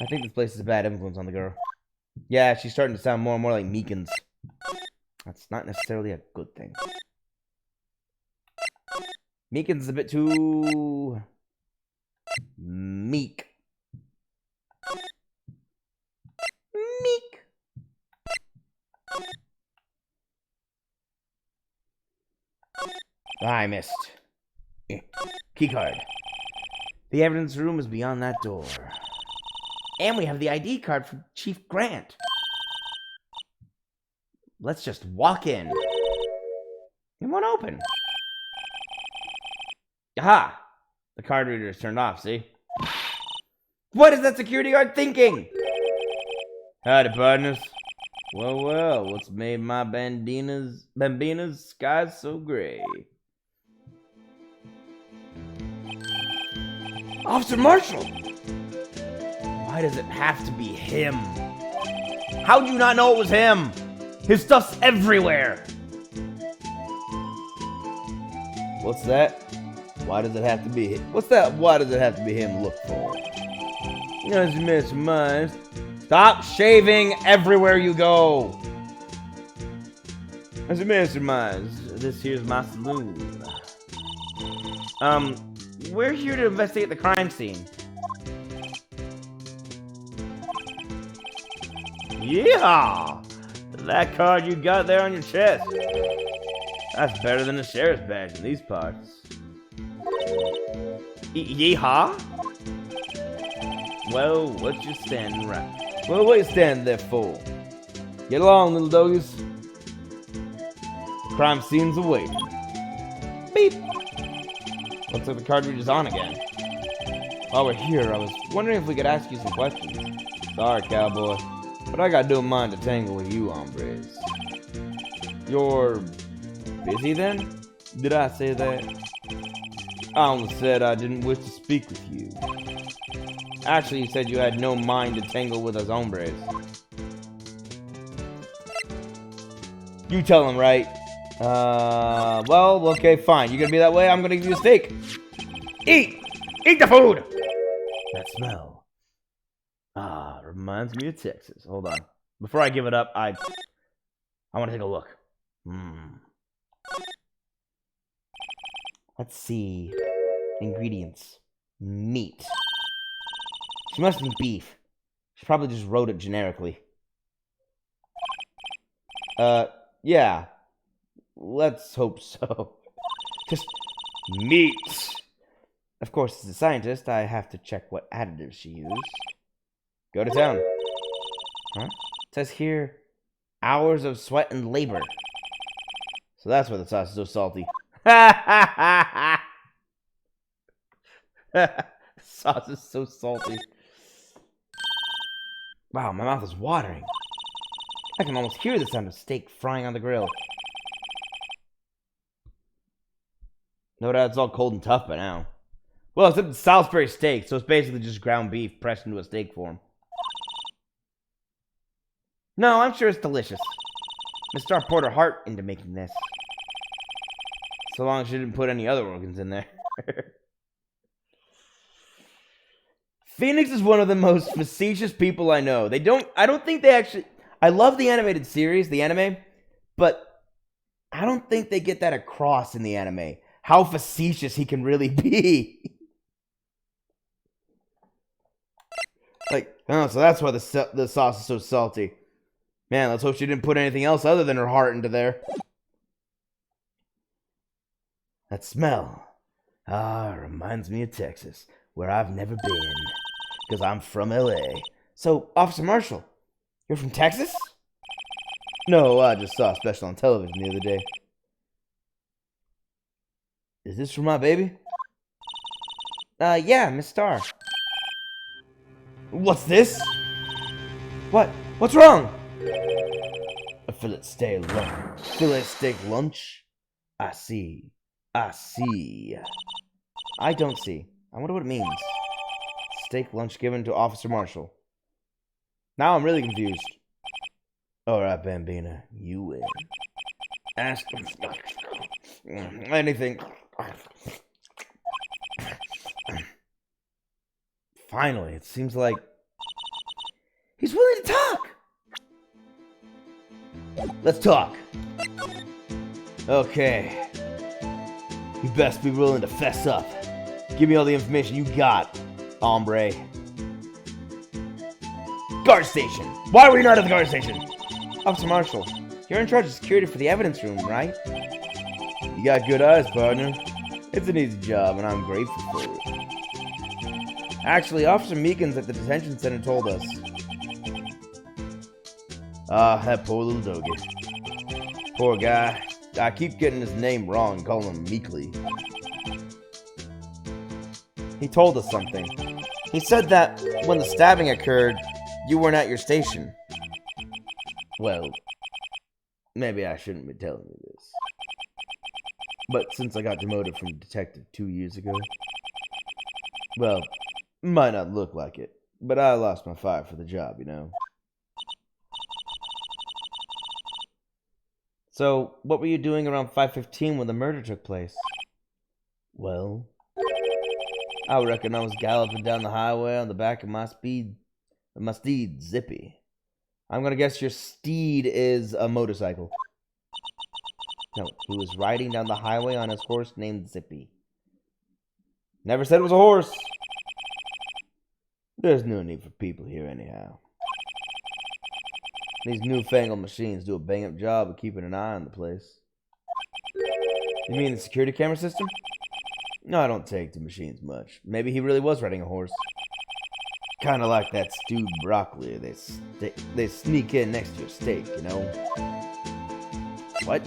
I think this place is a bad influence on the girl. Yeah, she's starting to sound more and more like Meekins. That's not necessarily a good thing. Meekins is a bit too... meek. Meek. I missed. Keycard. The evidence room is beyond that door. And we have the ID card from Chief Grant. Let's just walk in. It won't open. Aha! The card reader is turned off, see? What is that security guard thinking? Howdy, partners. Well, well, what's made my Bambina's skies so gray? Officer Marshall! Why does it have to be him? How'd you not know it was him? His stuff's everywhere! What's that? Why does it have to be him? What's that? Why does it have to be him look for? As you miss mine. Stop shaving everywhere you go! As a mastermind, this here's my saloon. We're here to investigate the crime scene. Yeah! That card you got there on your chest. That's better than the sheriff's badge in these parts. Yeehaw? Well, what you standing right? Well, what you standing there for? Get along, little doggies. The crime scene's awaiting. Beep! Looks like the card reader's on again. While we're here, I was wondering if we could ask you some questions. Sorry, cowboy, but I got no mind to tangle with you hombres. You're busy then? Did I say that? I only said I didn't wish to speak with you. Actually, you said you had no mind to tangle with us hombres. You tell him, right? Well, okay, fine. You gonna be that way? I'm gonna give you a steak. Eat! Eat the food! That smell. Ah, reminds me of Texas. Hold on. Before I give it up, I want to take a look. Let's see. Ingredients. Meat. She must be beef. She probably just wrote it generically. Yeah. Let's hope so. Just meat. Of course, as a scientist, I have to check what additives she used. Go to town. Huh? It says here, hours of sweat and labor. So that's why the sauce is so salty. Sauce is so salty. Wow, my mouth is watering. I can almost hear the sound of steak frying on the grill. No doubt it's all cold and tough by now. Well, except it's Salisbury steak, so it's basically just ground beef pressed into a steak form. No, I'm sure it's delicious. Mr. poured her heart into making this. So long as she didn't put any other organs in there. Phoenix is one of the most facetious people I know. I don't think they actually... I love the animated series, the anime, but I don't think they get that across in the anime. How facetious he can really be. Like, oh, so that's why the sauce is so salty. Man, let's hope she didn't put anything else other than her heart into there. That smell. Reminds me of Texas, where I've never been. Because I'm from LA. So, Officer Marshall, you're from Texas? No, I just saw a special on television the other day. Is this for my baby? Yeah, Miss Starr. What's this? What? What's wrong? A fillet steak lunch? I see. I don't see. I wonder what it means. Steak lunch given to Officer Marshall. Now I'm really confused. Alright, Bambina. You win. Ask anything. Finally, it seems like he's willing to talk. Let's talk. Okay. You best be willing to fess up. Give me all the information you got, hombre. Guard station. Why were you not at the guard station? Officer Marshall, you're in charge of security for the evidence room, right? You got good eyes, partner. It's an easy job, and I'm grateful for it. Actually, Officer Meekins at the detention center told us. That poor little doggy. Poor guy. I keep getting his name wrong and calling him Meekly. He told us something. He said that when the stabbing occurred, you weren't at your station. Well, maybe I shouldn't be telling you this. But since I got demoted from detective 2 years ago, well, might not look like it, but I lost my fire for the job, you know. So, what were you doing around 5:15 when the murder took place? Well, I reckon I was galloping down the highway on the back of my steed, Zippy. I'm gonna guess your steed is a motorcycle. No, he was riding down the highway on his horse named Zippy. Never said it was a horse. There's no need for people here anyhow. These newfangled machines do a bang-up job of keeping an eye on the place. You mean the security camera system? No, I don't take to machines much. Maybe he really was riding a horse. Kind of like that stewed broccoli. They sneak in next to your steak, you know? What?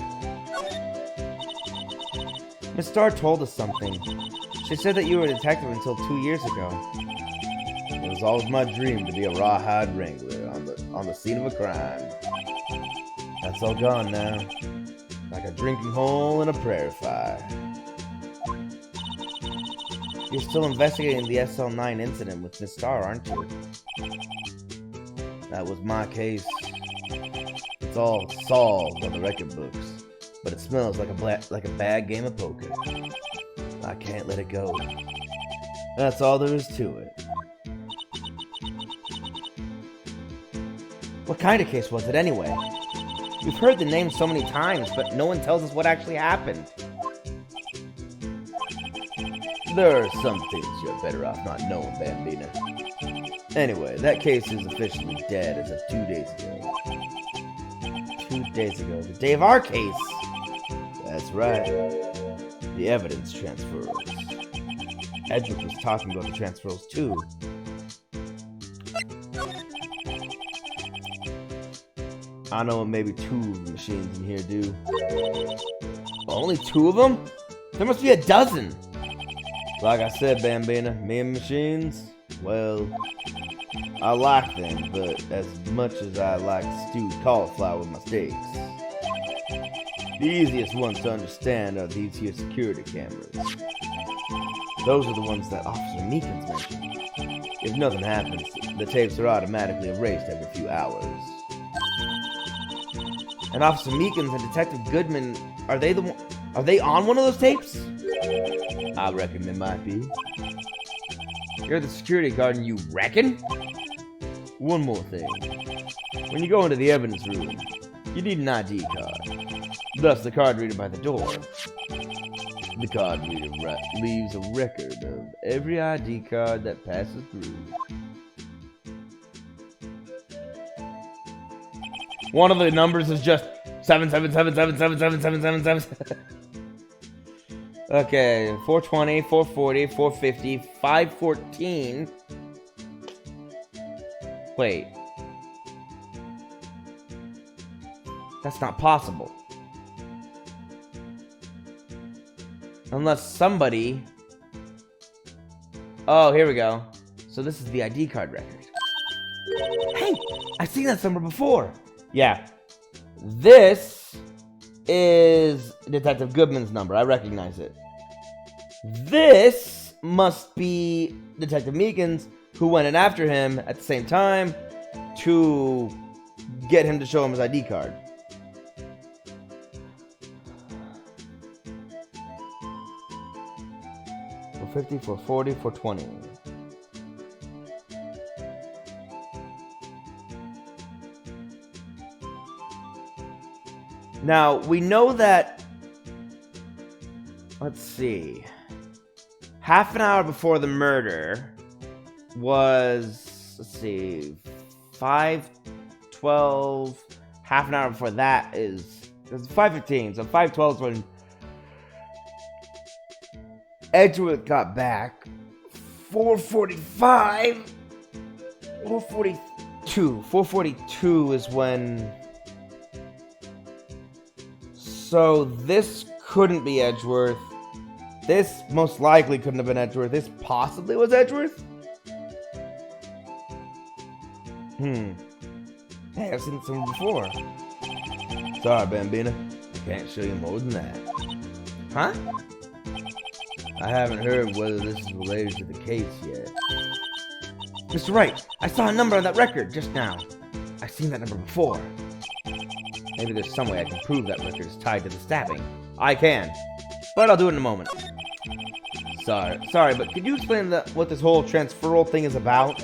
Miss Starr told us something. She said that you were a detective until 2 years ago. It was always my dream to be a rawhide wrangler on the scene of a crime. That's all gone now. Like a drinking hole in a prairie fire. You're still investigating the SL9 incident with Miss Starr, aren't you? That was my case. It's all solved on the record books, but it smells like a bad game of poker. I can't let it go. That's all there is to it. What kind of case was it anyway? We've heard the name so many times, but no one tells us what actually happened. There are some things you're better off not knowing, Bambina. Anyway, that case is officially dead as of 2 days ago. 2 days ago? The day of our case! That's right. The evidence transfers. Edric was talking about the transfers too. I know what maybe 2 of the machines in here do. Only 2 of them? There must be a dozen! Like I said, Bambina, me and machines, well, I like them, but as much as I like stewed cauliflower with my steaks. The easiest ones to understand are these here security cameras. Those are the ones that Officer Meekins mentioned. If nothing happens, the tapes are automatically erased every few hours. And Officer Meekins and Detective Goodman, are they on one of those tapes? I reckon they might be. You're the security guard and you reckon? One more thing. When you go into the evidence room, you need an ID card. Thus, the card reader by the door. The card reader leaves a record of every ID card that passes through. One of the numbers is just 777777777. Okay, 420, 440, 450, 514. Wait. That's not possible. Unless somebody... Oh, here we go. So this is the ID card record. Hey, I've seen that number before. Yeah. This is Detective Goodman's number. I recognize it. This must be Detective Meekins, who went in after him at the same time to get him to show him his ID card. $450, $440, $420. Now, we know that, let's see, half an hour before the murder was, let's see, 5:12, half an hour before that is, it's 5:15, so 5:12 is when Edgeworth got back. 4:45, 4:42 is when... So this couldn't be Edgeworth. This most likely couldn't have been Edgeworth. This possibly was Edgeworth? Hey, I've seen this one before. Sorry, Bambina. I can't show you more than that. Huh? I haven't heard whether this is related to the case yet. Mr. Wright, I saw a number on that record just now. I've seen that number before. Maybe there's some way I can prove that record is tied to the stabbing. I can, but I'll do it in a moment. Sorry, but could you explain what this whole transferal thing is about?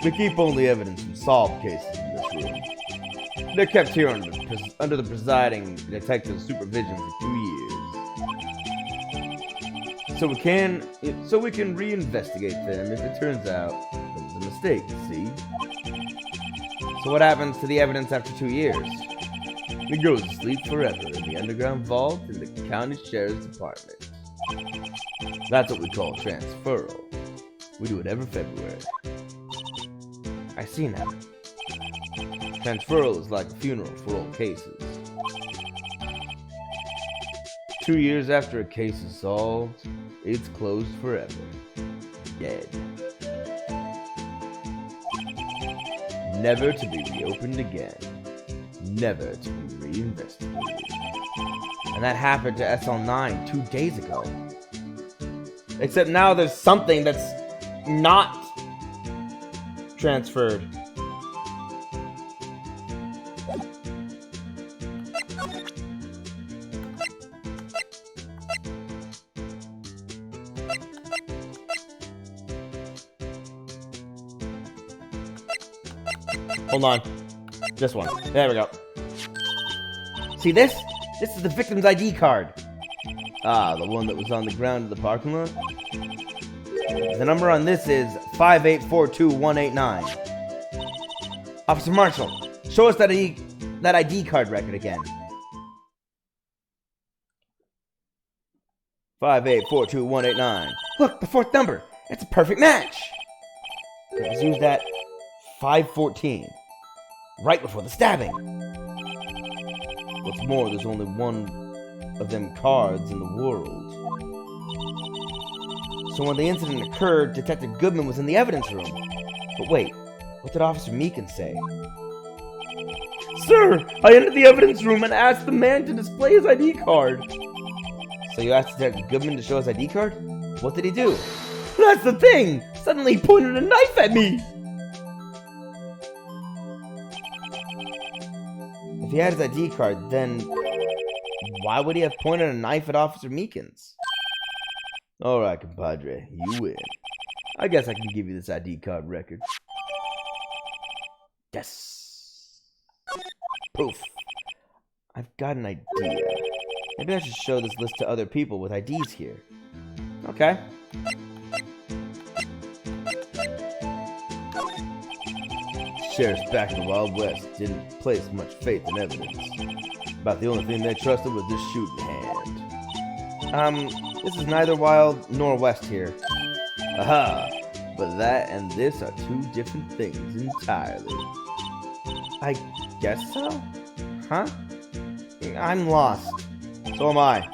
We keep only evidence from solved cases in this room. They're kept here under the presiding detective's supervision for 2 years. So we can reinvestigate them if it turns out there was a mistake, see? So what happens to the evidence after 2 years? It goes to sleep forever in the underground vault in the county sheriff's department. That's what we call transferal. We do it every February. I see now. Transferal is like a funeral for old cases. 2 years after a case is solved, it's closed forever. Dead. Never to be reopened again. Never to be reinvestigated. And that happened to SL9 2 days ago. Except now there's something that's not transferred. Hold on. This one. There we go. See this? This is the victim's ID card. Ah, the one that was on the ground in the parking lot? The number on this is 5842189. Officer Marshall, show us that ID card record again. 5842189. Look, the fourth number. It's a perfect match. It was used at 5:14, right before the stabbing. What's more, there's only one of them cards in the world. So when the incident occurred, Detective Goodman was in the evidence room. But wait, what did Officer Meekins say? Sir, I entered the evidence room and asked the man to display his ID card. So you asked Detective Goodman to show his ID card? What did he do? That's the thing! Suddenly he pointed a knife at me! If he had his ID card, then why would he have pointed a knife at Officer Meekins? Alright, compadre, you win. I guess I can give you this ID card record. Yes! Proof. I've got an idea. Maybe I should show this list to other people with IDs here. Okay. sheriffs back in the Wild West didn't place much faith in evidence. About the only thing they trusted was this shooting hand. This is neither Wild nor West here. Aha! But that and this are two different things entirely. I guess so? Huh? I'm lost. So am I.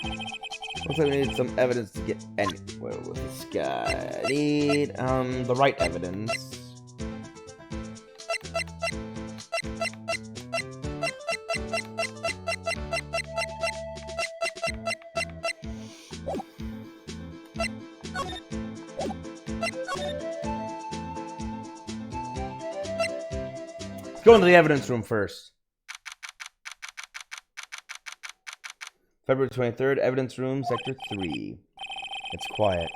Looks like we need some evidence to get anywhere with this guy. I need, the right evidence. Let's go into the evidence room first. February 23rd, evidence room, sector 3. It's quiet.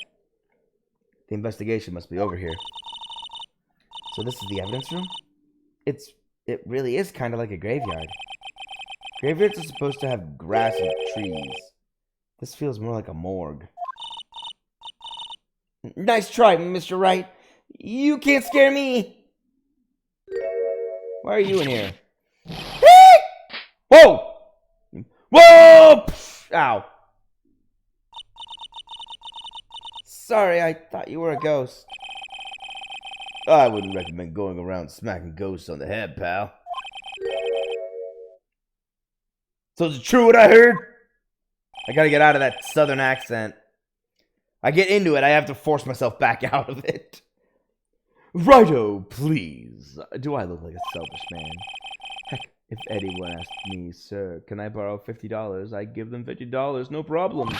The investigation must be over here. So this is the evidence room? It really is kind of like a graveyard. Graveyards are supposed to have grass and trees. This feels more like a morgue. Nice try, Mr. Wright. You can't scare me. Why are you in here? Whoa! Whoa! Ow. Sorry, I thought you were a ghost. I wouldn't recommend going around smacking ghosts on the head, pal. So is it true what I heard? I gotta get out of that southern accent. I get into it, I have to force myself back out of it. Righto, please. Do I look like a selfish man? Heck, if anyone asked me, sir, can I borrow $50? I'd give them $50, no problem.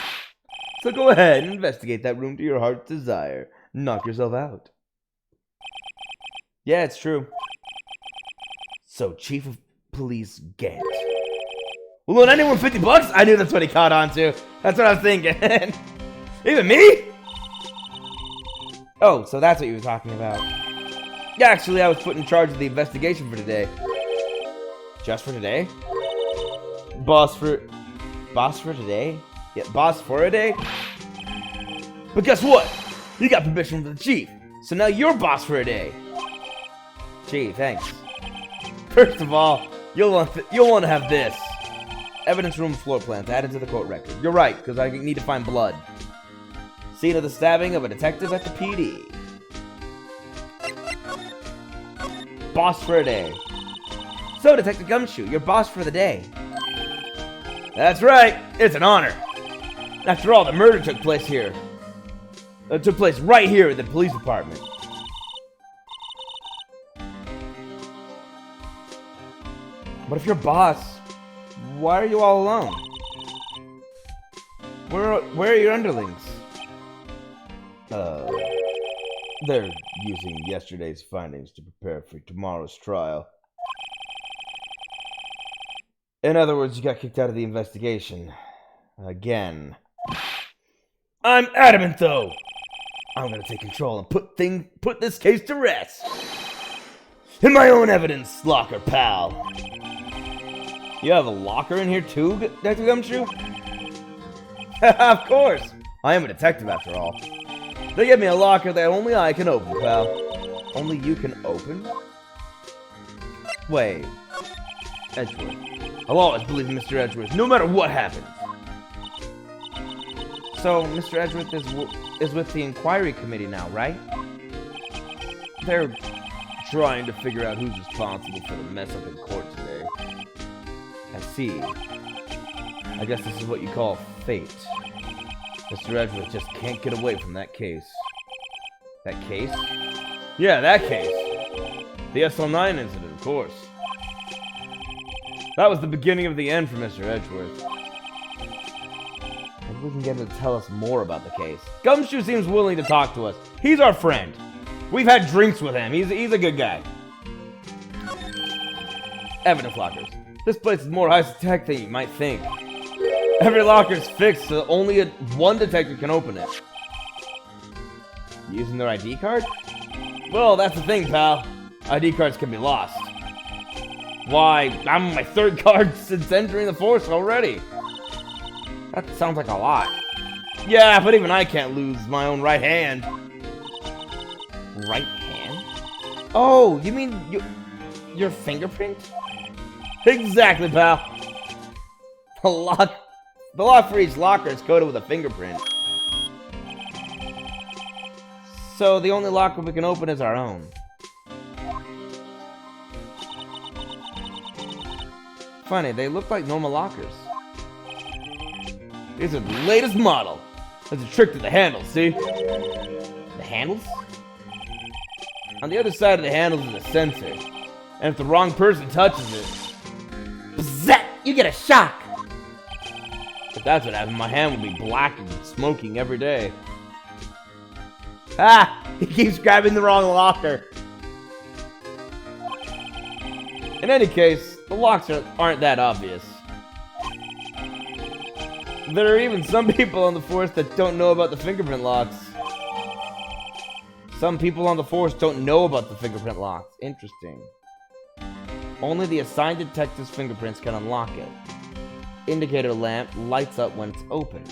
So go ahead and investigate that room to your heart's desire. Knock yourself out. Yeah, it's true. So, Chief of Police Gant. Will loan anyone $50? I knew that's what he caught on to. That's what I was thinking. Even me? Oh, so that's what you were talking about. Yeah, actually, I was put in charge of the investigation for today. Just for today? Boss for today? Yeah, boss for a day? But guess what? You got permission from the chief, so now you're boss for a day. Gee, thanks. First of all, you'll want to have this. Evidence room floor plans added to the court record. You're right, because I need to find blood. Scene of the stabbing of a detective at the PD. Boss for a day. So, Detective Gumshoe, you're boss for the day. That's right. It's an honor. After all, the murder took place here. It took place right here at the police department. But if you're boss, why are you all alone? Where are your underlings? They're using yesterday's findings to prepare for tomorrow's trial. In other words, you got kicked out of the investigation. Again. I'm adamant, though! I'm gonna take control and put this case to rest. In my own evidence locker, pal. You have a locker in here too, Detective Gumshoe? Of course! I am a detective after all. They gave me a locker that only I can open, pal. Only you can open? Wait. Edgeworth. I'll always believe in Mr. Edgeworth, no matter what happens. So, Mr. Edgeworth is with the inquiry committee now, right? They're trying to figure out who's responsible for the mess up in court today. I see. I guess this is what you call fate. Mr. Edgeworth just can't get away from that case. That case? Yeah, that case. The SL9 incident, of course. That was the beginning of the end for Mr. Edgeworth. Maybe we can get him to tell us more about the case. Gumshoe seems willing to talk to us. He's our friend. We've had drinks with him. He's a good guy. Evidence lockers. This place is more high-tech than you might think. Every locker's fixed so only one detective can open it. Using their ID card? Well, that's the thing, pal. ID cards can be lost. Why, I'm on my third card since entering the force already. That sounds like a lot. Yeah, but even I can't lose my own right hand. Right hand? Oh, you mean Your fingerprint? Exactly, pal. The lock for each locker is coded with a fingerprint. So the only locker we can open is our own. Funny, they look like normal lockers. These are the latest model. There's a trick to the handles, see? The handles? On the other side of the handles is a sensor. And if the wrong person touches it, bzzzt, you get a shock. If that's what happened, my hand would be black and smoking every day. Ah! He keeps grabbing the wrong locker. In any case, the locks aren't that obvious. There are even some people on the force that don't know about the fingerprint locks. Some people on the force don't know about the fingerprint locks. Interesting. Only the assigned detective's fingerprints can unlock it. Indicator lamp lights up when it's open.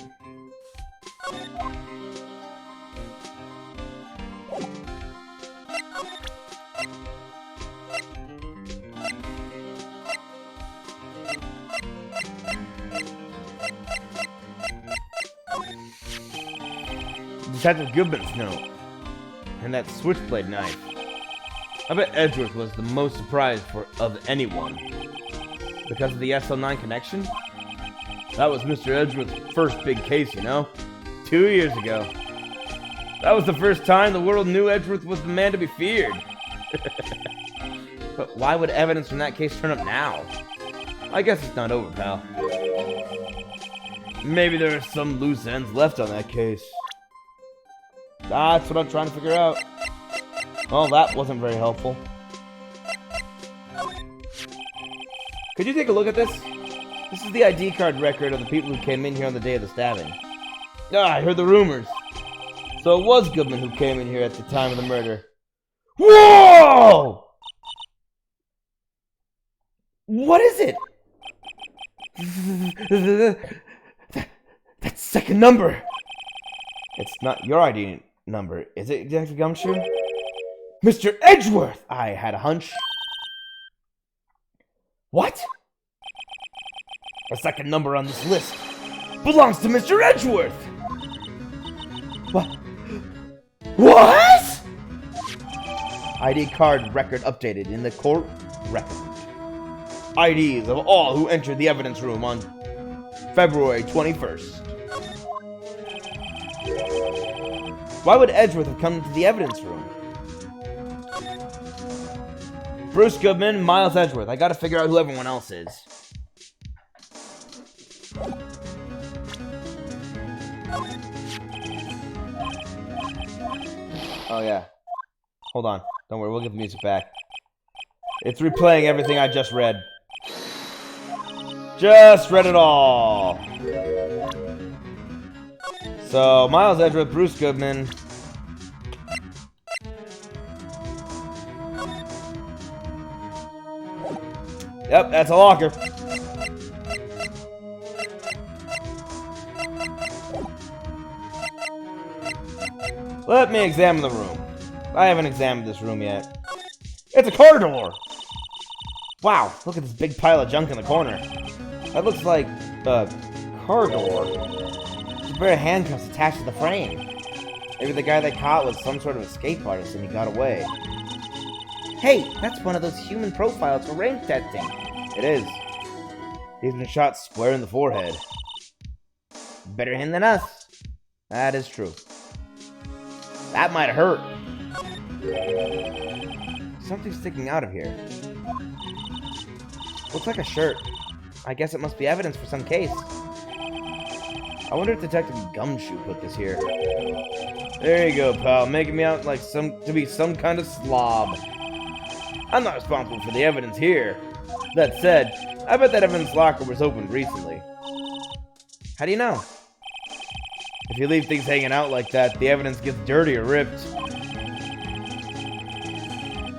Detective Goodman's note. And that switchblade knife. I bet Edgeworth was the most surprised of anyone. Because of the SL9 connection? That was Mr. Edgeworth's first big case, you know? 2 years ago. That was the first time the world knew Edgeworth was the man to be feared. But why would evidence from that case turn up now? I guess it's not over, pal. Maybe there are some loose ends left on that case. That's what I'm trying to figure out. Well, that wasn't very helpful. Could you take a look at this? This is the ID card record of the people who came in here on the day of the stabbing. Ah, I heard the rumors. So it was Goodman who came in here at the time of the murder. Whoa! What is it? That second number. It's not your ID number, is it, Detective Gumshoe? Mr. Edgeworth! I had a hunch. What? The second number on this list belongs to Mr. Edgeworth! What? What? ID card record updated in the court record. IDs of all who entered the evidence room on February 21st. Why would Edgeworth have come to the evidence room? Bruce Goodman, Miles Edgeworth. I gotta figure out who everyone else is. Oh yeah. Hold on. Don't worry, we'll get the music back. It's replaying everything I just read. Just read it all. So, Miles Edgeworth, Bruce Goodman. Yep, that's a locker. Let me examine the room. I haven't examined this room yet. It's a corridor! Wow, look at this big pile of junk in the corner. That looks like a car door. There's a pair of handcuffs attached to the frame. Maybe the guy they caught was some sort of escape artist and he got away. Hey, that's one of those human profiles for range testing. It is. He's been shot square in the forehead. Better him than us. That is true. That might hurt. Something's sticking out of here. Looks like a shirt. I guess it must be evidence for some case. I wonder if Detective Gumshoe put this here. There you go, pal. Making me out like to be some kind of slob. I'm not responsible for the evidence here. That said, I bet that evidence locker was opened recently. How do you know? If you leave things hanging out like that, the evidence gets dirty or ripped.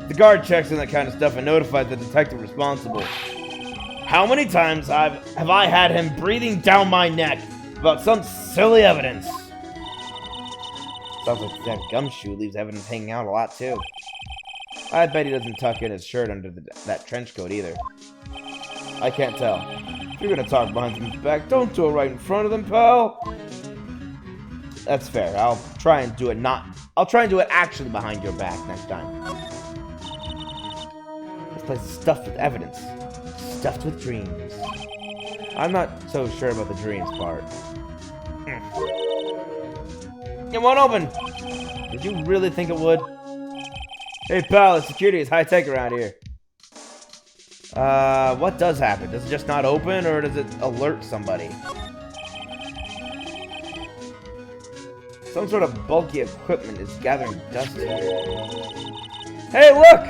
The guard checks in that kind of stuff and notifies the detective responsible. How many times have I had him breathing down my neck about some silly evidence? Sounds like that Gumshoe leaves evidence hanging out a lot too. I bet he doesn't tuck in his shirt under that trench coat either. I can't tell. If you're gonna talk behind his back, don't do it right in front of them, pal. That's fair. I'll try and do it actually behind your back next time. This place is stuffed with evidence. Stuffed with dreams. I'm not so sure about the dreams part. It won't open! Did you really think it would? Hey pal, the security is high-tech around here. What does happen? Does it just not open, or does it alert somebody? Some sort of bulky equipment is gathering dust here. Hey, look!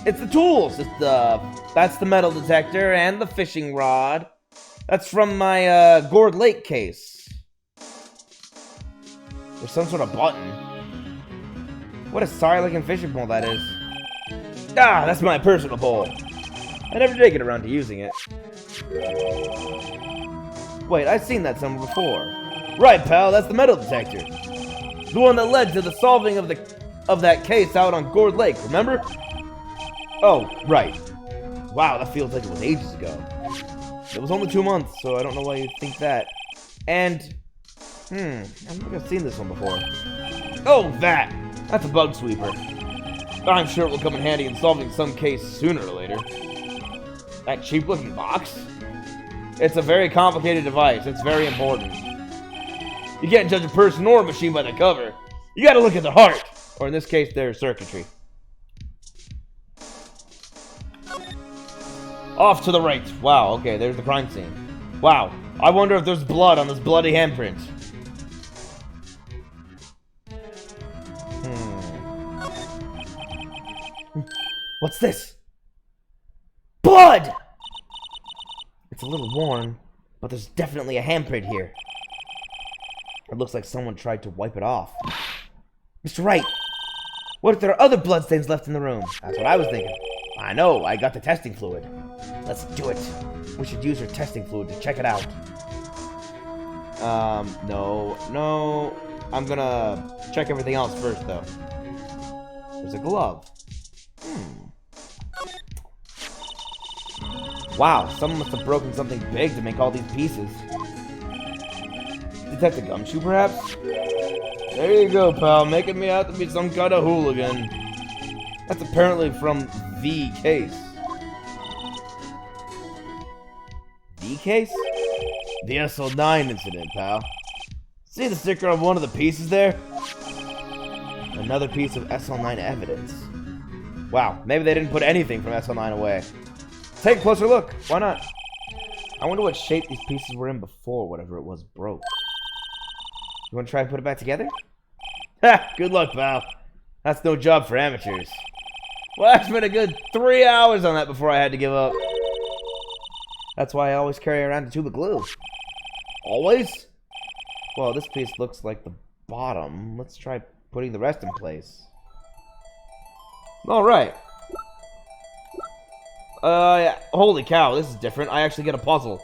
It's the tools! That's the metal detector and the fishing rod. That's from my, Gourd Lake case. There's some sort of button. What a sorry-looking fishing pole that is. Ah, that's my personal pole. I never did get around to using it. Wait, I've seen that somewhere before. Right, pal, that's the metal detector. The one that led to the solving of that case out on Gourd Lake, remember? Oh, right. Wow, that feels like it was ages ago. It was only 2 months, so I don't know why you'd think that. And, I don't think I've seen this one before. Oh, that's a bug sweeper. I'm sure it will come in handy in solving some case sooner or later. That cheap-looking box? It's a very complicated device. It's very important. You can't judge a person or a machine by the cover. You gotta look at the heart, or in this case, their circuitry. Off to the right. Wow, okay, there's the crime scene. Wow, I wonder if there's blood on this bloody handprint. What's this? Blood! It's a little worn, but there's definitely a handprint here. It looks like someone tried to wipe it off. Mr. Wright, what if there are other bloodstains left in the room? That's what I was thinking. I know, I got the testing fluid. Let's do it. We should use your testing fluid to check it out. No. I'm gonna check everything else first, though. There's a glove. Wow, someone must have broken something big to make all these pieces. Detective Gumshoe, perhaps? There you go, pal, making me out to be some kind of hooligan. That's apparently from the case. The case? The SL9 incident, pal. See the sticker on one of the pieces there? Another piece of SL9 evidence. Wow, maybe they didn't put anything from SL9 away. Take a closer look. Why not? I wonder what shape these pieces were in before whatever it was broke. You want to try and put it back together? Ha! Good luck, pal. That's no job for amateurs. Well, I spent a good 3 hours on that before I had to give up. That's why I always carry around a tube of glue. Always? Well, this piece looks like the bottom. Let's try putting the rest in place. Alright. Yeah. Holy cow, this is different. I actually get a puzzle.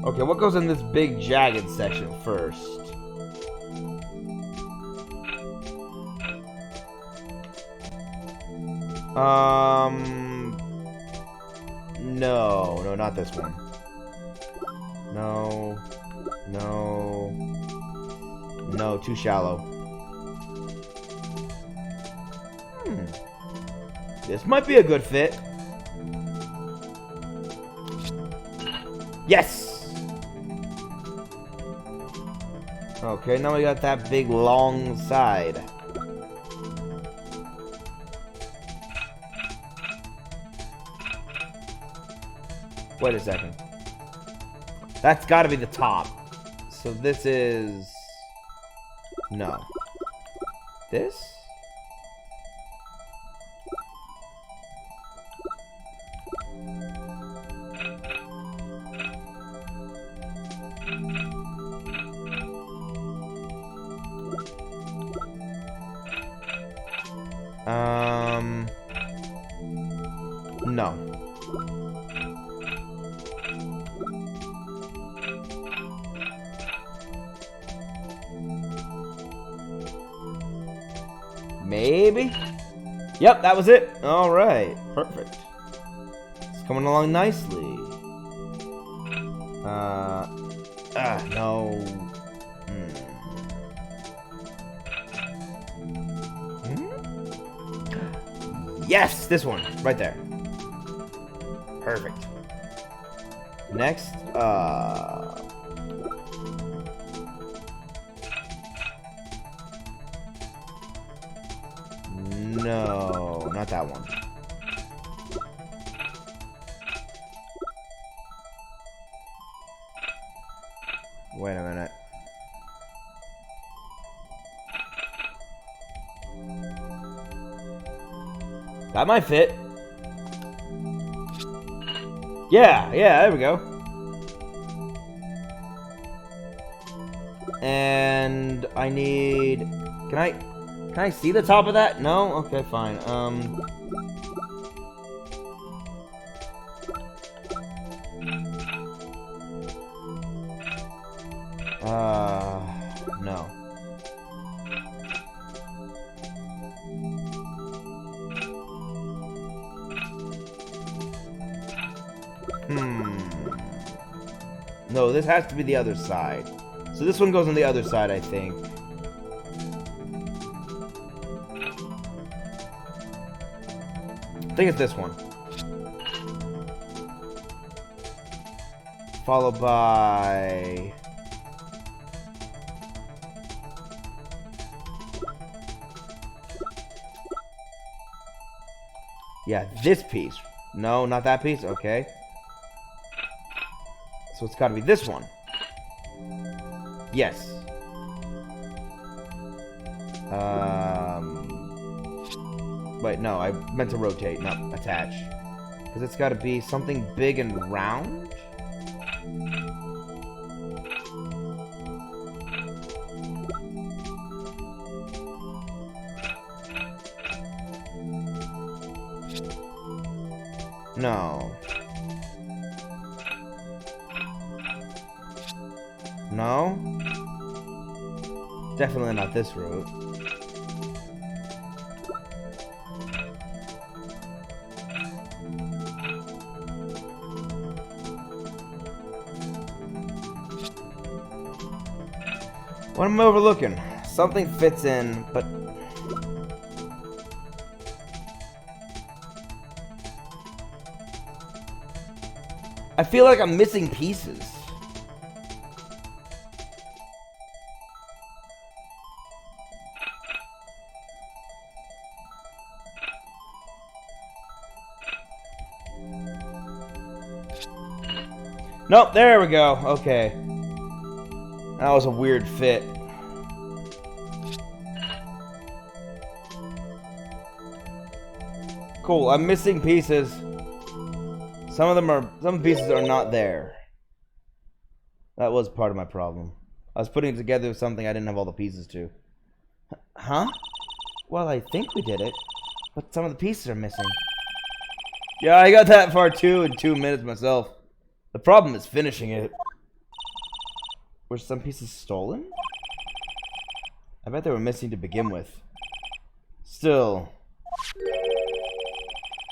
Okay, what goes in this big jagged section first? No, not this one. No, too shallow. This might be a good fit. Yes! Okay, now we got that big long side. Wait a second. That's gotta be the top. So this is... No. This? No. Maybe? Yep, that was it. Alright, perfect. It's coming along nicely. No. Yes, this one, right there. Perfect. Next, no, not that one. Wait a minute. That might fit. Yeah, there we go. And I need... Can I see the top of that? No? Okay, fine. No. No, this has to be the other side. So this one goes on the other side, I think. I think it's this one. Followed by... Yeah, this piece. No, not that piece. Okay. So it's got to be this one. Yes. Wait, no, I meant to rotate, not attach. Because it's got to be something big and round? No. No? Definitely not this route. What am I overlooking? Something fits in, but... I feel like I'm missing pieces. Nope, there we go. Okay. That was a weird fit. Cool, I'm missing pieces. Some pieces are not there. That was part of my problem. I was putting it together with something I didn't have all the pieces to. Huh? Well, I think we did it, but some of the pieces are missing. Yeah, I got that far too in 2 minutes myself. The problem is finishing it. Were some pieces stolen? I bet they were missing to begin with. Still,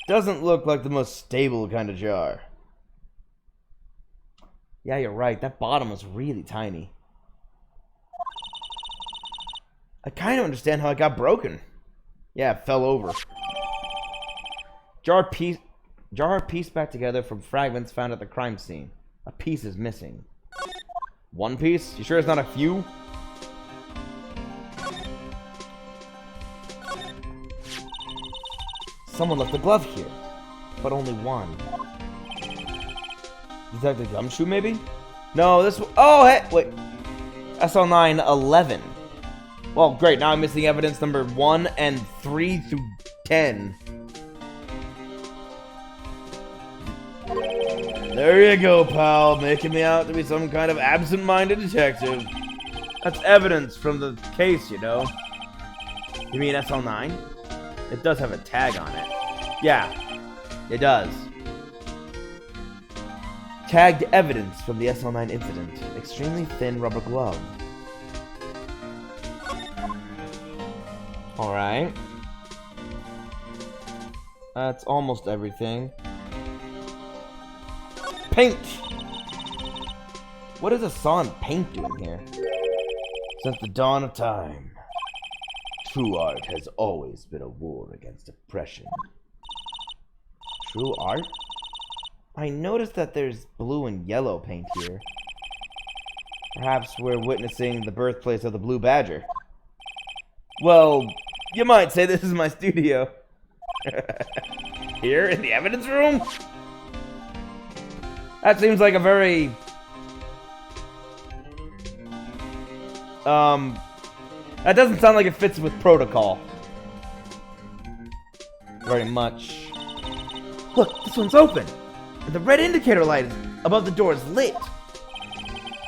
doesn't look like the most stable kind of jar. Yeah, you're right. That bottom was really tiny. I kind of understand how it got broken. Yeah, it fell over. Jar pieced back together from fragments found at the crime scene. A piece is missing. One piece? You sure it's not a few? Someone left a glove here, but only one. Detective Gumshoe, maybe? No, this one. Oh, hey, wait. SL9 11. Well, great. Now I'm missing evidence number 1 and 3 through 10. There you go, pal. Making me out to be some kind of absent-minded detective. That's evidence from the case, you know. You mean SL9? It does have a tag on it. Yeah. It does. Tagged evidence from the SL9 incident. Extremely thin rubber glove. Alright. That's almost everything. Paint! What is a saw and paint doing here? Since the dawn of time, true art has always been a war against oppression. True art? I noticed that there's blue and yellow paint here. Perhaps we're witnessing the birthplace of the Blue Badger. Well, you might say this is my studio. Here in the evidence room? That seems like a very... that doesn't sound like it fits with protocol. Very much. Look, this one's open. And the red indicator light above the door is lit.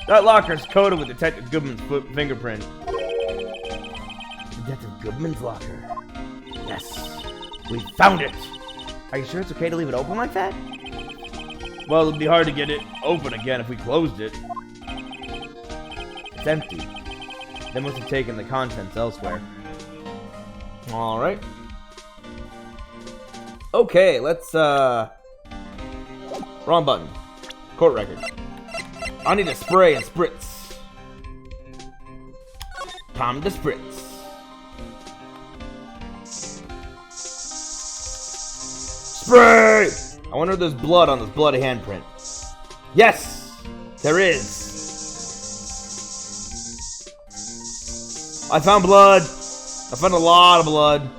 That locker's coated with Detective Goodman's fingerprint. Detective Goodman's locker. Yes, we found it. Are you sure it's okay to leave it open like that? Well, it'd be hard to get it open again if we closed it. It's empty. They must have taken the contents elsewhere. Alright. Okay, let's, wrong button. Court record. I need a spray and spritz. Time to spritz. Spray! I wonder if there's blood on this bloody handprint. Yes! There is! I found blood! I found a lot of blood.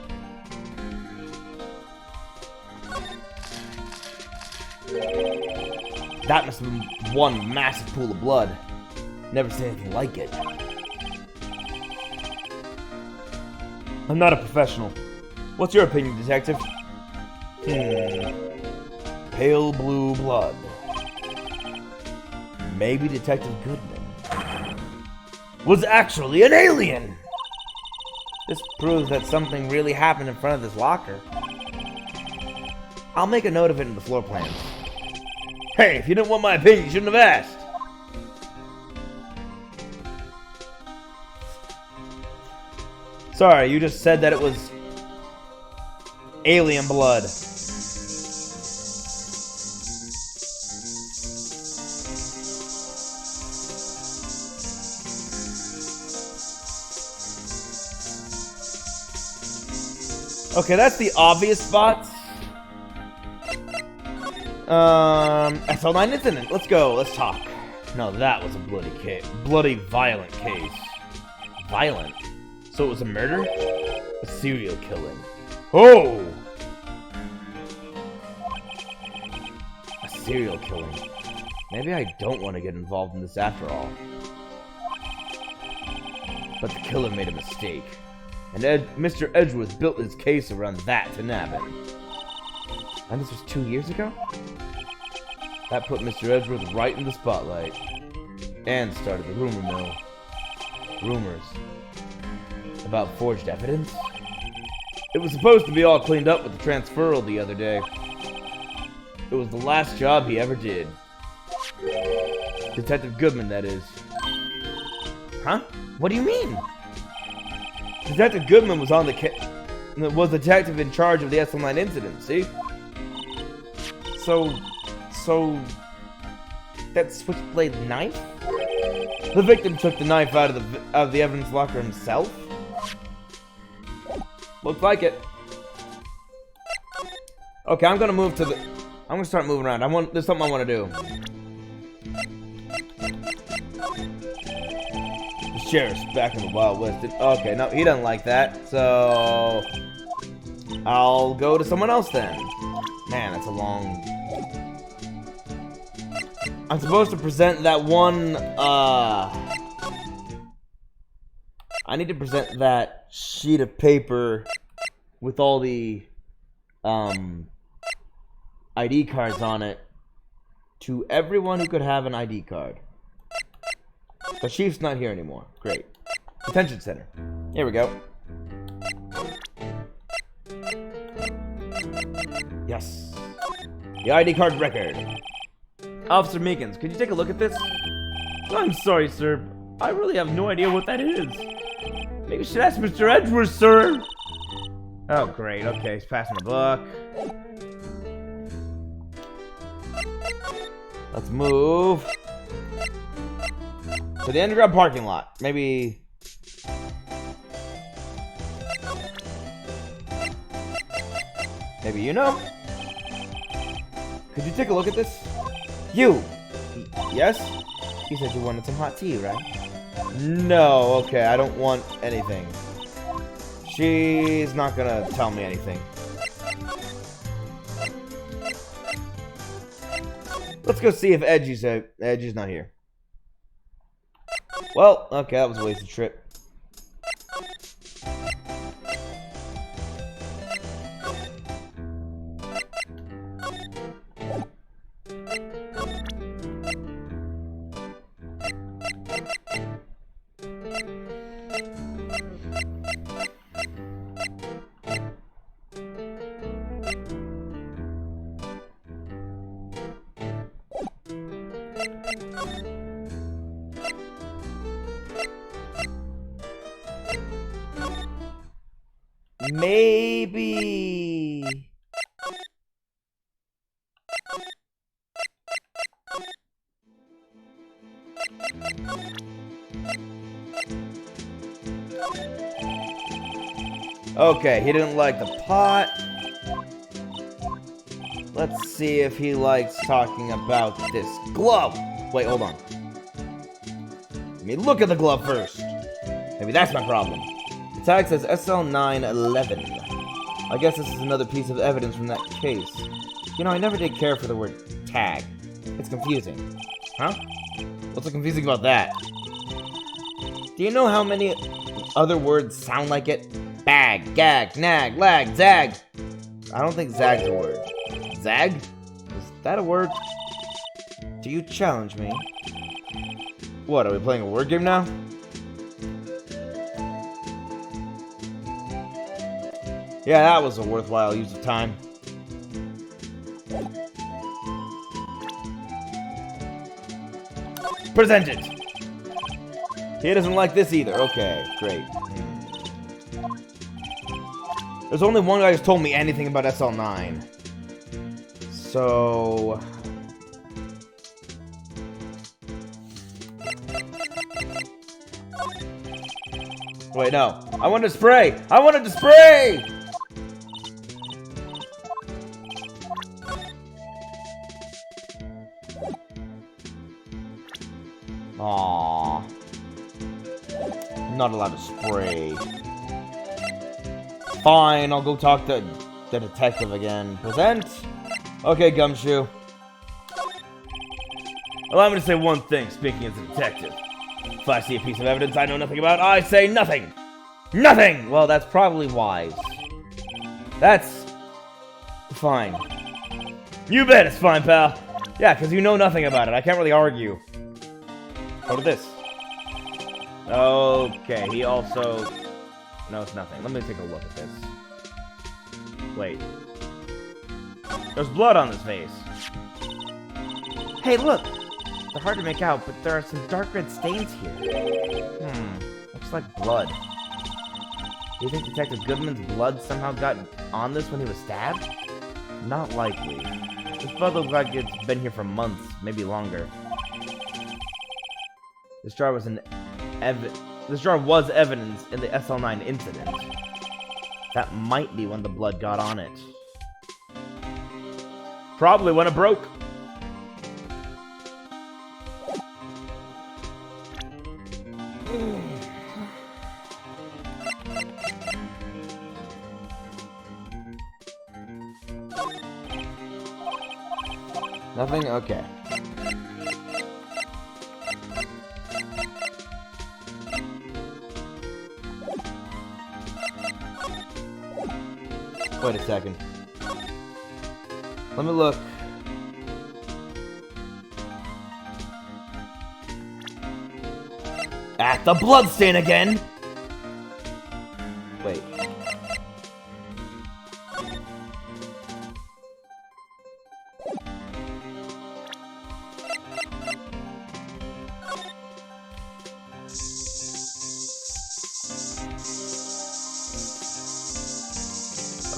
That must have been one massive pool of blood. Never seen anything like it. I'm not a professional. What's your opinion, detective? Pale blue blood. Maybe Detective Goodman was actually an alien! This proves that something really happened in front of this locker. I'll make a note of it in the floor plans. Hey, if you didn't want my opinion, you shouldn't have asked. Sorry, you just said that it was alien blood. Okay, that's the obvious spots. SL9 incident. Let's go. Let's talk. No, that was a bloody case. Bloody violent case. Violent? So it was a murder? A serial killing. Oh! A serial killing. Maybe I don't want to get involved in this after all. But the killer made a mistake. And Mr. Edgeworth built his case around that to nab him. And this was 2 years ago? That put Mr. Edgeworth right in the spotlight. And started the rumor mill. Rumors. About forged evidence? It was supposed to be all cleaned up with the transferal the other day. It was the last job he ever did. Detective Goodman, that is. Huh? What do you mean? Detective Goodman was on the was the detective in charge of the SL9 incident, see? So that switchblade knife? The victim took the knife out of the evidence locker himself? Looks like it. Okay, I'm gonna move to the... I'm gonna start moving around. There's something I want to do. The sheriff's back in the Wild West. Okay, no, he doesn't like that. So... I'll go to someone else then. Man, that's a long... I'm supposed to present that one, I need to present that sheet of paper with all the, ID cards on it to everyone who could have an ID card. The chief's not here anymore. Great. Detention center. Here we go. Yes. The ID card record. Officer Meekins, could you take a look at this? I'm sorry, sir. I really have no idea what that is. Maybe you should ask Mr. Edgeworth, sir. Oh, great. Okay, he's passing the book. Let's move to the underground parking lot. Maybe... Maybe you know? Could you take a look at this? You! Yes? You said you wanted some hot tea, right? No, okay, I don't want anything. She's not gonna tell me anything. Let's go see if Edgy's not here. Well, okay, that was a wasted trip. Maybe... Okay, he didn't like the pot. Let's see if he likes talking about this glove. Wait, hold on. Let me look at the glove first. Maybe that's my problem. The tag says SL911. I guess this is another piece of evidence from that case. You know, I never did care for the word tag. It's confusing. Huh? What's so confusing about that? Do you know how many other words sound like it? Bag, gag, nag, lag, zag. I don't think zag's a word. Zag? Is that a word? Do you challenge me? What, are we playing a word game now? Yeah, that was a worthwhile use of time. Present it! He doesn't like this either. Okay, great. There's only one guy who's told me anything about SL9. So... Wait, no. I wanted to spray! I wanted to spray! Aww. Not allowed to spray. Fine, I'll go talk to the detective again. Present? Okay, Gumshoe. Allow me to say one thing, speaking as a detective. If I see a piece of evidence I know nothing about, I say nothing! Nothing! Well, that's probably wise. That's... fine. You bet it's fine, pal. Yeah, because you know nothing about it. I can't really argue. What is this? Okay, he also knows nothing. Let me take a look at this. Wait. There's blood on his face. Hey, look! They're hard to make out, but there are some dark red stains here. Looks like blood. Do you think Detective Goodman's blood somehow got on this when he was stabbed? Not likely. This blood looks like it's been here for months, maybe longer. This jar was evidence in the SL9 incident. That might be when the blood got on it. Probably when it broke. Nothing? Okay. Wait a second. Let me look. At the bloodstain again! Wait.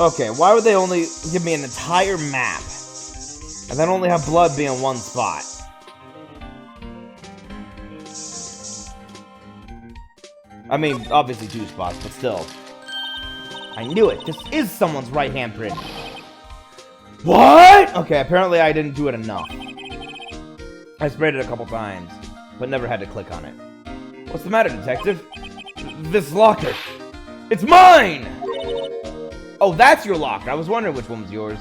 Okay, why would they only give me an entire map and then only have blood be in one spot? I mean, obviously 2 spots, but still. I knew it. This is someone's right handprint. What? Okay, apparently I didn't do it enough. I sprayed it a couple times, but never had to click on it. What's the matter, detective? This locker. It's mine! Oh, that's your locker. I was wondering which one was yours.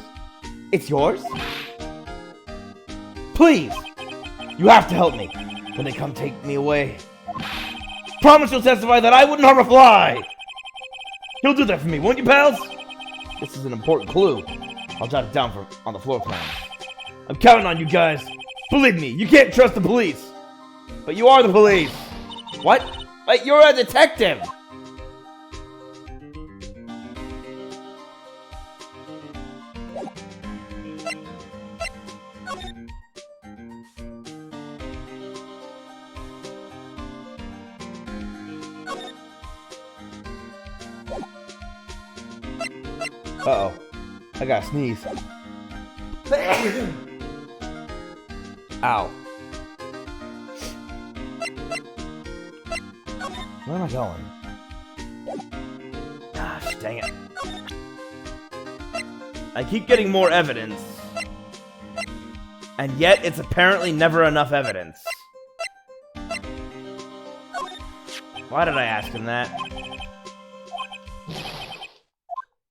It's yours? Please! You have to help me when they come take me away. Promise you'll testify that I wouldn't harm a fly! You'll do that for me, won't you, pals? This is an important clue. I'll jot it down on the floor plan. I'm counting on you guys. Believe me, you can't trust the police. But you are the police. What? But you're a detective. Uh-oh. I gotta sneeze. Ow. Where am I going? Gosh, dang it. I keep getting more evidence. And yet, it's apparently never enough evidence. Why did I ask him that?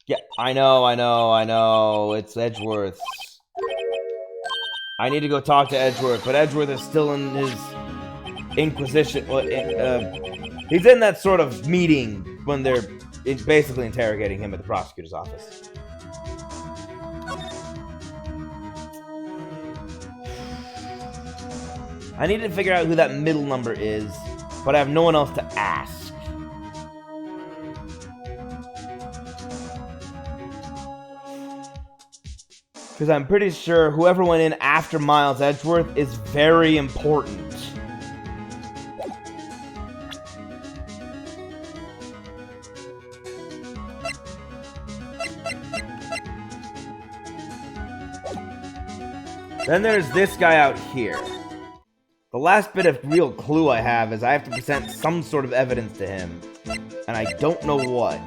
Yeah, I know. It's Edgeworth. I need to go talk to Edgeworth, but Edgeworth is still in his Inquisition. He's in that sort of meeting when they're basically interrogating him at the prosecutor's office. I need to figure out who that middle number is, but I have no one else to ask. Because I'm pretty sure whoever went in after Miles Edgeworth is very important. Then there's this guy out here. The last bit of real clue I have is I have to present some sort of evidence to him. And I don't know what.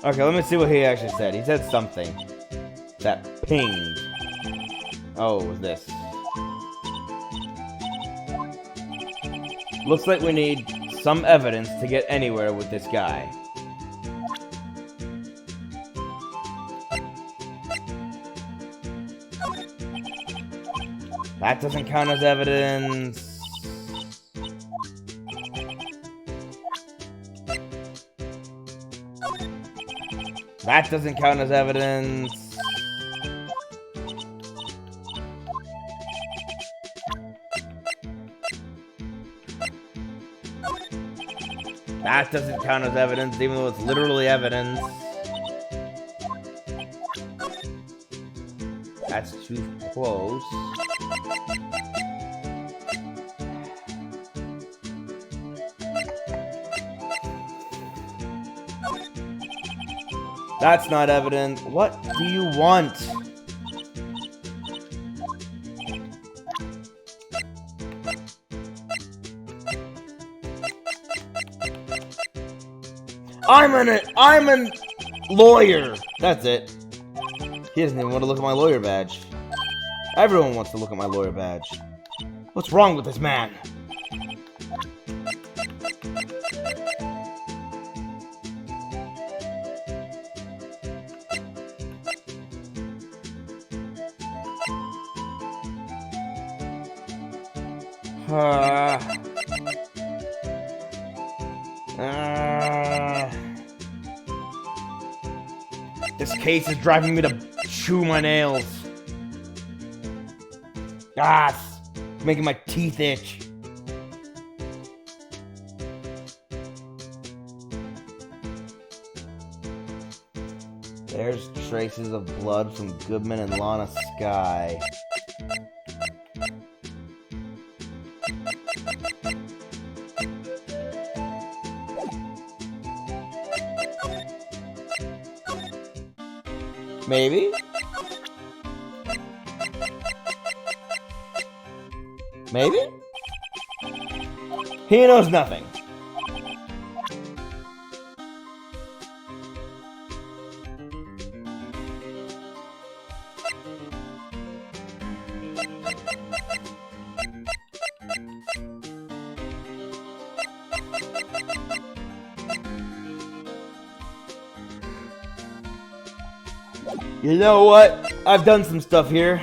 Okay, let me see what he actually said. He said something that pinged. Oh, it was this. Looks like we need some evidence to get anywhere with this guy. That doesn't count as evidence. That doesn't count as evidence. That doesn't count as evidence, even though it's literally evidence. That's too close. That's not evident. What do you want? I'm a lawyer. That's it. He doesn't even want to look at my lawyer badge. Everyone wants to look at my lawyer badge. What's wrong with this man? This case is driving me to chew my nails. It's making my teeth itch. There's traces of blood from Goodman and Lana Skye. Maybe? Maybe? He knows nothing. You know what? I've done some stuff here.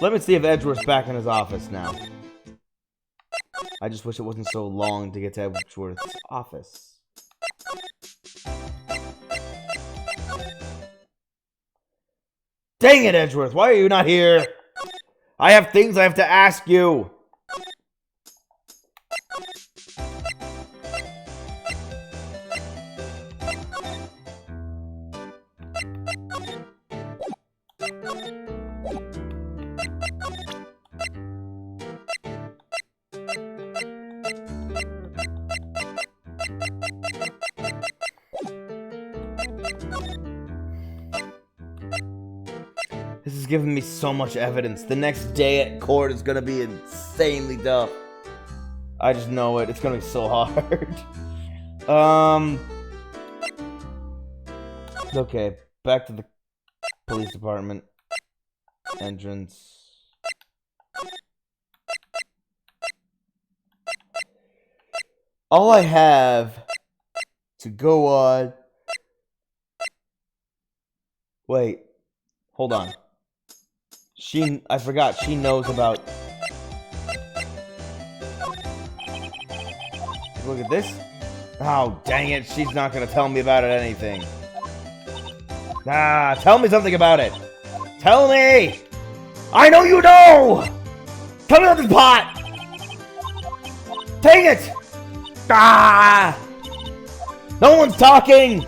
Let me see if Edgeworth's back in his office now. I just wish it wasn't so long to get to Edgeworth's office. Dang it, Edgeworth! Why are you not here? I have things I have to ask you. This is giving me so much evidence. The next day at court is gonna be insanely tough. I just know it. It's gonna be so hard. Okay, back to the police department entrance. All I have to go on. Wait, hold on. I forgot, she knows about... Look at this. Oh, dang it, she's not gonna tell me about it anything. Tell me something about it. Tell me! I know you know! Tell me about this pot! Dang it! No one's talking!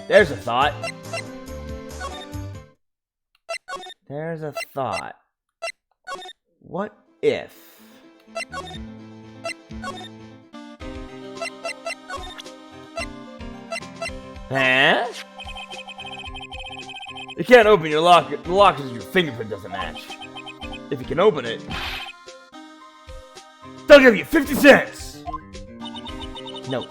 There's a thought. There's a thought. What if... Huh? You can't open your locker. The locker because your fingerprint doesn't match. If you can open it, they'll give you 50 cents! No.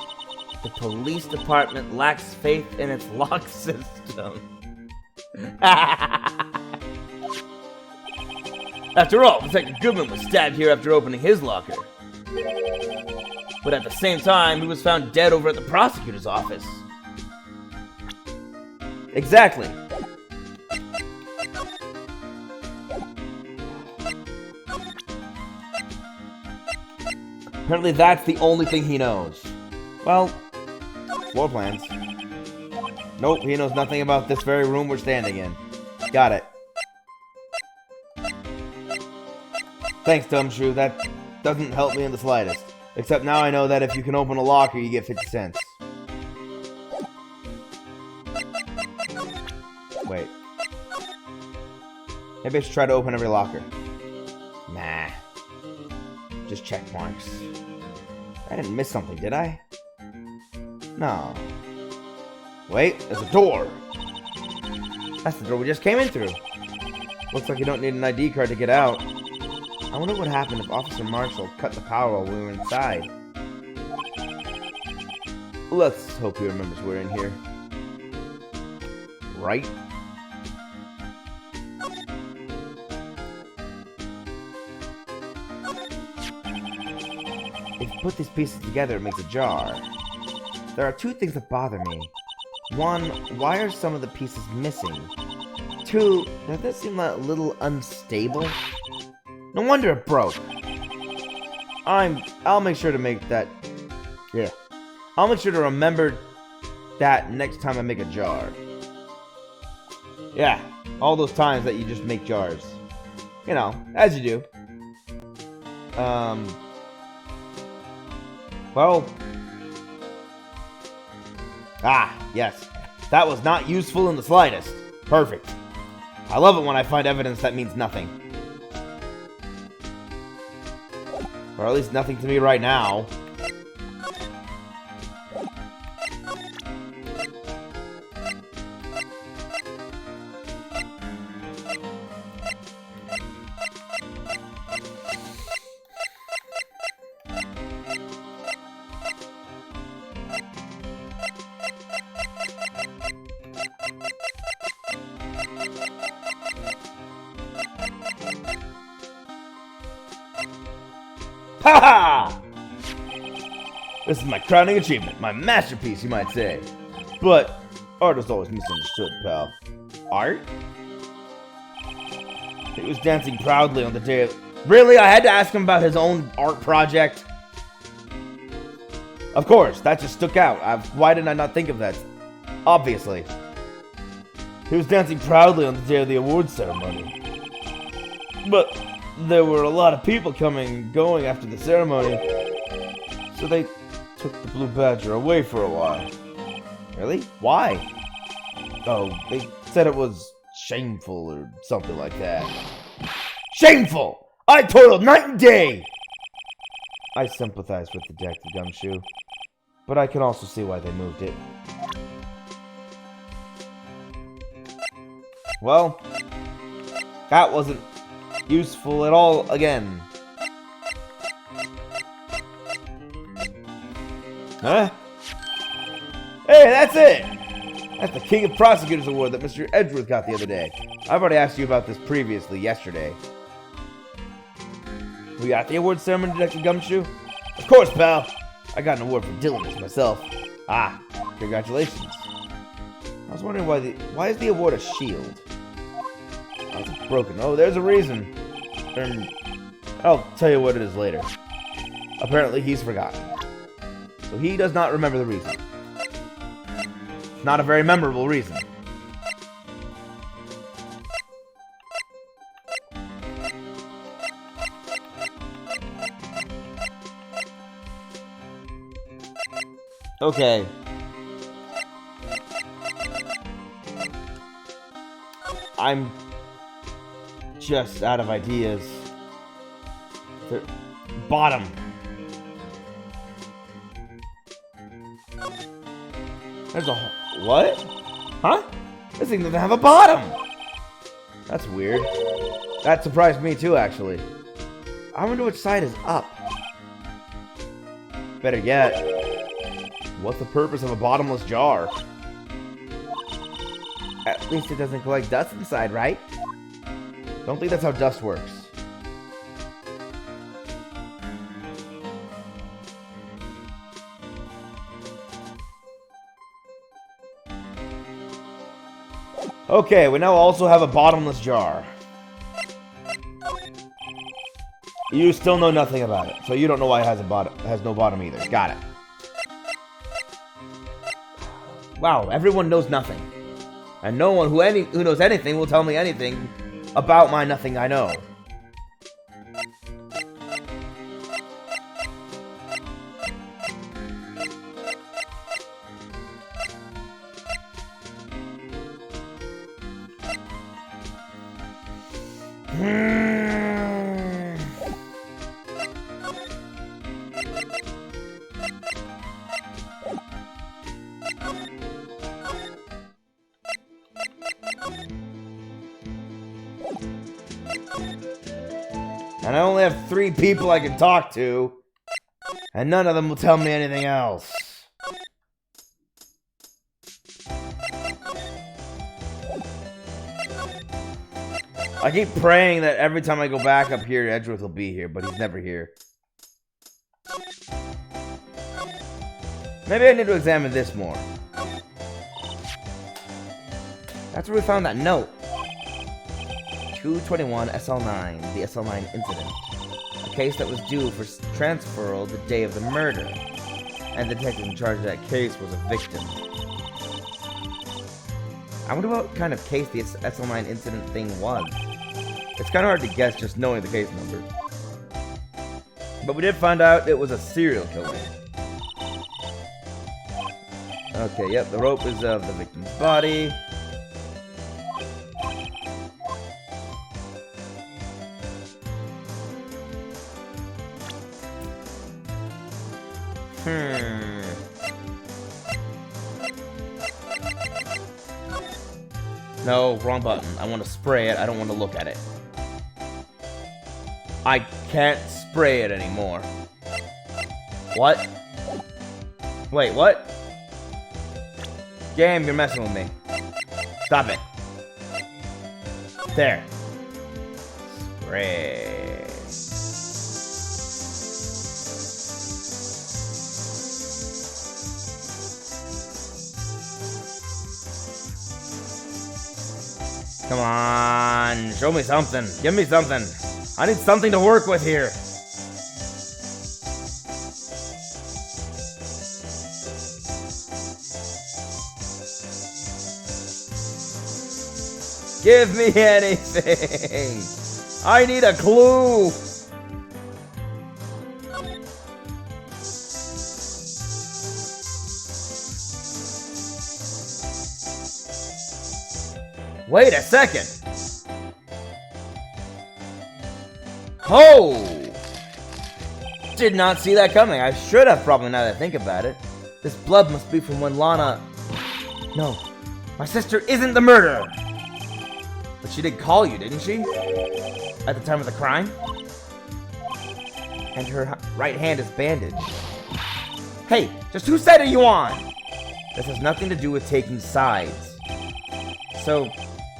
The police department lacks faith in its lock system. After all, Detective Goodman was stabbed here after opening his locker. But at the same time, he was found dead over at the prosecutor's office. Exactly. Apparently that's the only thing he knows. Well, floor plans. Nope, he knows nothing about this very room we're standing in. Got it. Thanks, Dumbshoe. That doesn't help me in the slightest. Except now I know that if you can open a locker, you get 50 cents. Wait. Maybe I should try to open every locker. Nah. Just check marks. I didn't miss something, did I? No. Wait, there's a door. That's the door we just came in through. Looks like you don't need an ID card to get out. I wonder what happened if Officer Marshall cut the power while we were inside. Let's hope he remembers we're in here. Right? if you put these pieces together, it makes a jar. There are two things that bother me. One, why are some of the pieces missing? Two, does that seem a little unstable? No wonder it broke. I'll make sure to make that... Yeah. I'll make sure to remember that next time I make a jar. Yeah. All those times that you just make jars. You know, as you do. Well... Ah, yes. That was not useful in the slightest. Perfect. I love it when I find evidence that means nothing. Or at least nothing to me right now. Ha ha! This is my crowning achievement, my masterpiece, you might say. But art is always misunderstood, pal. Art? He was dancing proudly on the day of... Really? I had to ask him about his own art project? Of course, that just stuck out. Why didn't I not think of that? Obviously. He was dancing proudly on the day of the awards ceremony. But there were a lot of people coming and going after the ceremony, so they took the Blue Badger away for a while. Really? Why? Oh, they said it was shameful or something like that. Shameful! I toiled night and day! I sympathize with Detective Gumshoe, but I can also see why they moved it. Well, that wasn't useful at all again. Huh? Hey, that's it! That's the King of Prosecutors Award that Mr. Edgeworth got the other day. I've already asked you about this previously, yesterday. We got the award ceremony, Detective Gumshoe? Of course, pal! I got an award for diligence myself. Ah, congratulations. I was wondering why is the award a shield? Oh, it's broken. Oh, there's a reason. I'll tell you what it is later. Apparently he's forgotten. So he does not remember the reason. It's not a very memorable reason. Okay. I'm just out of ideas. The bottom. There's a... What? Huh? This thing doesn't have a bottom! That's weird. That surprised me too, actually. I wonder which side is up. Better yet, what's the purpose of a bottomless jar? At least it doesn't collect dust inside, right? Don't think that's how dust works. Okay, we now also have a bottomless jar. You still know nothing about it, so you don't know why it has no bottom either. Got it. Wow, everyone knows nothing. And no one who knows anything will tell me anything about my nothing I know. And I only have 3 people I can talk to, and none of them will tell me anything else. I keep praying that every time I go back up here, Edgeworth will be here, but he's never here. Maybe I need to examine this more. That's where we found that note. 221 SL9, the SL9 incident. A case that was due for transferal the day of the murder. And the detective in charge of that case was a victim. I wonder what kind of case the SL9 incident thing was. It's kind of hard to guess just knowing the case number. But we did find out it was a serial killer. Okay, yep, the rope is of the victim's body. No, wrong button. I want to spray it. I don't want to look at it. I can't spray it anymore. What? Wait, what? Game, you're messing with me. Stop it. There. Spray. Come on, show me something. Give me something. I need something to work with here. Give me anything. I need a clue. Wait a second. Oh! Did not see that coming. I should have probably, now that I think about it. This blood must be from when Lana... No. My sister isn't the murderer. But she did call you, didn't she? At the time of the crime? And her right hand is bandaged. Hey, just whose side are you on? This has nothing to do with taking sides. So...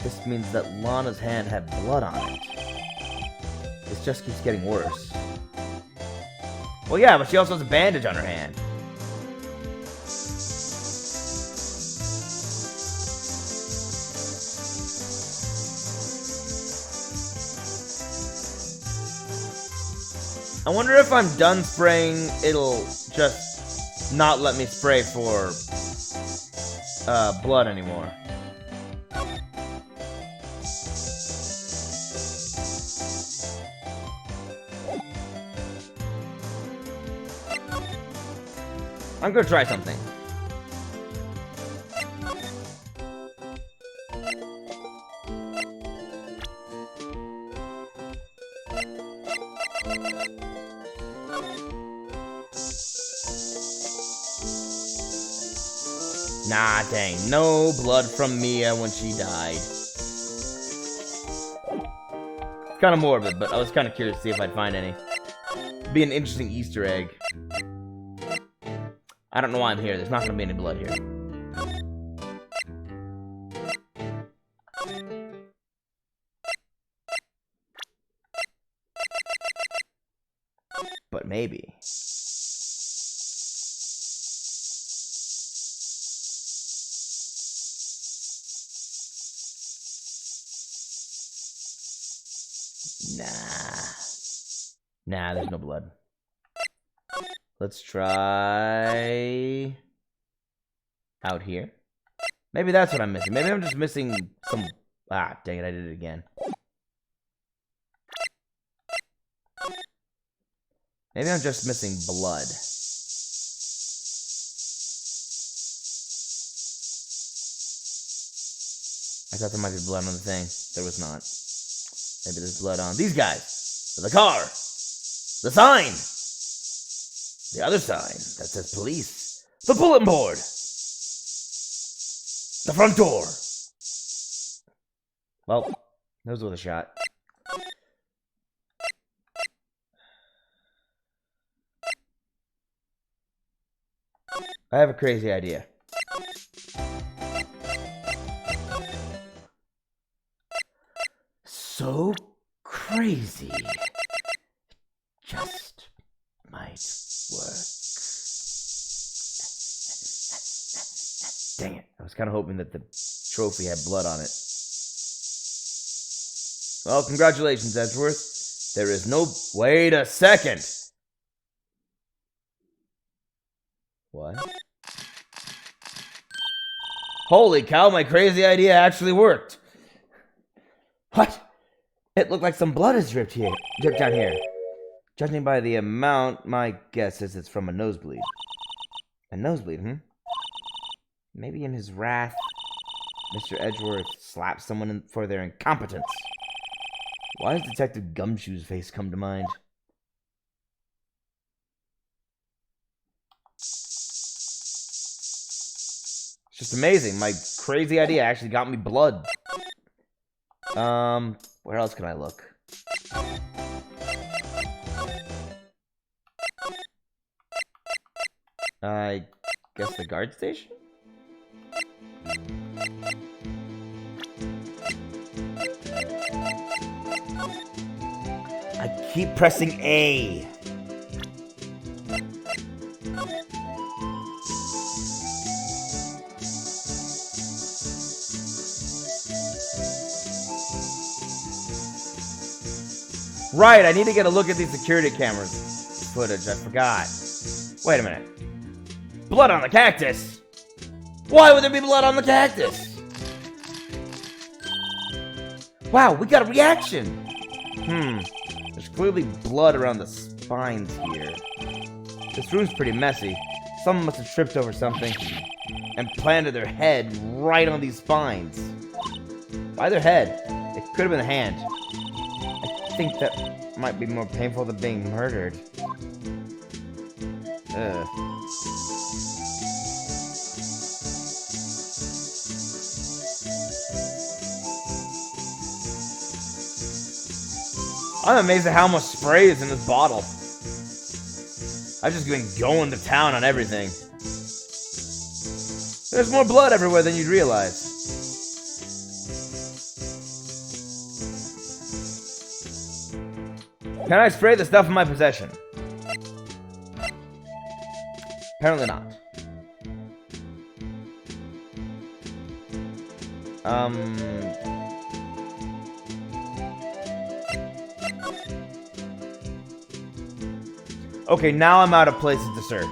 this means that Lana's hand had blood on it. This just keeps getting worse. Well, yeah, but she also has a bandage on her hand. I wonder if I'm done spraying, it'll just not let me spray for blood anymore. I'm gonna try something. Nah, dang. No blood from Mia when she died. It's kind of morbid, but I was kind of curious to see if I'd find any. It'd be an interesting Easter egg. I don't know why I'm here. There's not going to be any blood here. But maybe. Nah, there's no blood. Let's try out here. Maybe that's what I'm missing. Maybe I'm just missing some... Ah, dang it, I did it again. Maybe I'm just missing blood. I thought there might be blood on the thing. There was not. Maybe there's blood on these guys. The car. The sign. The other sign that says police. The bulletin board. The front door. Well, those were the shot. I have a crazy idea. So crazy. Just might work. Dang it. I was kind of hoping that the trophy had blood on it. Well, congratulations, Edgeworth. There is no... Wait a second! What? Holy cow, my crazy idea actually worked. What? It looked like some blood has dripped down here. Judging by the amount, my guess is it's from a nosebleed. A nosebleed, Maybe in his wrath, Mr. Edgeworth slapped someone for their incompetence. Why does Detective Gumshoe's face come to mind? It's just amazing. My crazy idea actually got me blood. Where else can I look? I guess the guard station? I keep pressing A. Right, I need to get a look at these security cameras footage. I forgot. Wait a minute. Blood on the cactus? Why would there be blood on the cactus? Wow, we got a reaction. There's clearly blood around the spines here. This room's pretty messy. Someone must have tripped over something and planted their head right on these spines. Why their head? It could have been a hand. I think that might be more painful than being murdered. Ugh. I'm amazed at how much spray is in this bottle. I've just been going to town on everything. There's more blood everywhere than you'd realize. Can I spray the stuff in my possession? Apparently not. Okay, now I'm out of places to search.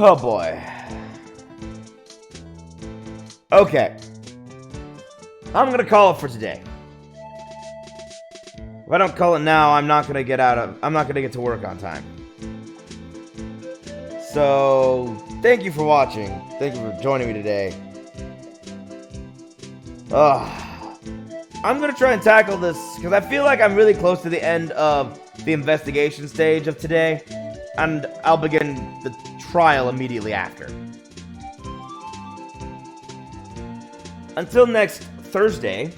Oh boy. Okay. I'm gonna call it for today. If I don't call it now, I'm not gonna get to work on time. So, thank you for watching. Thank you for joining me today. I'm gonna try and tackle this because I feel like I'm really close to the end of the investigation stage of today, and I'll begin the trial immediately after. Until next Thursday,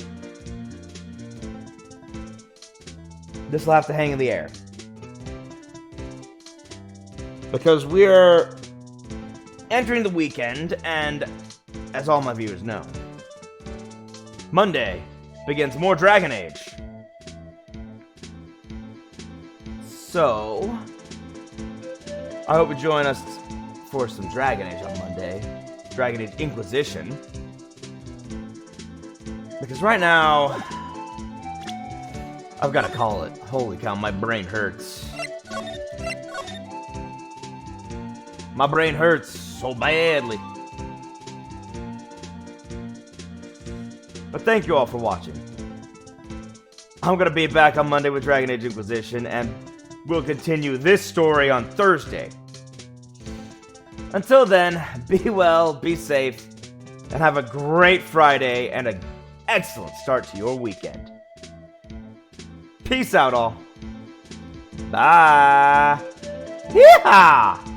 this will have to hang in the air. Because we're entering the weekend, and as all my viewers know, Monday begins more Dragon Age. So, I hope you join us for some Dragon Age on Monday. Dragon Age Inquisition. Because right now, I've got to call it. Holy cow, my brain hurts. My brain hurts so badly. But thank you all for watching. I'm going to be back on Monday with Dragon Age Inquisition, and we'll continue this story on Thursday. Until then, be well, be safe, and have a great Friday and an excellent start to your weekend. Peace out, all. Bye. Yeehaw!